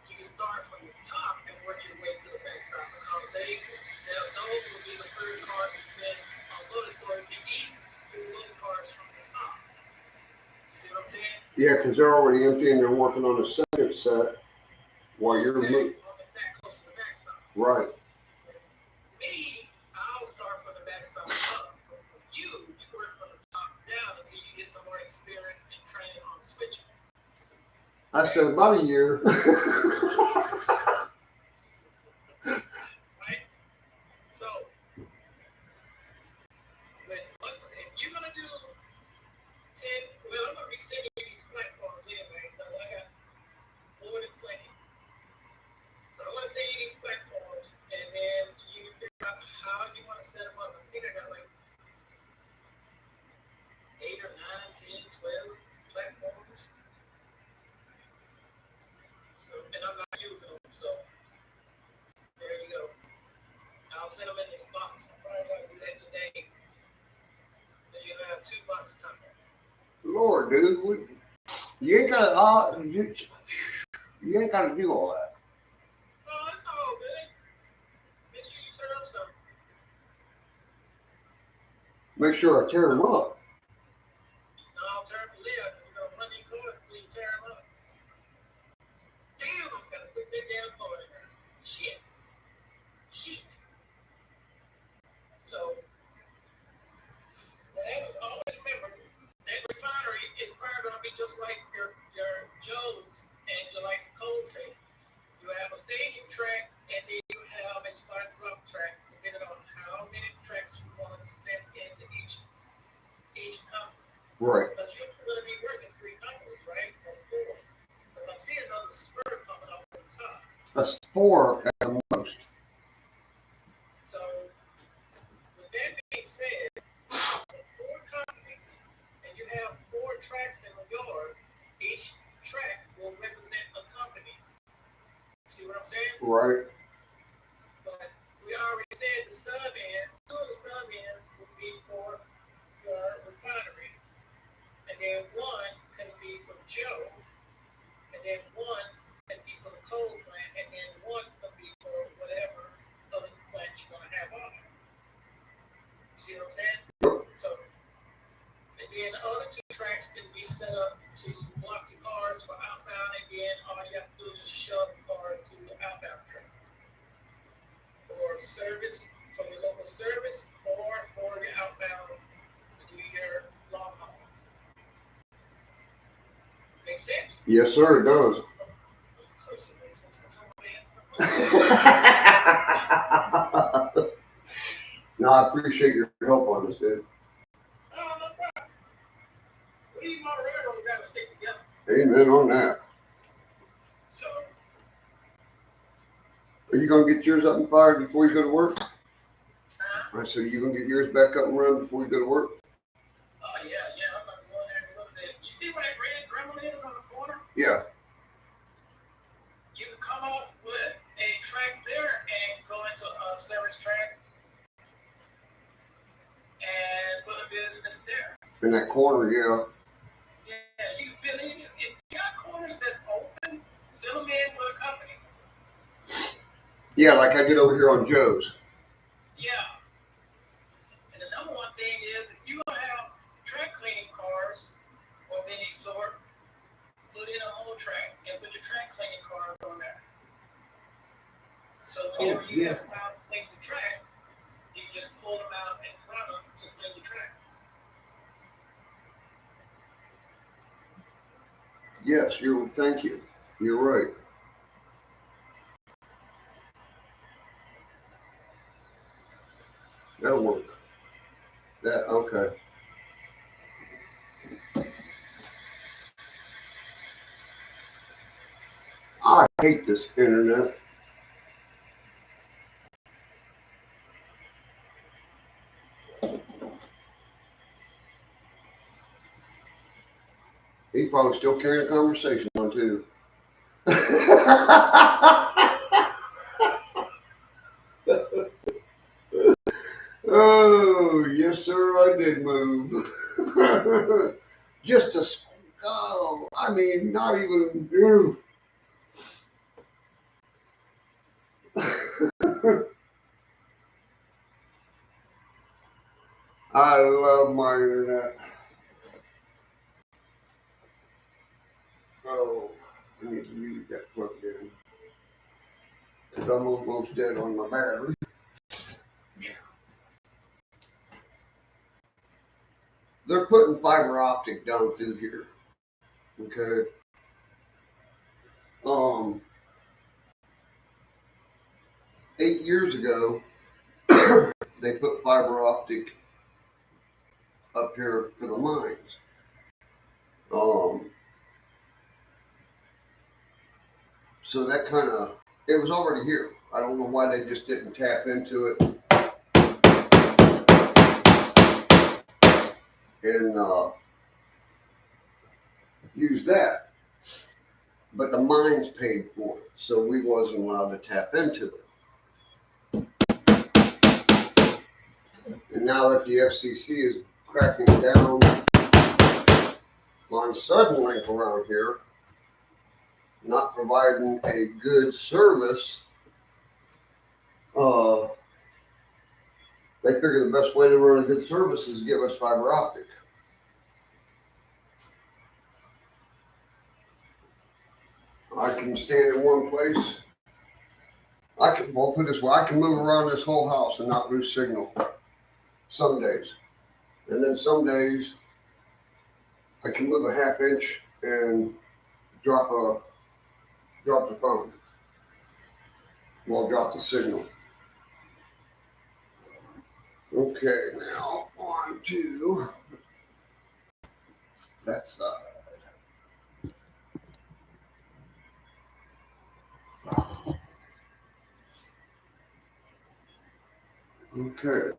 You can start from the top and work your way to the backstop because those will be the first cars that have been unloaded. So it'd be easy to do those cars from the top. See what I'm saying? Yeah, because they're already empty and they're working on the second set while you're moving. Close to the backstop. Right. Me, I'll start from the backstop up. You work from the top down until you get some more experience and training on switching. I said about a year. Right? So, if you're going to do 10, well, I'm going to be sending you these platforms anyway, because I got more than plenty. So I'm going to send you these platforms, and then you can figure out how you want to set them up. I think I got like 8 or 9, 10, 12 this box. I'm probably going to do that today. Because you have 2 months coming. Lord, dude, you ain't got you ain't got to do all that. Oh, it's all good. Make sure you turn up something. Make sure I tear them up. No, I'll turn the lid. You know, run your cord until you tear them up. Damn, I've got to put that damn cord in there. Shit. So, always remember, that refinery is probably going to be just like your Joe's and your like coal station. You have a staging track and then you have a start drop track, depending on how many tracks you want to step into each company. Right. But you're going to be working 3 companies, right? Or 4. Because I see another spur coming up on the top. A 4 at the most. So, with that being said, 4 companies, and you have 4 tracks in the yard, each track will represent a company. See what I'm saying? Right. But we already said the stub end, 2 of the stub ends will be for your refinery. And then 1 can be for Joe. And then 1 can be for the coal plant. And then 1 can be for whatever other plant you want to have on there. You see what I'm saying? So, and then the other 2 tracks can be set up to block the cars for outbound. Again, all you have to do is just shove the cars to the outbound track. For service, from your local service, or for your outbound to do your long haul. Make sense? Yes, sir, it does. Of course it makes sense. That's all, man. No, I appreciate your help on this, dude. Oh, no problem. We need more railroad, we gotta stick together. Amen on that. So, Are you gonna get yours up and fired before you go to work? I said, you gonna get yours back up and running before you go to work? oh yeah, I'm about to go in there and look at it. You see where that red Dremel is on the corner? Yeah. You can come off with a track there and go into a service track and put a business there. In that corner, yeah. Yeah, you can fill in. If you got corners that's open, fill them in with a company. Yeah, like I did over here on Joe's. Yeah. And the number 1 thing is, if you're going to have track cleaning cars of any sort, put in a whole track and put your track cleaning cars on there. So whenever you have time to clean the track, you just pull them out and run them to clean the track. Yes, thank you. You're right. That'll work. Okay. I hate this internet. He's probably still carrying a conversation on too. Oh, yes, sir, I did move. Just a, I mean, not even, I love my internet. Oh, I need to really get plugged in. Because I'm almost dead on my battery. They're putting fiber optic down through here. Okay. 8 years ago, they put fiber optic up here for the mines. So that kind of, it was already here. I don't know why they just didn't tap into it and use that. But the mines paid for it, so we wasn't allowed to tap into it. And now that the FCC is cracking down on Suddenlink around here, not providing a good service, they figure the best way to run a good service is to give us fiber optic. I can stand in one place. Well, put it this way, I can move around this whole house and not lose signal some days. And then some days I can move a half inch and drop the phone. Well, drop the signal. Okay, now on to that side. Okay,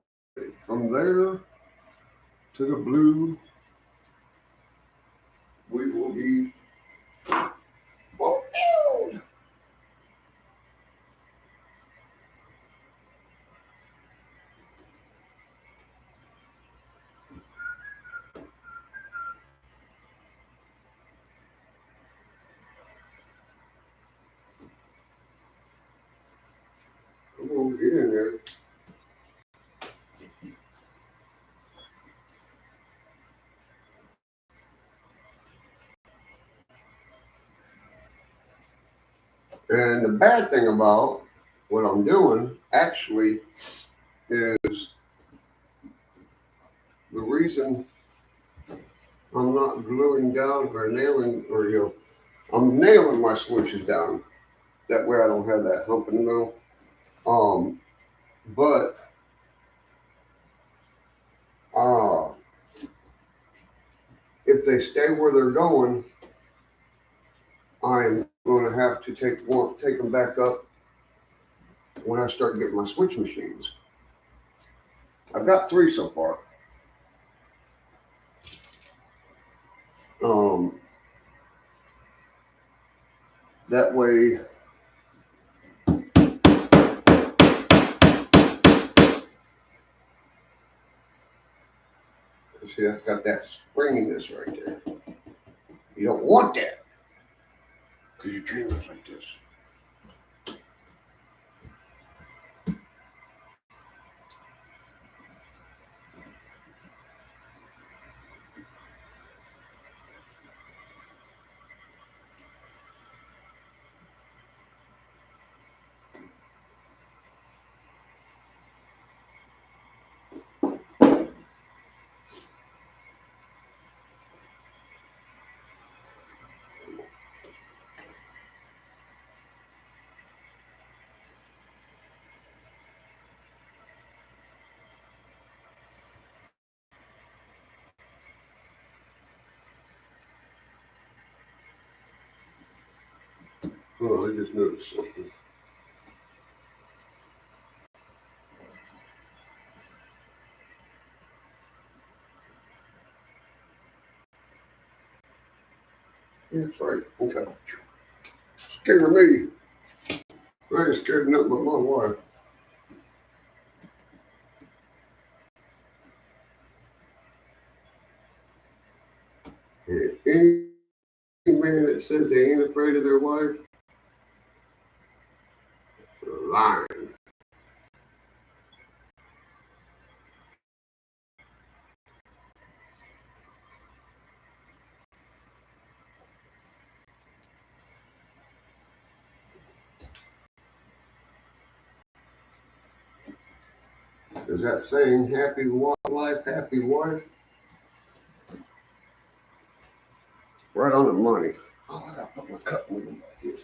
from there to the blue, we will be fulfilled. I'm gonna get in there. And the bad thing about what I'm doing actually is the reason I'm not gluing down or nailing, or I'm nailing my switches down. That way I don't have that hump in the middle. But if they stay where they're going, I'm going to have to take them back up when I start getting my switch machines. I've got 3 so far. That way, see, that's got that springiness right there. You don't want that because your train goes like this. Oh, I just noticed something. Yeah, that's right. Okay. Scared me. I ain't scared of nothing but my wife. And any man that says they ain't afraid of their wife, they're lying. There's that saying, happy life, happy wife. Right on the money. Oh, I gotta put my cup moving back here.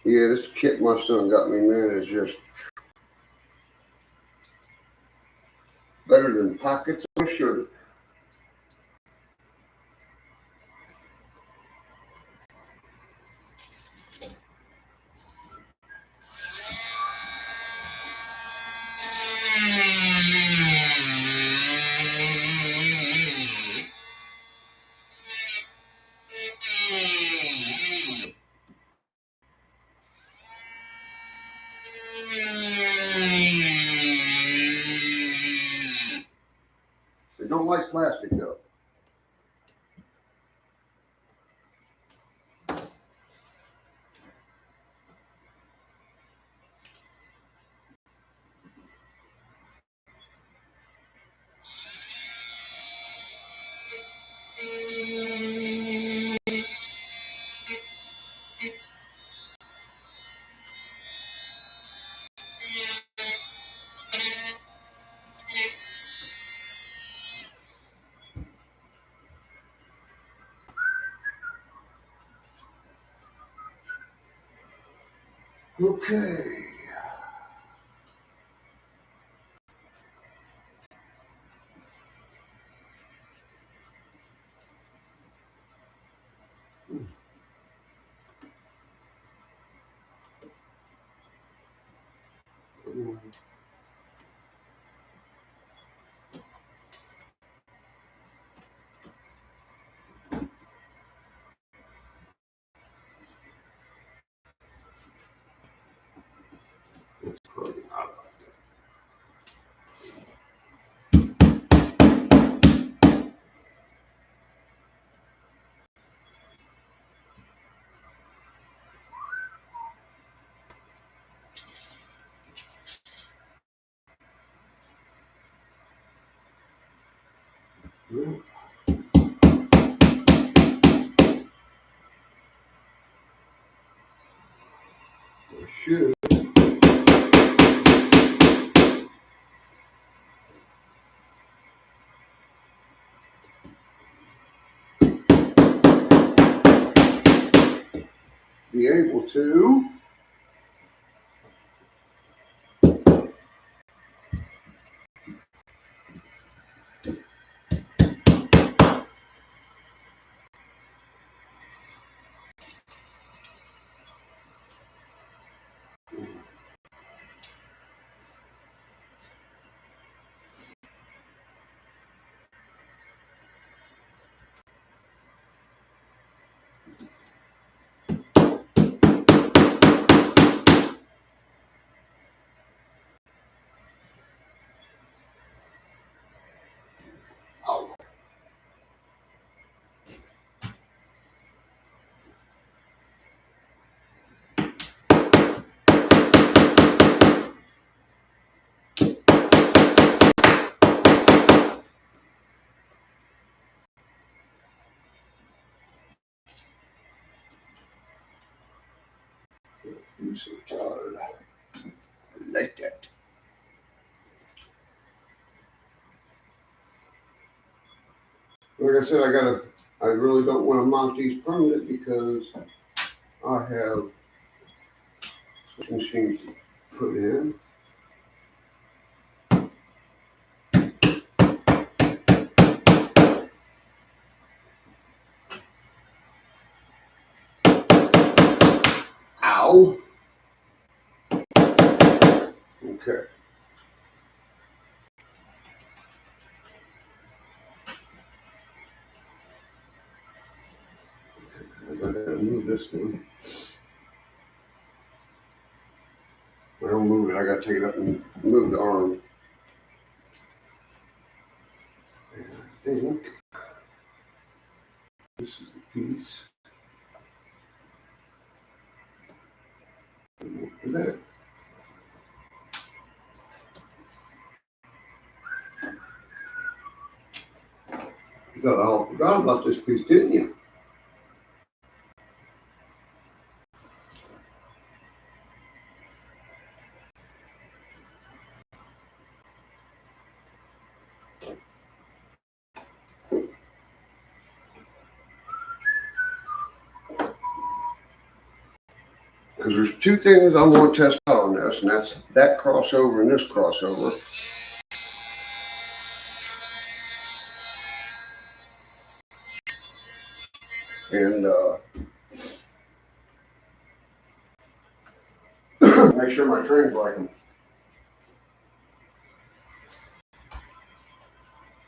Yeah, this kit my son got me, man, is just better than pockets of a shirt. They don't like plastic though. Okay. Should be able to. Oh, I'm so tired. I like that. Like I said, I really don't want to mount these permanent because I have machines to put in. Ow. Okay. I gotta move this one. If I don't move it, I gotta take it up and move the arm. And I think this is the piece. For that. You thought I all forgot about this piece, didn't you? because there's two things I want to test out on this, and that's that crossover and this crossover. And make sure my train's like them.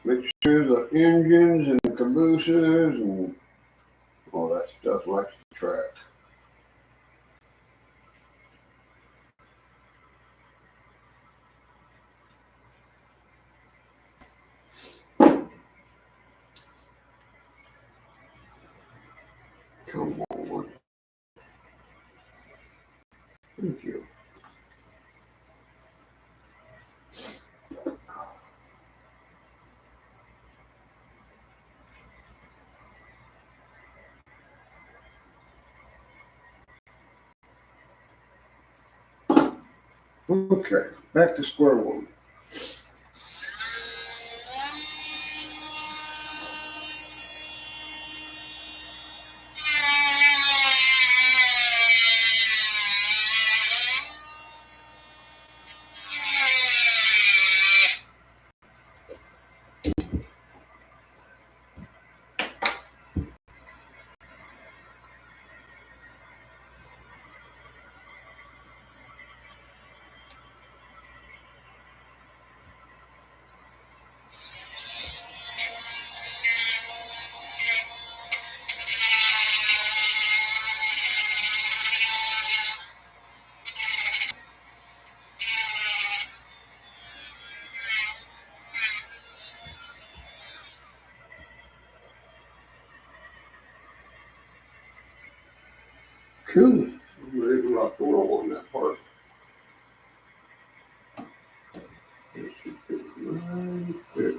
Make sure the engines and the cabooses and all that stuff likes the track. Come on. Thank you. Okay, back to square one. Cool. I'm ready to rock and roll on that part. Right there.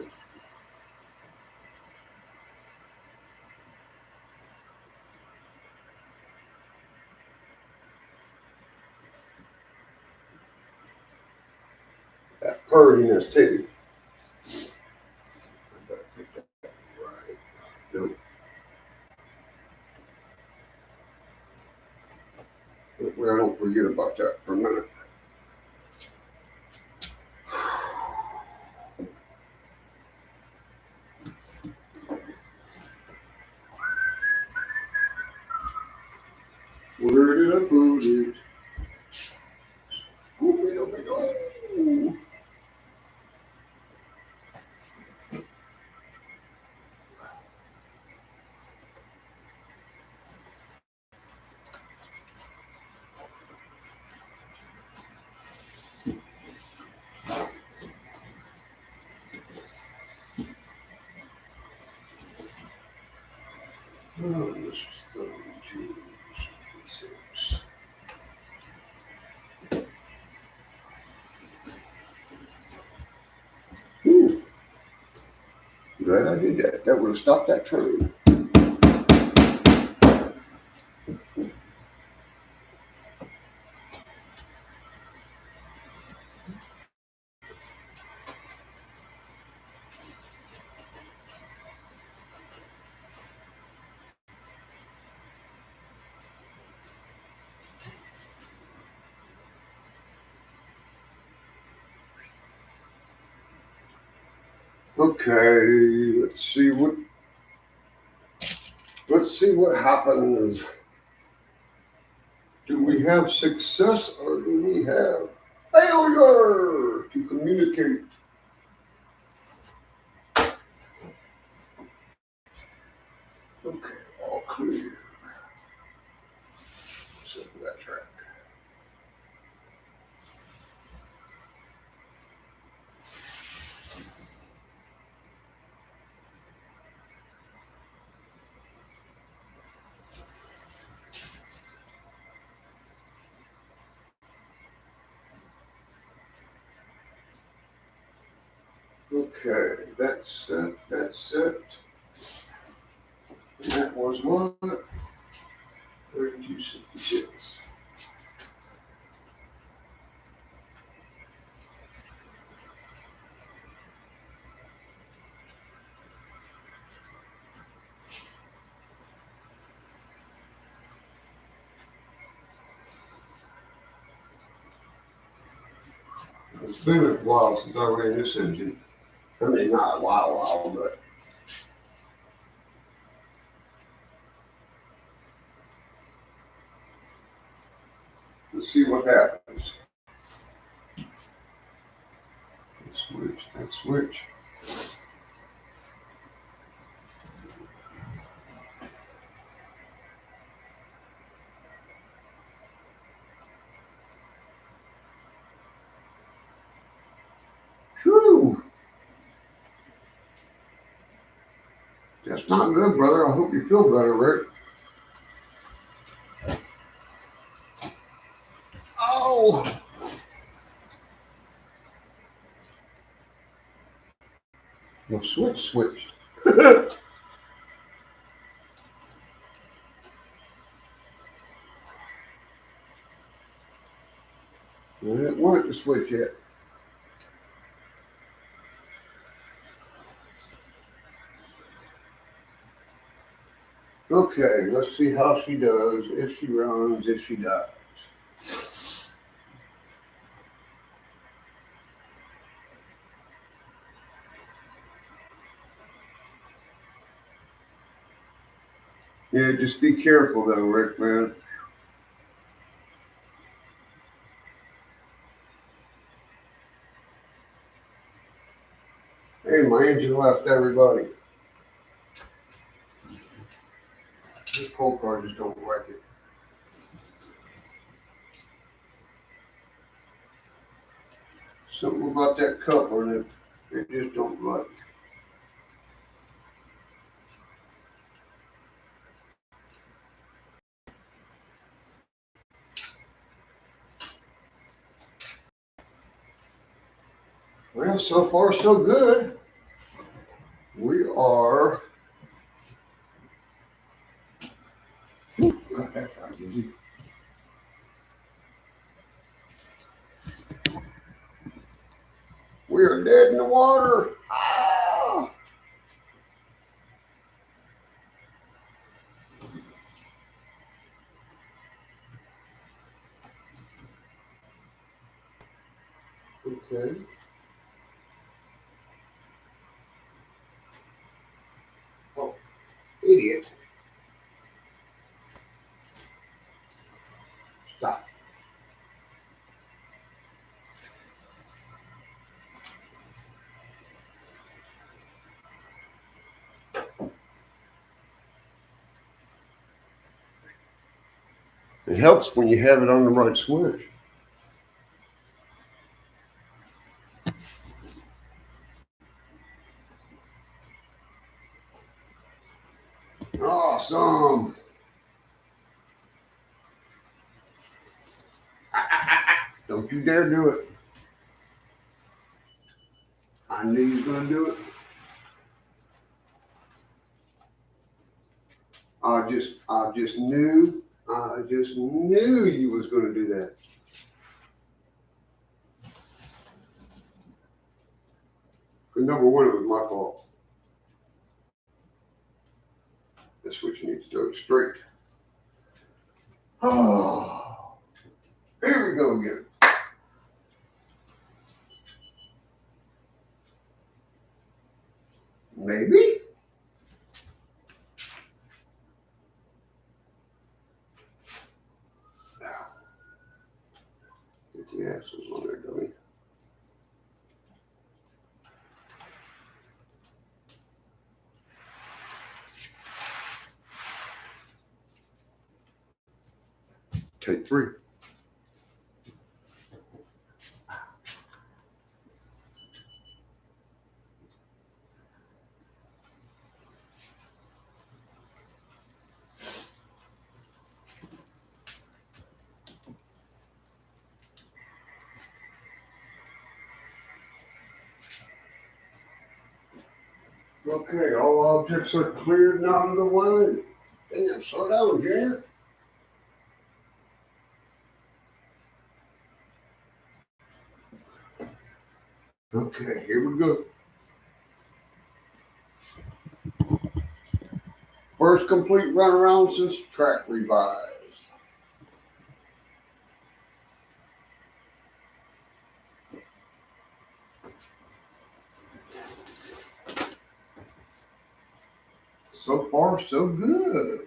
That purriness too. I better pick that right. Nope. Well, I don't forget about that for a minute. Where did I put it? Oh. Oh, this is 32, 66. Ooh. Glad I did that. That would have stopped that train. Okay, let's see what happens. Do we have success or do we have failure to communicate? Okay, all clear. Except for that track. Okay, that's it. That's it. And that was what? 3266. It's been a while since I ran this engine. I mean, not a while, but let's see what happens. That switch. Whew. That's not good, brother. I hope you feel better, Rick. Oh! The switch switched. I didn't want it to switch yet. Okay, let's see how she does, if she runs, if she does. Yeah, just be careful though, Rick, man. Hey, my engine left everybody. This coal car just don't like it. Something about that coupler that it just don't like. Well, so far so good. We are. We are dead in the water. Ah! Okay. Oh, idiot. Stop. It helps when you have it on the right switch. Awesome. Don't you dare do it. I knew you was gonna do it. I just knew you was gonna do that. Because number one, it was my fault. The switch needs to go straight. Oh, here we go again. Maybe. Get the axles on there, dummy. Take three. Okay, all objects are cleared and out of the way. Damn, slow down, Junior. Okay, here we go. First complete run around since track revised. So far, so good.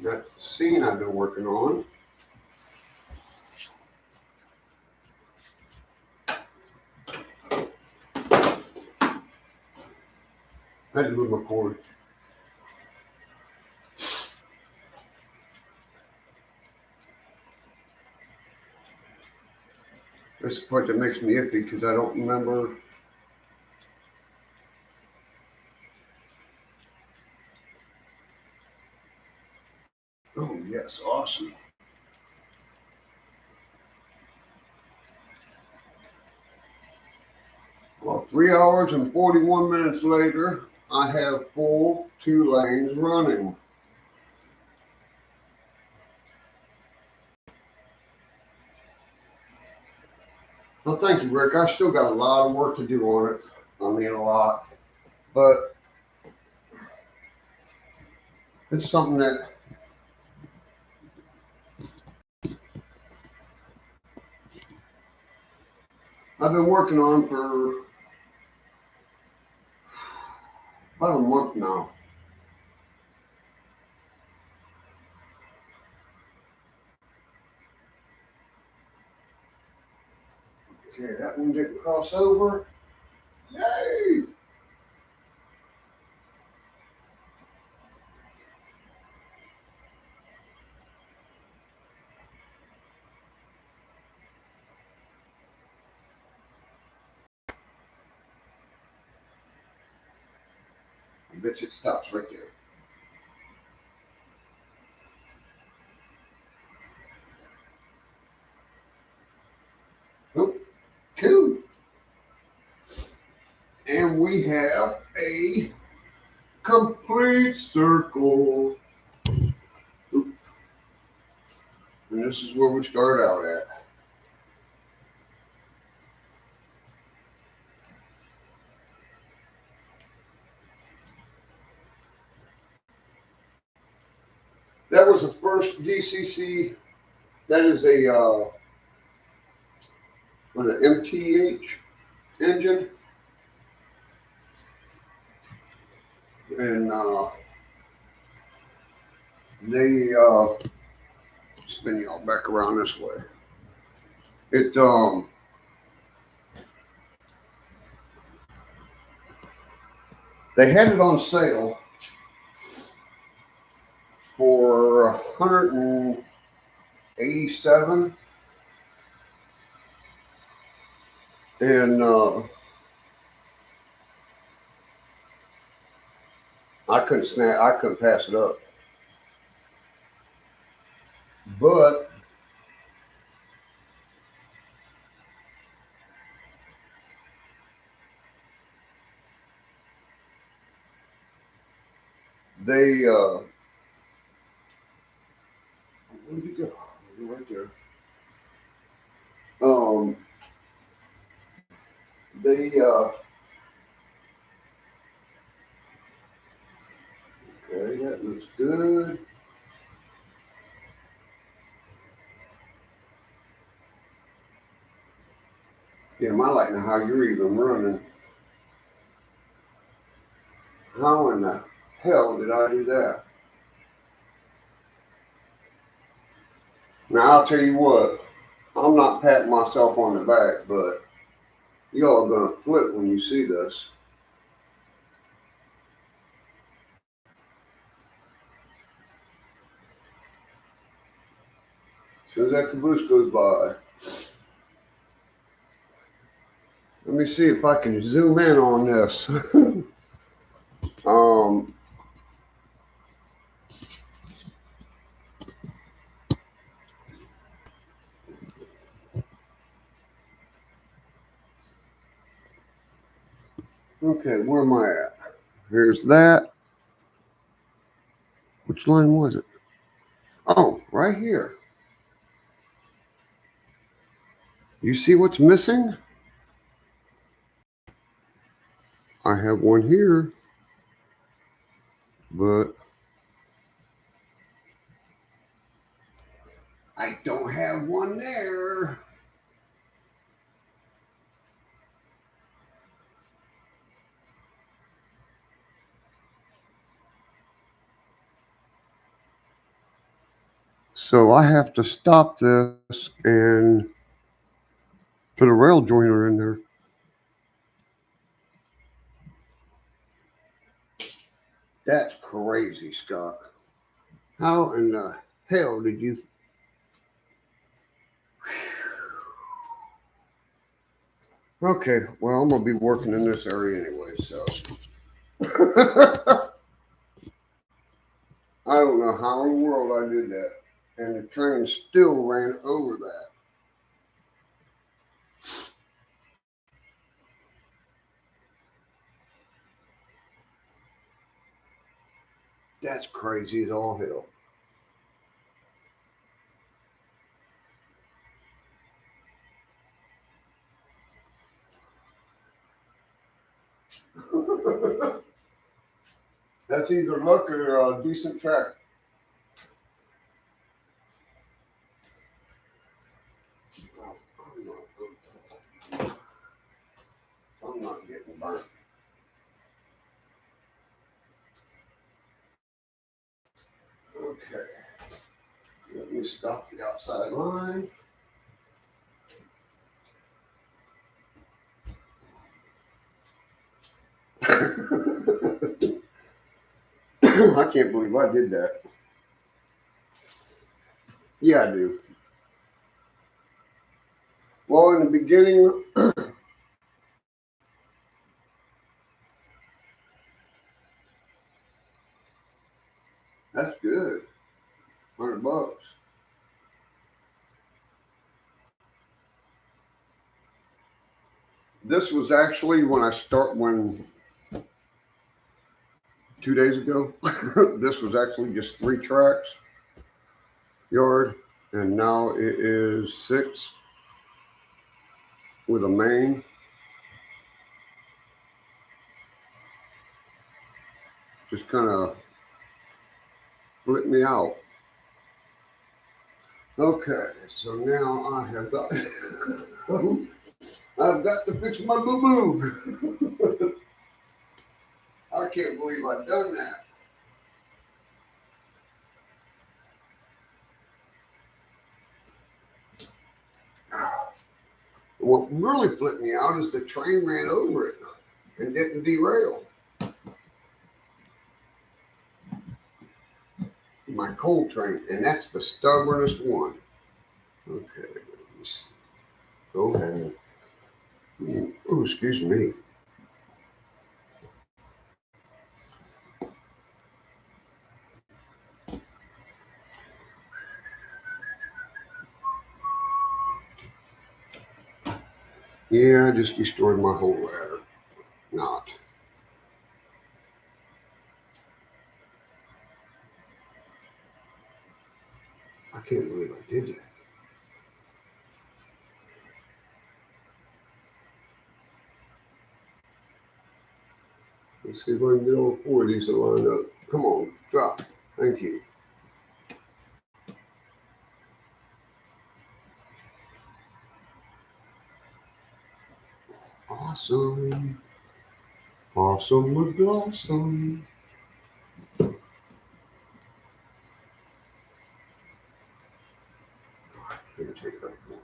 That's the scene I've been working on. I had to move my cord. That's the part that makes me iffy because I don't remember. Oh, yes, awesome. Well, 3 hours and 41 minutes later, I have full 2 lanes running. Well, thank you, Rick. I still got a lot of work to do on it. I mean, a lot. But it's something that I've been working on for about a month now. Okay, that one didn't cross over. Yay! I bet you it stops right there. Oh, cool. And we have a complete circle. Oop. And this is where we start out at. That was the first DCC. That is a an MTH engine, and they spin y'all back around this way. It they had it on sale for 187, and I couldn't pass it up. But they where'd you go? You're right there. They okay, that looks good. Damn, I like to know how you're even running. How in the hell did I do that? Now I'll tell you what, I'm not patting myself on the back, but y'all are gonna flip when you see this. As soon as that caboose goes by, let me see if I can zoom in on this. Okay, where am I at? Here's that. Which line was it? Oh, right here. You see what's missing? I have one here, but I don't have one there. So I have to stop this and put a rail joiner in there. That's crazy, Scott. How in the hell did you? Okay, well, I'm gonna be working in this area anyway, so I don't know how in the world I did that, and the train still ran over that. That's crazy as all hell. That's either luck or a decent track. I'm not getting burnt. Okay. Let me stop the outside line. I can't believe I did that. Yeah, I do. Well, in the beginning, that's good. $100. This was actually when 2 days ago. This was actually just 3 tracks yard, and now it is 6 with a main. Just kind of split me out. Okay, so now I have got I've got to fix my boo-boo. I can't believe I've done that. What really flipped me out is the train ran over it and didn't derail. My coal train, and that's the stubbornest one. Okay, let's go ahead. Oh, excuse me. Yeah, I just destroyed my whole ladder. Not. I can't believe I did that. Let's see if I can get all 4 of these to line up. Come on, drop. Thank you. Awesome. Awesome with awesome. I can't take that more.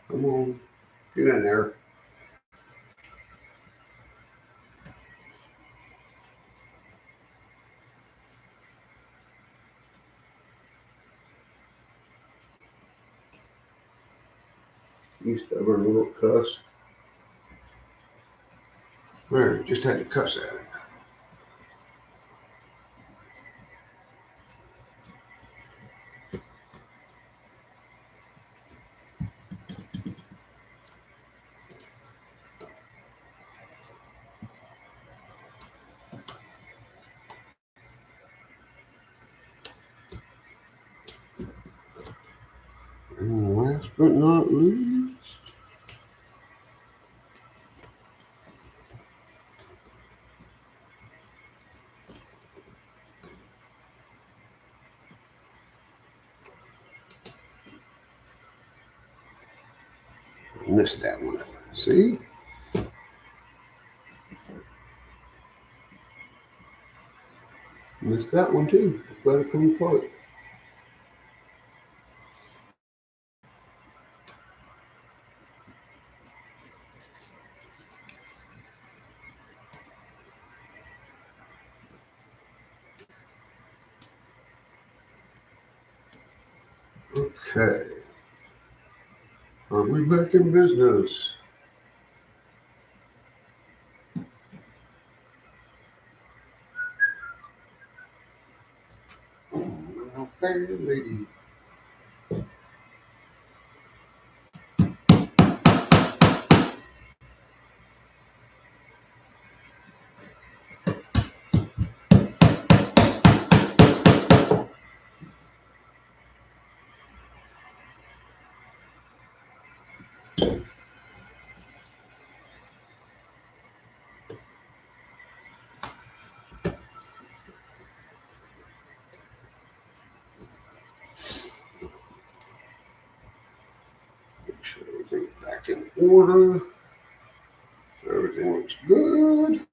Come on, get in there. You stubborn little cuss. There, just had to cuss at it. And last but not least, Missed that one. See? Missed that one too. Let it come apart. Okay. Are we back in business? Okay, lady. Make sure everything's back in order. Everything looks good.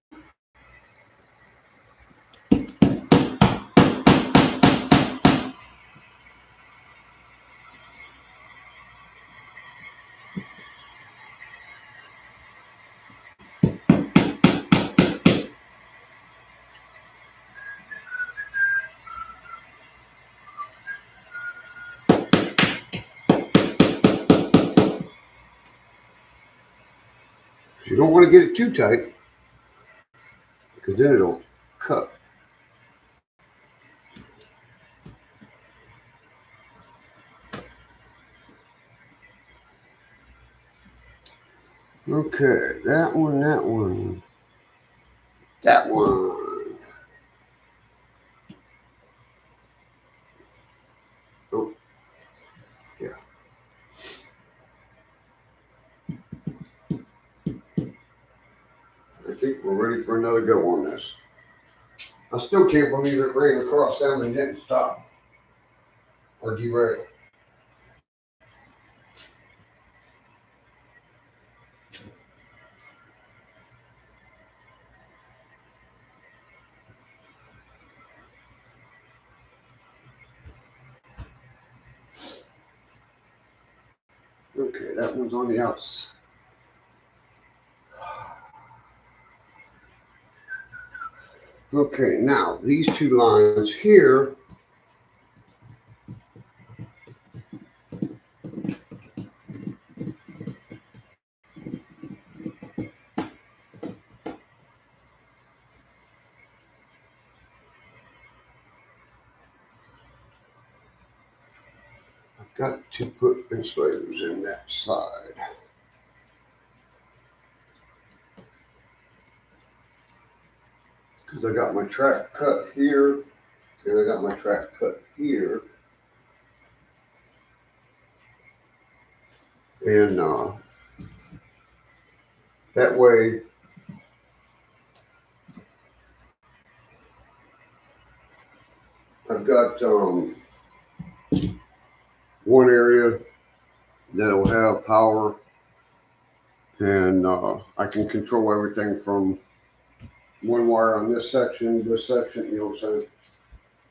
You don't want to get it too tight because then it'll cut. Okay, that one, that one, that one. Oh, yeah. I think we're ready for another go on this. I still can't believe it ran across them and didn't stop or derail. Okay, that one's on the outside. Okay, now these two lines here, I've got to put insulators in that side. Because I got my track cut here and I got my track cut here. And that way I've got one area that will have power and I can control everything from one wire on this section, you know what I'm saying?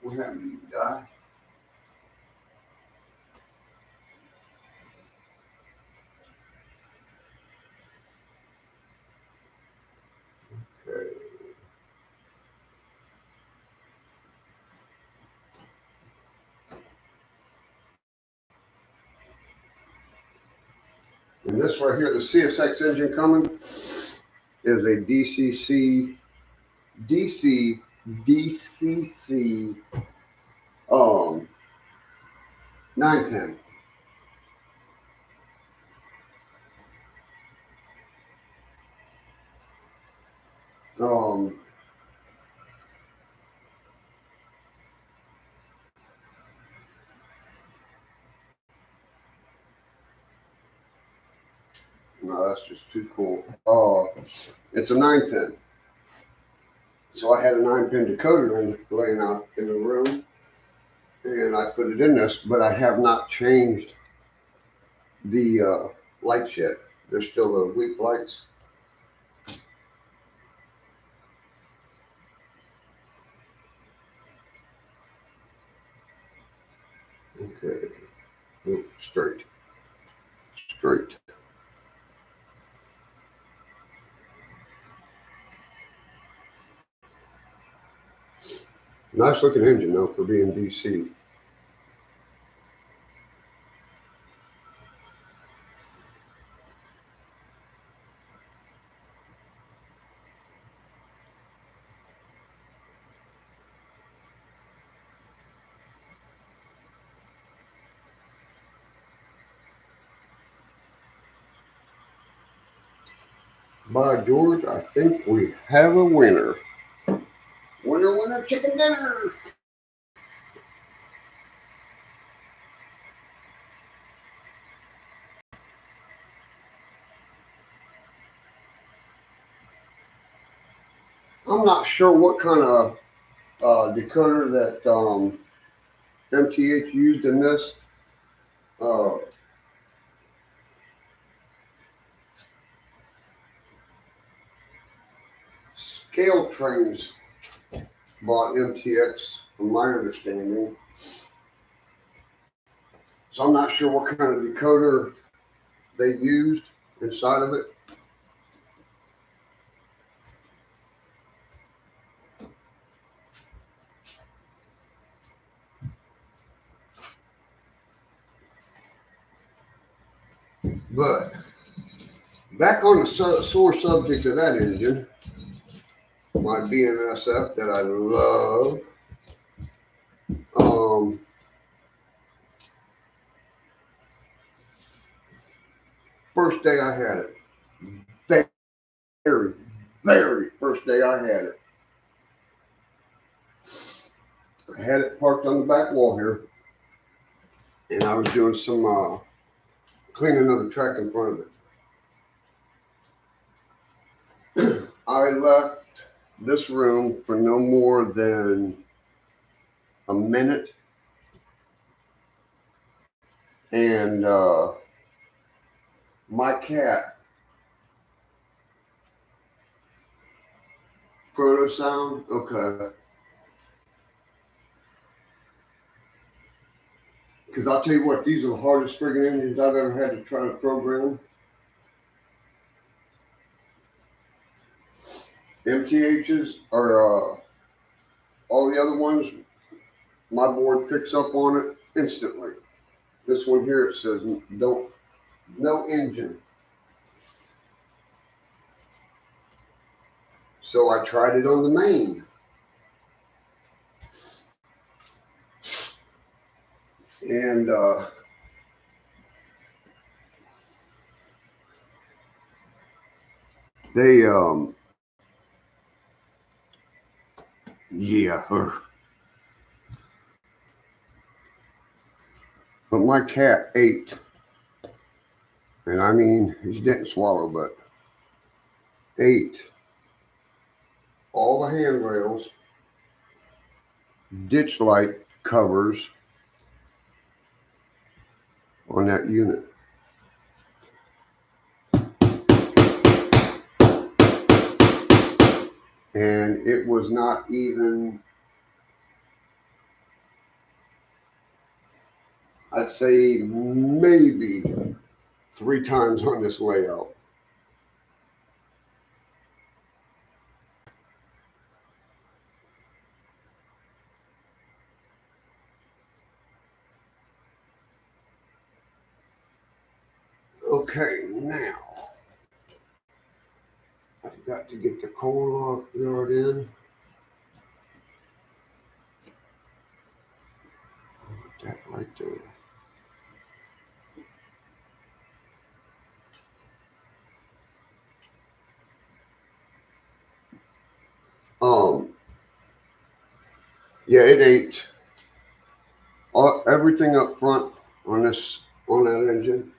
What happened to you, die? Okay. And this right here, the CSX engine coming, is a DCC 910. No, that's just too cool. It's a 910. So I had a 9-pin decoder laying out in the room, and I put it in this, but I have not changed the lights yet. There's still the weak lights. Okay. Nope, straight. Straight. Nice looking engine though for being DC. By George, I think we have a winner. Winner, winner, chicken dinner. I'm not sure what kind of decoder that MTH used in this. Uh, Scale Trains bought MTX, from my understanding. So I'm not sure what kind of decoder they used inside of it. But back on the sore subject of that engine, my BNSF that I love. First day I had it, very, very first day I had it. I had it parked on the back wall here, and I was doing some cleaning of the track in front of it. I left this room for no more than a minute, and my cat, proto sound, okay. Because I'll tell you what, these are the hardest friggin' engines I've ever had to try to program. MTHs are all the other ones, my board picks up on it instantly. This one here, it says don't, no engine. So I tried it on the main. And they, yeah. But my cat ate. And I mean, he didn't swallow, but ate all the handrails, ditch light covers on that unit. And it was not even, I'd say maybe 3 times on this layout. Okay, now I've got to get the coal yard in. Put that right there. Yeah, it ate everything up front on that engine.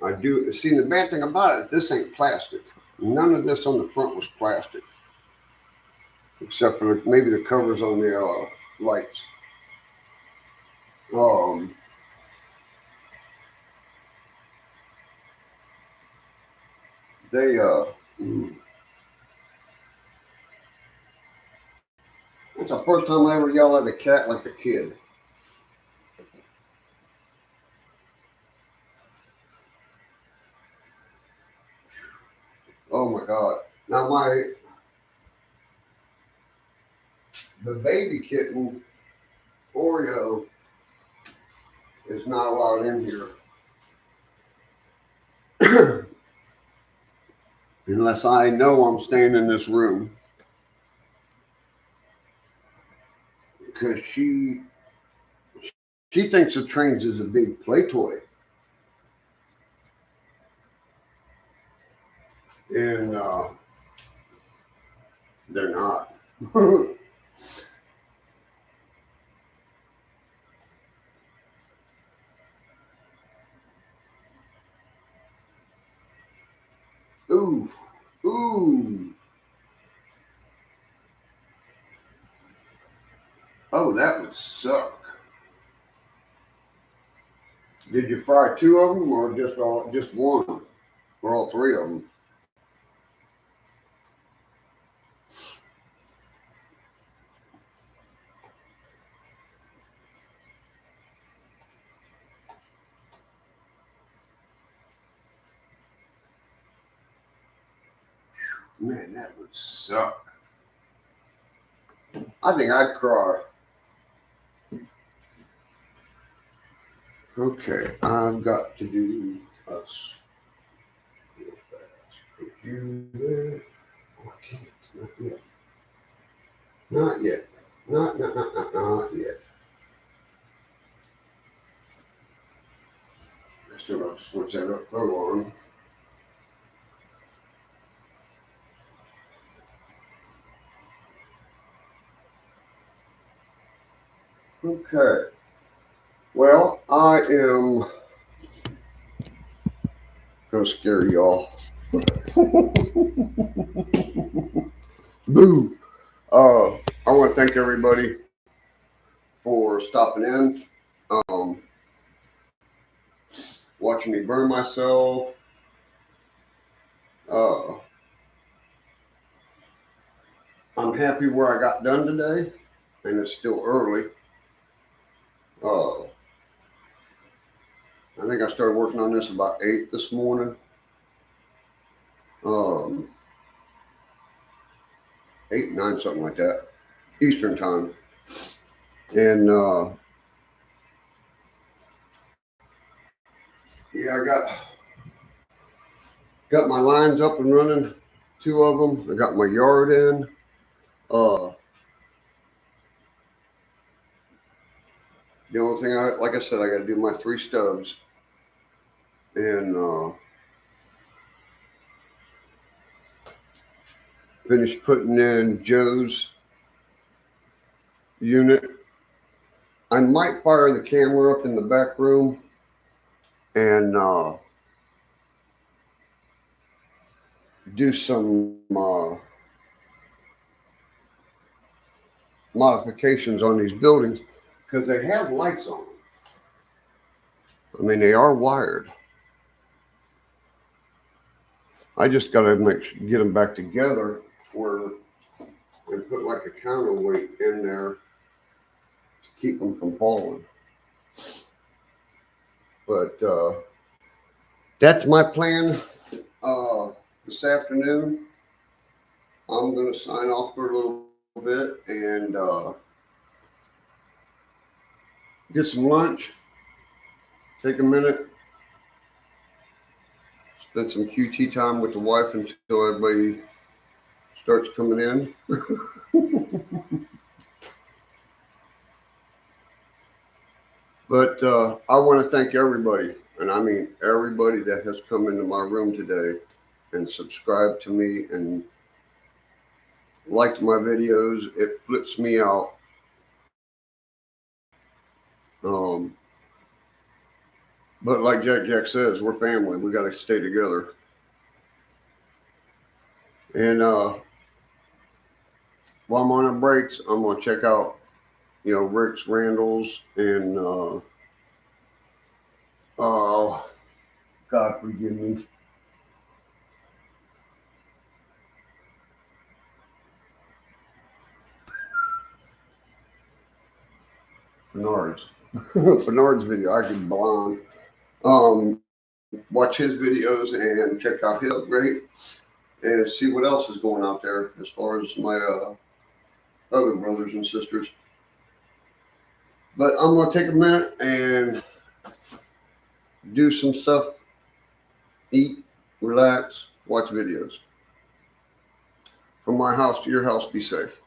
I do. See, the bad thing about it, this ain't plastic. None of this on the front was plastic, except for maybe the covers on the lights. They It's the first time I ever yelled at a cat like a kid. Oh my God. Now the baby kitten, Oreo, is not allowed in here. Unless I know I'm staying in this room. Because she thinks the trains is a big play toy. And they're not. Ooh. Ooh. Oh, that would suck. Did you fry two of them or just one? Or all three of them? Man, that would suck. I think I'd cry. Okay, I've got to do us real fast. Put you there. Oh, I can't. Not yet. Not yet. Not yet. I still have to switch that up photo on. Okay. Well, I am gonna scare y'all. Boo! I want to thank everybody for stopping in, watching me burn myself. I'm happy where I got done today, and it's still early. I think I started working on this about 8 this morning. 8, 9, something like that, Eastern time. And yeah, I got my lines up and running, 2 of them. I got my yard in. The only thing like I said, I got to do my 3 stubs and finish putting in Joe's unit. I might fire the camera up in the back room and do some modifications on these buildings because they have lights on them. I mean, they are wired. I just got to get them back together and put like a counterweight in there to keep them from falling. But that's my plan this afternoon. I'm going to sign off for a little bit and get some lunch, take a minute, spend some QT time with the wife until everybody starts coming in. But I want to thank everybody, and I mean everybody that has come into my room today and subscribed to me and liked my videos. It flips me out. But like Jack says, we're family. We got to stay together. And while I'm on the breaks, I'm gonna check out, Rick's, Randall's, and oh, God forgive me, Bernard's, Bernard's video. I could blind. Watch his videos and check out HillBilly and see what else is going out there as far as my other brothers and sisters. But I'm gonna take a minute and do some stuff, eat, relax, watch videos. From my house to your house, be safe.